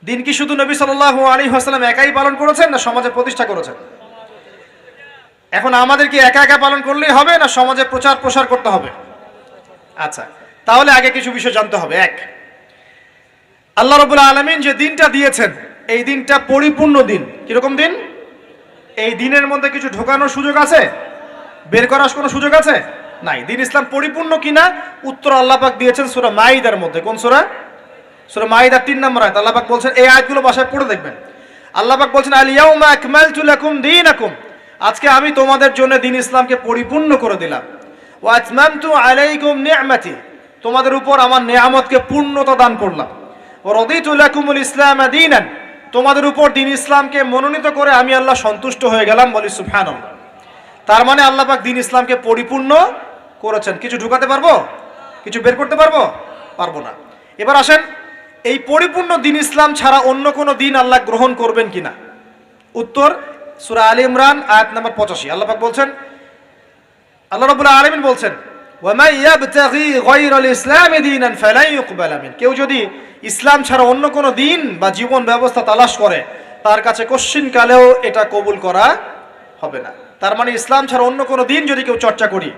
[SPEAKER 1] দিন কি শুধু নবী সাল্লাল্লাহু আলাইহি ওয়াসাল্লাম একাই পালন করেছেন, না সমাজে প্রতিষ্ঠা করেছেন? এখন আমাদের কি একা একা পালন করলেই হবে, না সমাজে প্রচার প্রসার করতে হবে? আচ্ছা, তাহলে আগে কিছু বিষয় জানতে হবে। 1, আল্লাহ রাব্বুল আলামিন যে দিনটা দিয়েছেন, এই দিনটা পরিপূর্ণ দিন। কিরকম দিন? এই দিনের মধ্যে কিছু ঢোকানোর সুযোগ আছে? বের করার কোনো সুযোগ আছে? নাই। দিন ইসলাম পরিপূর্ণ কিনা উত্তর আল্লাহ পাক দিয়েছেন সূরা মাইদার মধ্যে। কোন সূরা? সূরা মাইদা 3 নম্বর আয়াত। আল্লাহ পাক বলছেন, এই আয়াতগুলো বাসায় পড়ে দেখবেন। আল্লাহ পাক বলছেন, আল ইয়াউমা আকমালতু লাকুম দীনাকুম, আজকে আমি তোমাদের জন্য দিন ইসলামকে পরিপূর্ণ করে দিলাম। ওয়া আতমামতু আলাইকুম নি'মাতি, তোমাদের উপর আমার নিয়ামতকে পূর্ণতা দান করলাম। ওয়া রাদিতু লাকুমুল ইসলাম দীনান, তোমাদের উপর দিন ইসলামকে মনোনীত করে আমি আল্লাহ সন্তুষ্ট হয়ে গেলাম। বলি সুবহানাল্লাহ। তার মানে আল্লাহ পাক দিন ইসলামকে পরিপূর্ণ করেছেন। কিছু ঢুকাতে পারবো? কিছু বের করতে পারবো? পারবো না। এবার আসেন, এই পরিপূর্ণ দিন ইসলাম ছাড়া অন্য কোনো দিন আল্লাহ গ্রহণ করবেন কিনা? উত্তর সূরা আলে ইমরান আয়াত নম্বর 85। আল্লাহ পাক বলছেন, আল্লাহ রাব্বুল আলামিন বলছেন, ওয়া মান ইয়াবতাগি গায়রাল ইসলামি দীনান ফালা ইউকবালা মিন, কেউ যদি ইসলাম ছাড়া অন্য কোনো দিন বা জীবন ব্যবস্থা তালাশ করে, তার কাছে কোশ্চিন কালেও এটা কবুল করা হবে না। তার মানে ইসলাম ছাড়া অন্য কোনো দিন যদি কেউ চর্চা করি,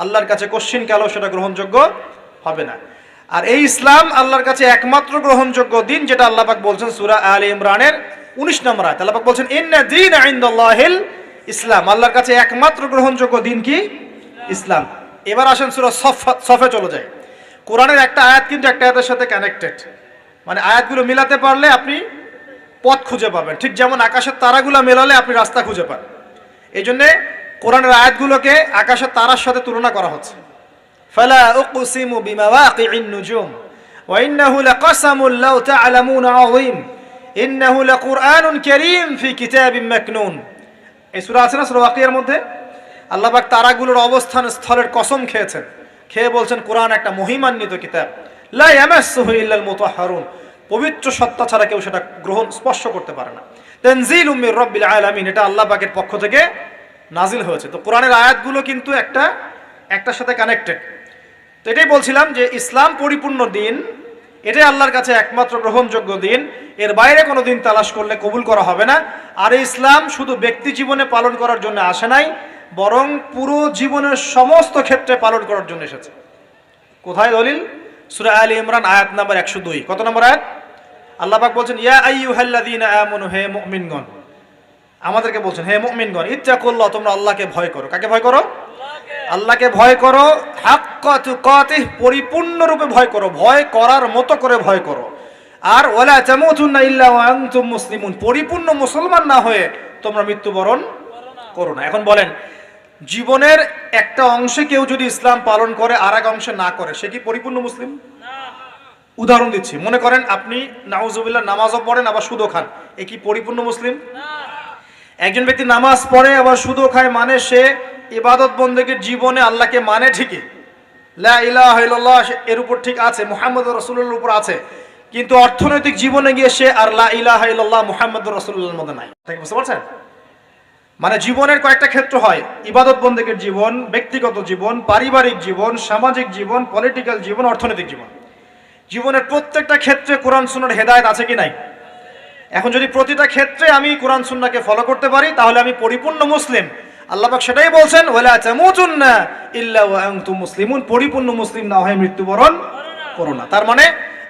[SPEAKER 1] আল্লাহর কাছে কোশ্চিন কালেও সেটা গ্রহণযোগ্য হবে না। আর এই ইসলাম আল্লাহর কাছে একমাত্র গ্রহণযোগ্য দিন, যেটা আল্লাহ পাক বলছেন সূরা আলে ইমরানের 19 নম্বর আয়াত। আল্লাহ পাক বলছেন, ইন্না দীনা ইনদাল্লাহিল ইসলাম, আল্লাহর কাছে একমাত্র গ্রহণযোগ্য দিন কি? ইসলাম। এবার আসেন সূরা সফে চলে যায়। কোরআনের একটা আয়াত কিন্তু একটা আয়াতের সাথে কানেক্টেড, মানে আয়াতগুলো মিলাতে পারলে আপনি পথ খুঁজে পাবেন, ঠিক যেমন আকাশের তারাগুলো মেলালে আপনি রাস্তা খুঁজে পান। এই জন্যে কোরআনের আয়াতগুলোকে আকাশের তারার সাথে তুলনা করা হচ্ছে। ফালা উকসিমু বিমাওয়াকিন নুজুম ওয়া ইন্নাহু লাকাসামুন লাউ তা'লামুন আযীম ইন্নাহু লাকুরআনুন কারীম ফি কিতাবিন মাকনুন। এই সূরা আছে না, সূরা ওয়াকিয়ার মধ্যে আল্লাহ পাক তারাগুলোর অবস্থান স্থলের কসম খেয়েছেন, খেয়ে বলছেন কোরআন একটা মহিমান্বিত কিতাব, লা ইয়ামাসসুহু ইল্লাল মুতাহহারুন, পবিত্র সত্তা ছাড়া কেউ সেটা গ্রহণ স্পর্শ করতে পারে না। তানজিলুম মির রাব্বিল আলামিন, এটা আল্লাহ পাকের পক্ষ থেকে নাজিল হয়েছে। তো কোরআনের আয়াতগুলো কিন্তু একটার সাথে কানেক্টেড। তো এটাই বলছিলাম যে ইসলাম পরিপূর্ণ দিন, এটাই আল্লাহর কাছে একমাত্র গ্রহণযোগ্য দিন। এর বাইরে কোনো দিন তালাশ করলে কবুল করা হবে না। আর এই ইসলাম শুধু ব্যক্তি জীবনে পালন করার জন্য আসে নাই, বরং পুরো জীবনের সমস্ত ক্ষেত্রে পালন করার জন্য এসেছে। কোথায় দলিল? সূরা আলে ইমরান আয়াত নাম্বার 102। কত নম্বর আয়াত? আল্লাহ পাক বলছেন, ইয়া আইয়ুহাল্লাযীনা আমানু, হে মুমিনগণ, আমাদেরকে বলছেন হে মুমিনগণ, ইত্তাকুল্লাহ, তোমরা আল্লাহকে ভয় করো। কাকে ভয় করো? আল্লাহকে ভয় করো। হাক্কা তুকাতিহ, পরিপূর্ণরূপে ভয় করো, ভয় করার মতো করে ভয় করো। আর ওয়ালা তামুতুন্না ইল্লা ওয়া আনতুম মুসলিমুন, পরিপূর্ণ মুসলমান না হয়ে তোমরা মৃত্যুবরণ করো না। এখন বলেন, জীবনের একটা অংশে কেউ যদি ইসলাম পালন করে আর এক অংশে না করে, সে কি পরিপূর্ণ মুসলিম? উদাহরণ দিচ্ছি, মনে করেন আপনি নাউজুবিল্লাহ নামাজও পড়েন আবার সুদও খান, এ কি পরিপূর্ণ মুসলিম? একজন ব্যক্তি নামাজ পড়ে আবার সুদও খায়, মানে সে ইবাদত বন্দেগীর জীবনে আল্লাহকে মানে ঠিকই, লা ইলাহা ইল্লাল্লাহ এর উপর ঠিক আছে, মুহাম্মদুর রাসূলুল্লাহর উপর আছে, কিন্তু অর্থনৈতিক জীবনে গিয়ে সে আর লা ইলাহা ইল্লাল্লাহ মুহাম্মদুর রাসূলুল্লাহর মধ্যে নাই। বুঝতে পারছেন? মানে জীবনের কয়েকটা ক্ষেত্র হয়, ইবাদত বন্দেগীর জীবন, ব্যক্তিগত জীবন, পারিবারিক জীবন, সামাজিক জীবন, পলিটিক্যাল জীবন, অর্থনৈতিক জীবন। জীবনের প্রত্যেকটা ক্ষেত্রে কোরআন সুন্নাহর হেদায়েত আছে কি নাই? এখন যদি প্রতিটা ক্ষেত্রে আমি কোরআন সুন্নাহকে ফলো করতে পারি, তাহলে আমি পরিপূর্ণ মুসলিম। আল্লাহ পাক সেটাই বলছেন, ওয়ালা তামুতুন্না ইল্লা ওয়া আনতুম মুসলিমুন, পরিপূর্ণ মুসলিম না হয়ে মৃত্যুবরণ করো না। তার মানে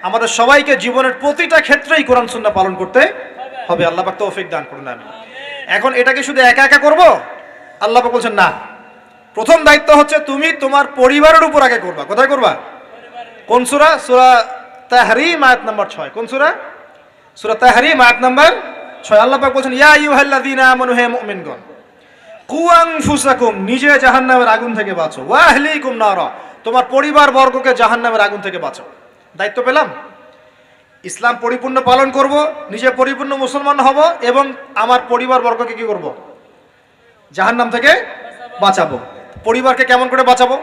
[SPEAKER 1] আমাদের সবাইকে জীবনের প্রতিটা ক্ষেত্রেই কোরআন সুন্নাহ পালন করতে হবে। আল্লাহ পাক তৌফিক দান করুন, আমিন। এখন এটাকে শুধু একা একা করব? আল্লাহ পাক বলছেন না, প্রথম দায়িত্ব হচ্ছে তুমি তোমার পরিবারের উপর আগে করবা। কোথায় করবা? কোন সূরা? সূরা তাহরীম আয়াত নাম্বার 6। কোন সূরা? সূরা তাহরীম আয়াত নাম্বার 6। আল্লাহ পাক বলছেন, ইয়া আইয়ুহাল্লাযীনা আমানু, হে মুমিনগণ, কু আনফুসাকুম, নিজে জাহান্নামের আগুন থেকে বাঁচো, ওয়া আহলিকুম নারা, তোমার পরিবার বর্গকে জাহান্নামের আগুন থেকে বাঁচো। দায়িত্ব পেলাম, ইসলাম পরিপূর্ণ পালন করব, নিজে পরিপূর্ণ মুসলমান হব, এবং আমার পরিবার বর্গকে কি করব? জাহান্নাম থেকে বাঁচাবো। পরিবারকে কেমন করে বাঁচাবো?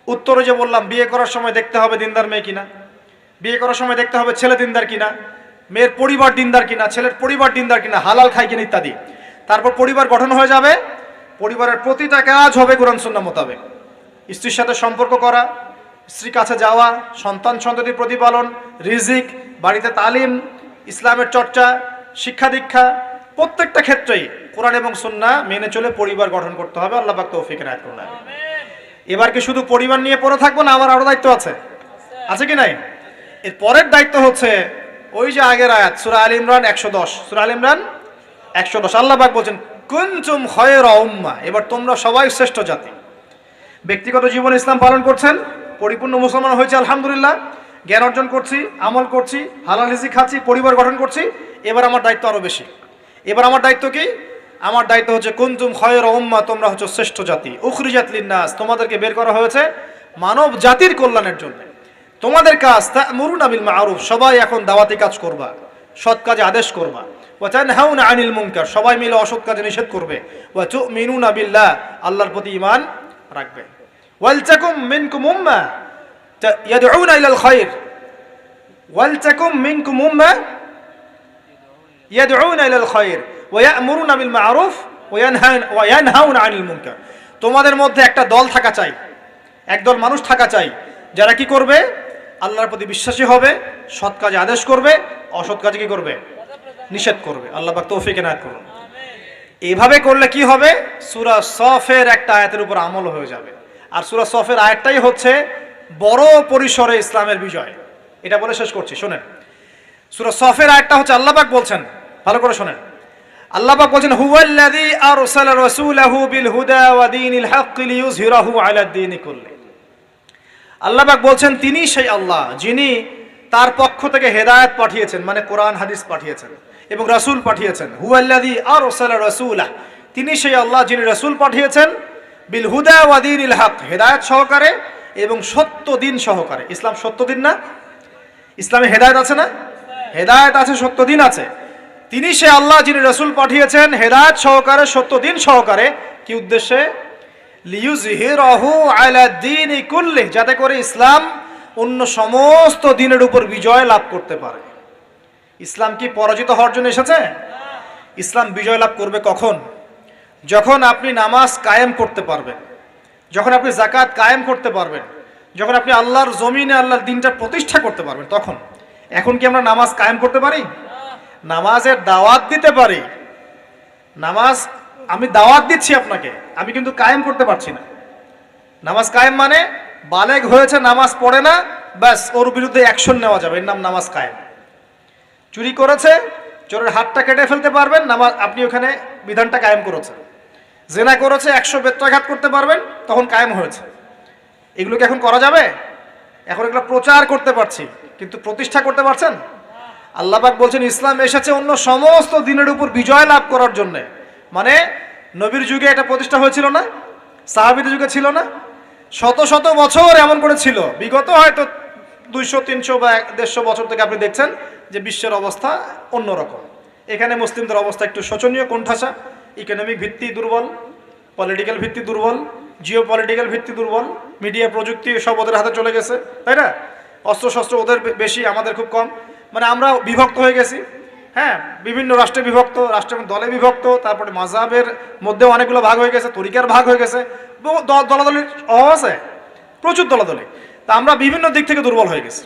[SPEAKER 1] উত্তরে যে বললাম, বিয়ে করার সময় দেখতে হবে দিনদার মেয়ে কিনা, বিয়ে করার সময় দেখতে হবে ছেলে দিনদার কিনা, মেয়ের পরিবার দিনদার কিনা, ছেলের পরিবার দিনদার কিনা, হালাল খায় কিনা ইত্যাদি। তারপর পরিবার গঠন হয়ে যাবে, পরিবারের প্রতিটা কাজ হবে কোরআন সুন্নাহ মোতাবেক। স্ত্রীর সাথে সম্পর্ক করা, স্ত্রীর কাছে যাওয়া, সন্তান সন্ততির প্রতিপালন, রিজিক, বাড়িতে তালিম, ইসলামের চর্চা, শিক্ষা দীক্ষা, প্রত্যেকটা ক্ষেত্রেই কোরআন এবং সুন্নাহ মেনে চলে পরিবার গঠন করতে হবে। আল্লাহ পাক তৌফিক এনায়েত করুন। এবার কি শুধু পরিবার নিয়ে পড়ে থাকবো না, আমার আরো দায়িত্ব আছে? আছে কি নাই? এর পরের দায়িত্ব হচ্ছে ওই যে আগের আয়াত, সূরা আলে ইমরান 110। সূরা আলে ইমরান 110 আল্লাহ পাক বলছেন, কুনতুম খায়রা উম্মাহ, এবার তোমরা সবাই শ্রেষ্ঠ জাতি। ব্যক্তিগত জীবনে ইসলাম পালন করছেন, পরিপূর্ণ মুসলমান হয়েছে আলহামদুলিল্লাহ, জ্ঞান অর্জন করছি, আমল করছি, হালাল রিজিক খাচ্ছি, পরিবার গঠন করছি। এবার আমার দায়িত্ব আরো বেশি। এবার আমার দায়িত্ব কি? আমার দায়িত্ব হচ্ছে কুনতুম খায়রা উম্মাহ, তোমরা হচ্ছে শ্রেষ্ঠ জাতি, উখরিজাত লিন্নাস, তোমাদেরকে বের করা হয়েছে মানব জাতির কল্যাণের জন্য। তোমাদের কাজ তা'মুরুনা বিল মা'রুফ, সবাই এখন দাওয়াতি কাজ করবা, সৎ কাজে আদেশ করবা, ওয়া তানহাউনা আনিল মুনকার, সবাই মিলে অসৎ কাজে নিষেধ করবে, ওয়া তু'মিনুনা বিল্লাহ, আল্লাহর প্রতি ঈমান রাখবে। ওয়াল তাকুম মিনকুম উম্মাহ ইয়াদউনা ইলাল খায়র, ওয়াল তাকুম মিনকুম উম্মাহ ইয়াদউনা ইলাল খায়র ওয়া ইয়া'মুরুনা বিল মা'রুফ ওয়া ইয়ানহাউনা আনিল মুনকার। তোমাদের মধ্যে একটা দল থাকা চাই, একদল মানুষ থাকা চাই, যারা কি করবে? আল্লাহর প্রতি বিশ্বাসী হবে, সৎ কাজে আদেশ করবে, অসৎ কাজে কি করবে? নিষেধ করবে। আল্লাহ পাক তৌফিক এনায়েত করুন। এইভাবে করলে কি হবে? সূরা সফের একটা আয়াতের উপর আমল হয়ে যাবে। আর সূরা সফের আয়াতটাই হচ্ছে বড় পরিসরে ইসলামের বিজয়। এটা বলে শেষ করছি, শোনেন। সূরা সফের আয়াতটা হচ্ছে, আল্লাহ পাক বলছেন, ভালো করে শোনেন। আল্লাহ পাক বলছেন, হুয়াল্লাযী আরসালা রাসূলাহু বিল হুদা ওয়া দীনিল হক লিইয়ুযহিরাহু আলা দ্বীনি কুল্লি। আল্লাহ পাক বলছেন, তিনি সেই আল্লাহ যিনি তার পক্ষ থেকে হেদায়েত পাঠিয়েছেন, মানে কোরআন হাদিস পাঠিয়েছেন এবং রাসূল পাঠিয়েছেন। হুয়াল্লাযী আরসালা রাসূলাহ, তিনি সেই আল্লাহ যিনি রাসূল পাঠিয়েছেন, বিল হুদা ওয়া দীনিল হক, হেদায়েত সহকারে এবং সত্য দিন সহকারে। ইসলাম সত্য দিন না? ইসলামে হেদায়েত আছে না? হেদায়েত আছে, সত্য দিন আছে। তিনি সে আল্লাহ যিনি রাসূল পাঠিয়েছেন হেদায়েত সহকারে, সত্য দিন সহকারে। কি উদ্দেশ্যে? লিইয়ুযহিরাহু আলা দ্বীনি কুল্লি, যাতে করে ইসলাম অন্য সমস্ত দিনের উপর বিজয় লাভ করতে পারে। ইসলাম কি পরাজিত হওয়ার জন্য এসেছে? ইসলাম বিজয় লাভ করবে কখন? যখন আপনি নামাজ কায়েম করতে পারবেন, যখন আপনি যাকাত কায়েম করতে পারবেন, যখন আপনি আল্লাহর জমিনে আল্লাহর দ্বীনটা প্রতিষ্ঠা করতে পারবেন, তখন। এখন কি আমরা নামাজ কায়েম করতে পারি? নামাজের দাওয়াত দিতে পারি, নামাজ আমি দাওয়াত দিচ্ছি আপনাকে, আমি কিন্তু কায়েম করতে পারছি না। নামাজ কায়েম মানে বালেগ হয়েছে, নামাজ পড়ে না, ব্যাস ওর বিরুদ্ধে অ্যাকশন নেওয়া যাবে, এর নাম নামাজ কায়েম। চুরি করেছে, চোরের হাতটা কেটে ফেলতে পারবেন, নামাজ আপনি ওখানে বিধানটা কায়েম করেছেন। জেনা করেছে, 100 বেত্রাঘাত করতে পারবেন, তখন কায়েম হয়েছে। এগুলোকে এখন করা যাবে? এখন এগুলো প্রচার করতে পারছি, কিন্তু প্রতিষ্ঠা করতে পারছেন? আল্লাহ পাক বলছেন ইসলাম এসেছে অন্য সমস্ত দিনের উপর বিজয় লাভ করার জন্য। মানে নবীর যুগে এটা প্রতিষ্ঠা হয়েছিল না, সাহাবীদের যুগে ছিল না, শত শত বছর এমন করে ছিল। বিগত হয়তো 200, 300 বা 150 বছর থেকে আপনি দেখছেন যে বিশ্বের অবস্থা অন্যরকম। এখানে মুসলিমদের অবস্থা একটু শোচনীয়, কোণঠাসা। ইকোনমিক ভিত্তি দুর্বল, পলিটিক্যাল ভিত্তি দুর্বল, জিও পলিটিক্যাল ভিত্তি দুর্বল, মিডিয়া প্রযুক্তি সব ওদের হাতে চলে গেছে, তাই না? অস্ত্রশস্ত্র ওদের বেশি, আমাদের খুব কম। মানে আমরা বিভক্ত হয়ে গেছি। হ্যাঁ, বিভিন্ন রাষ্ট্রে বিভক্ত, রাষ্ট্রের দলে বিভক্ত, তারপরে মাযহাবের মধ্যে অনেকগুলো ভাগ হয়ে গেছে, তরিকার ভাগ হয়ে গেছে, দলাদলির অভাব আছে, প্রচুর দলাদলি। তা আমরা বিভিন্ন দিক থেকে দুর্বল হয়ে গেছি।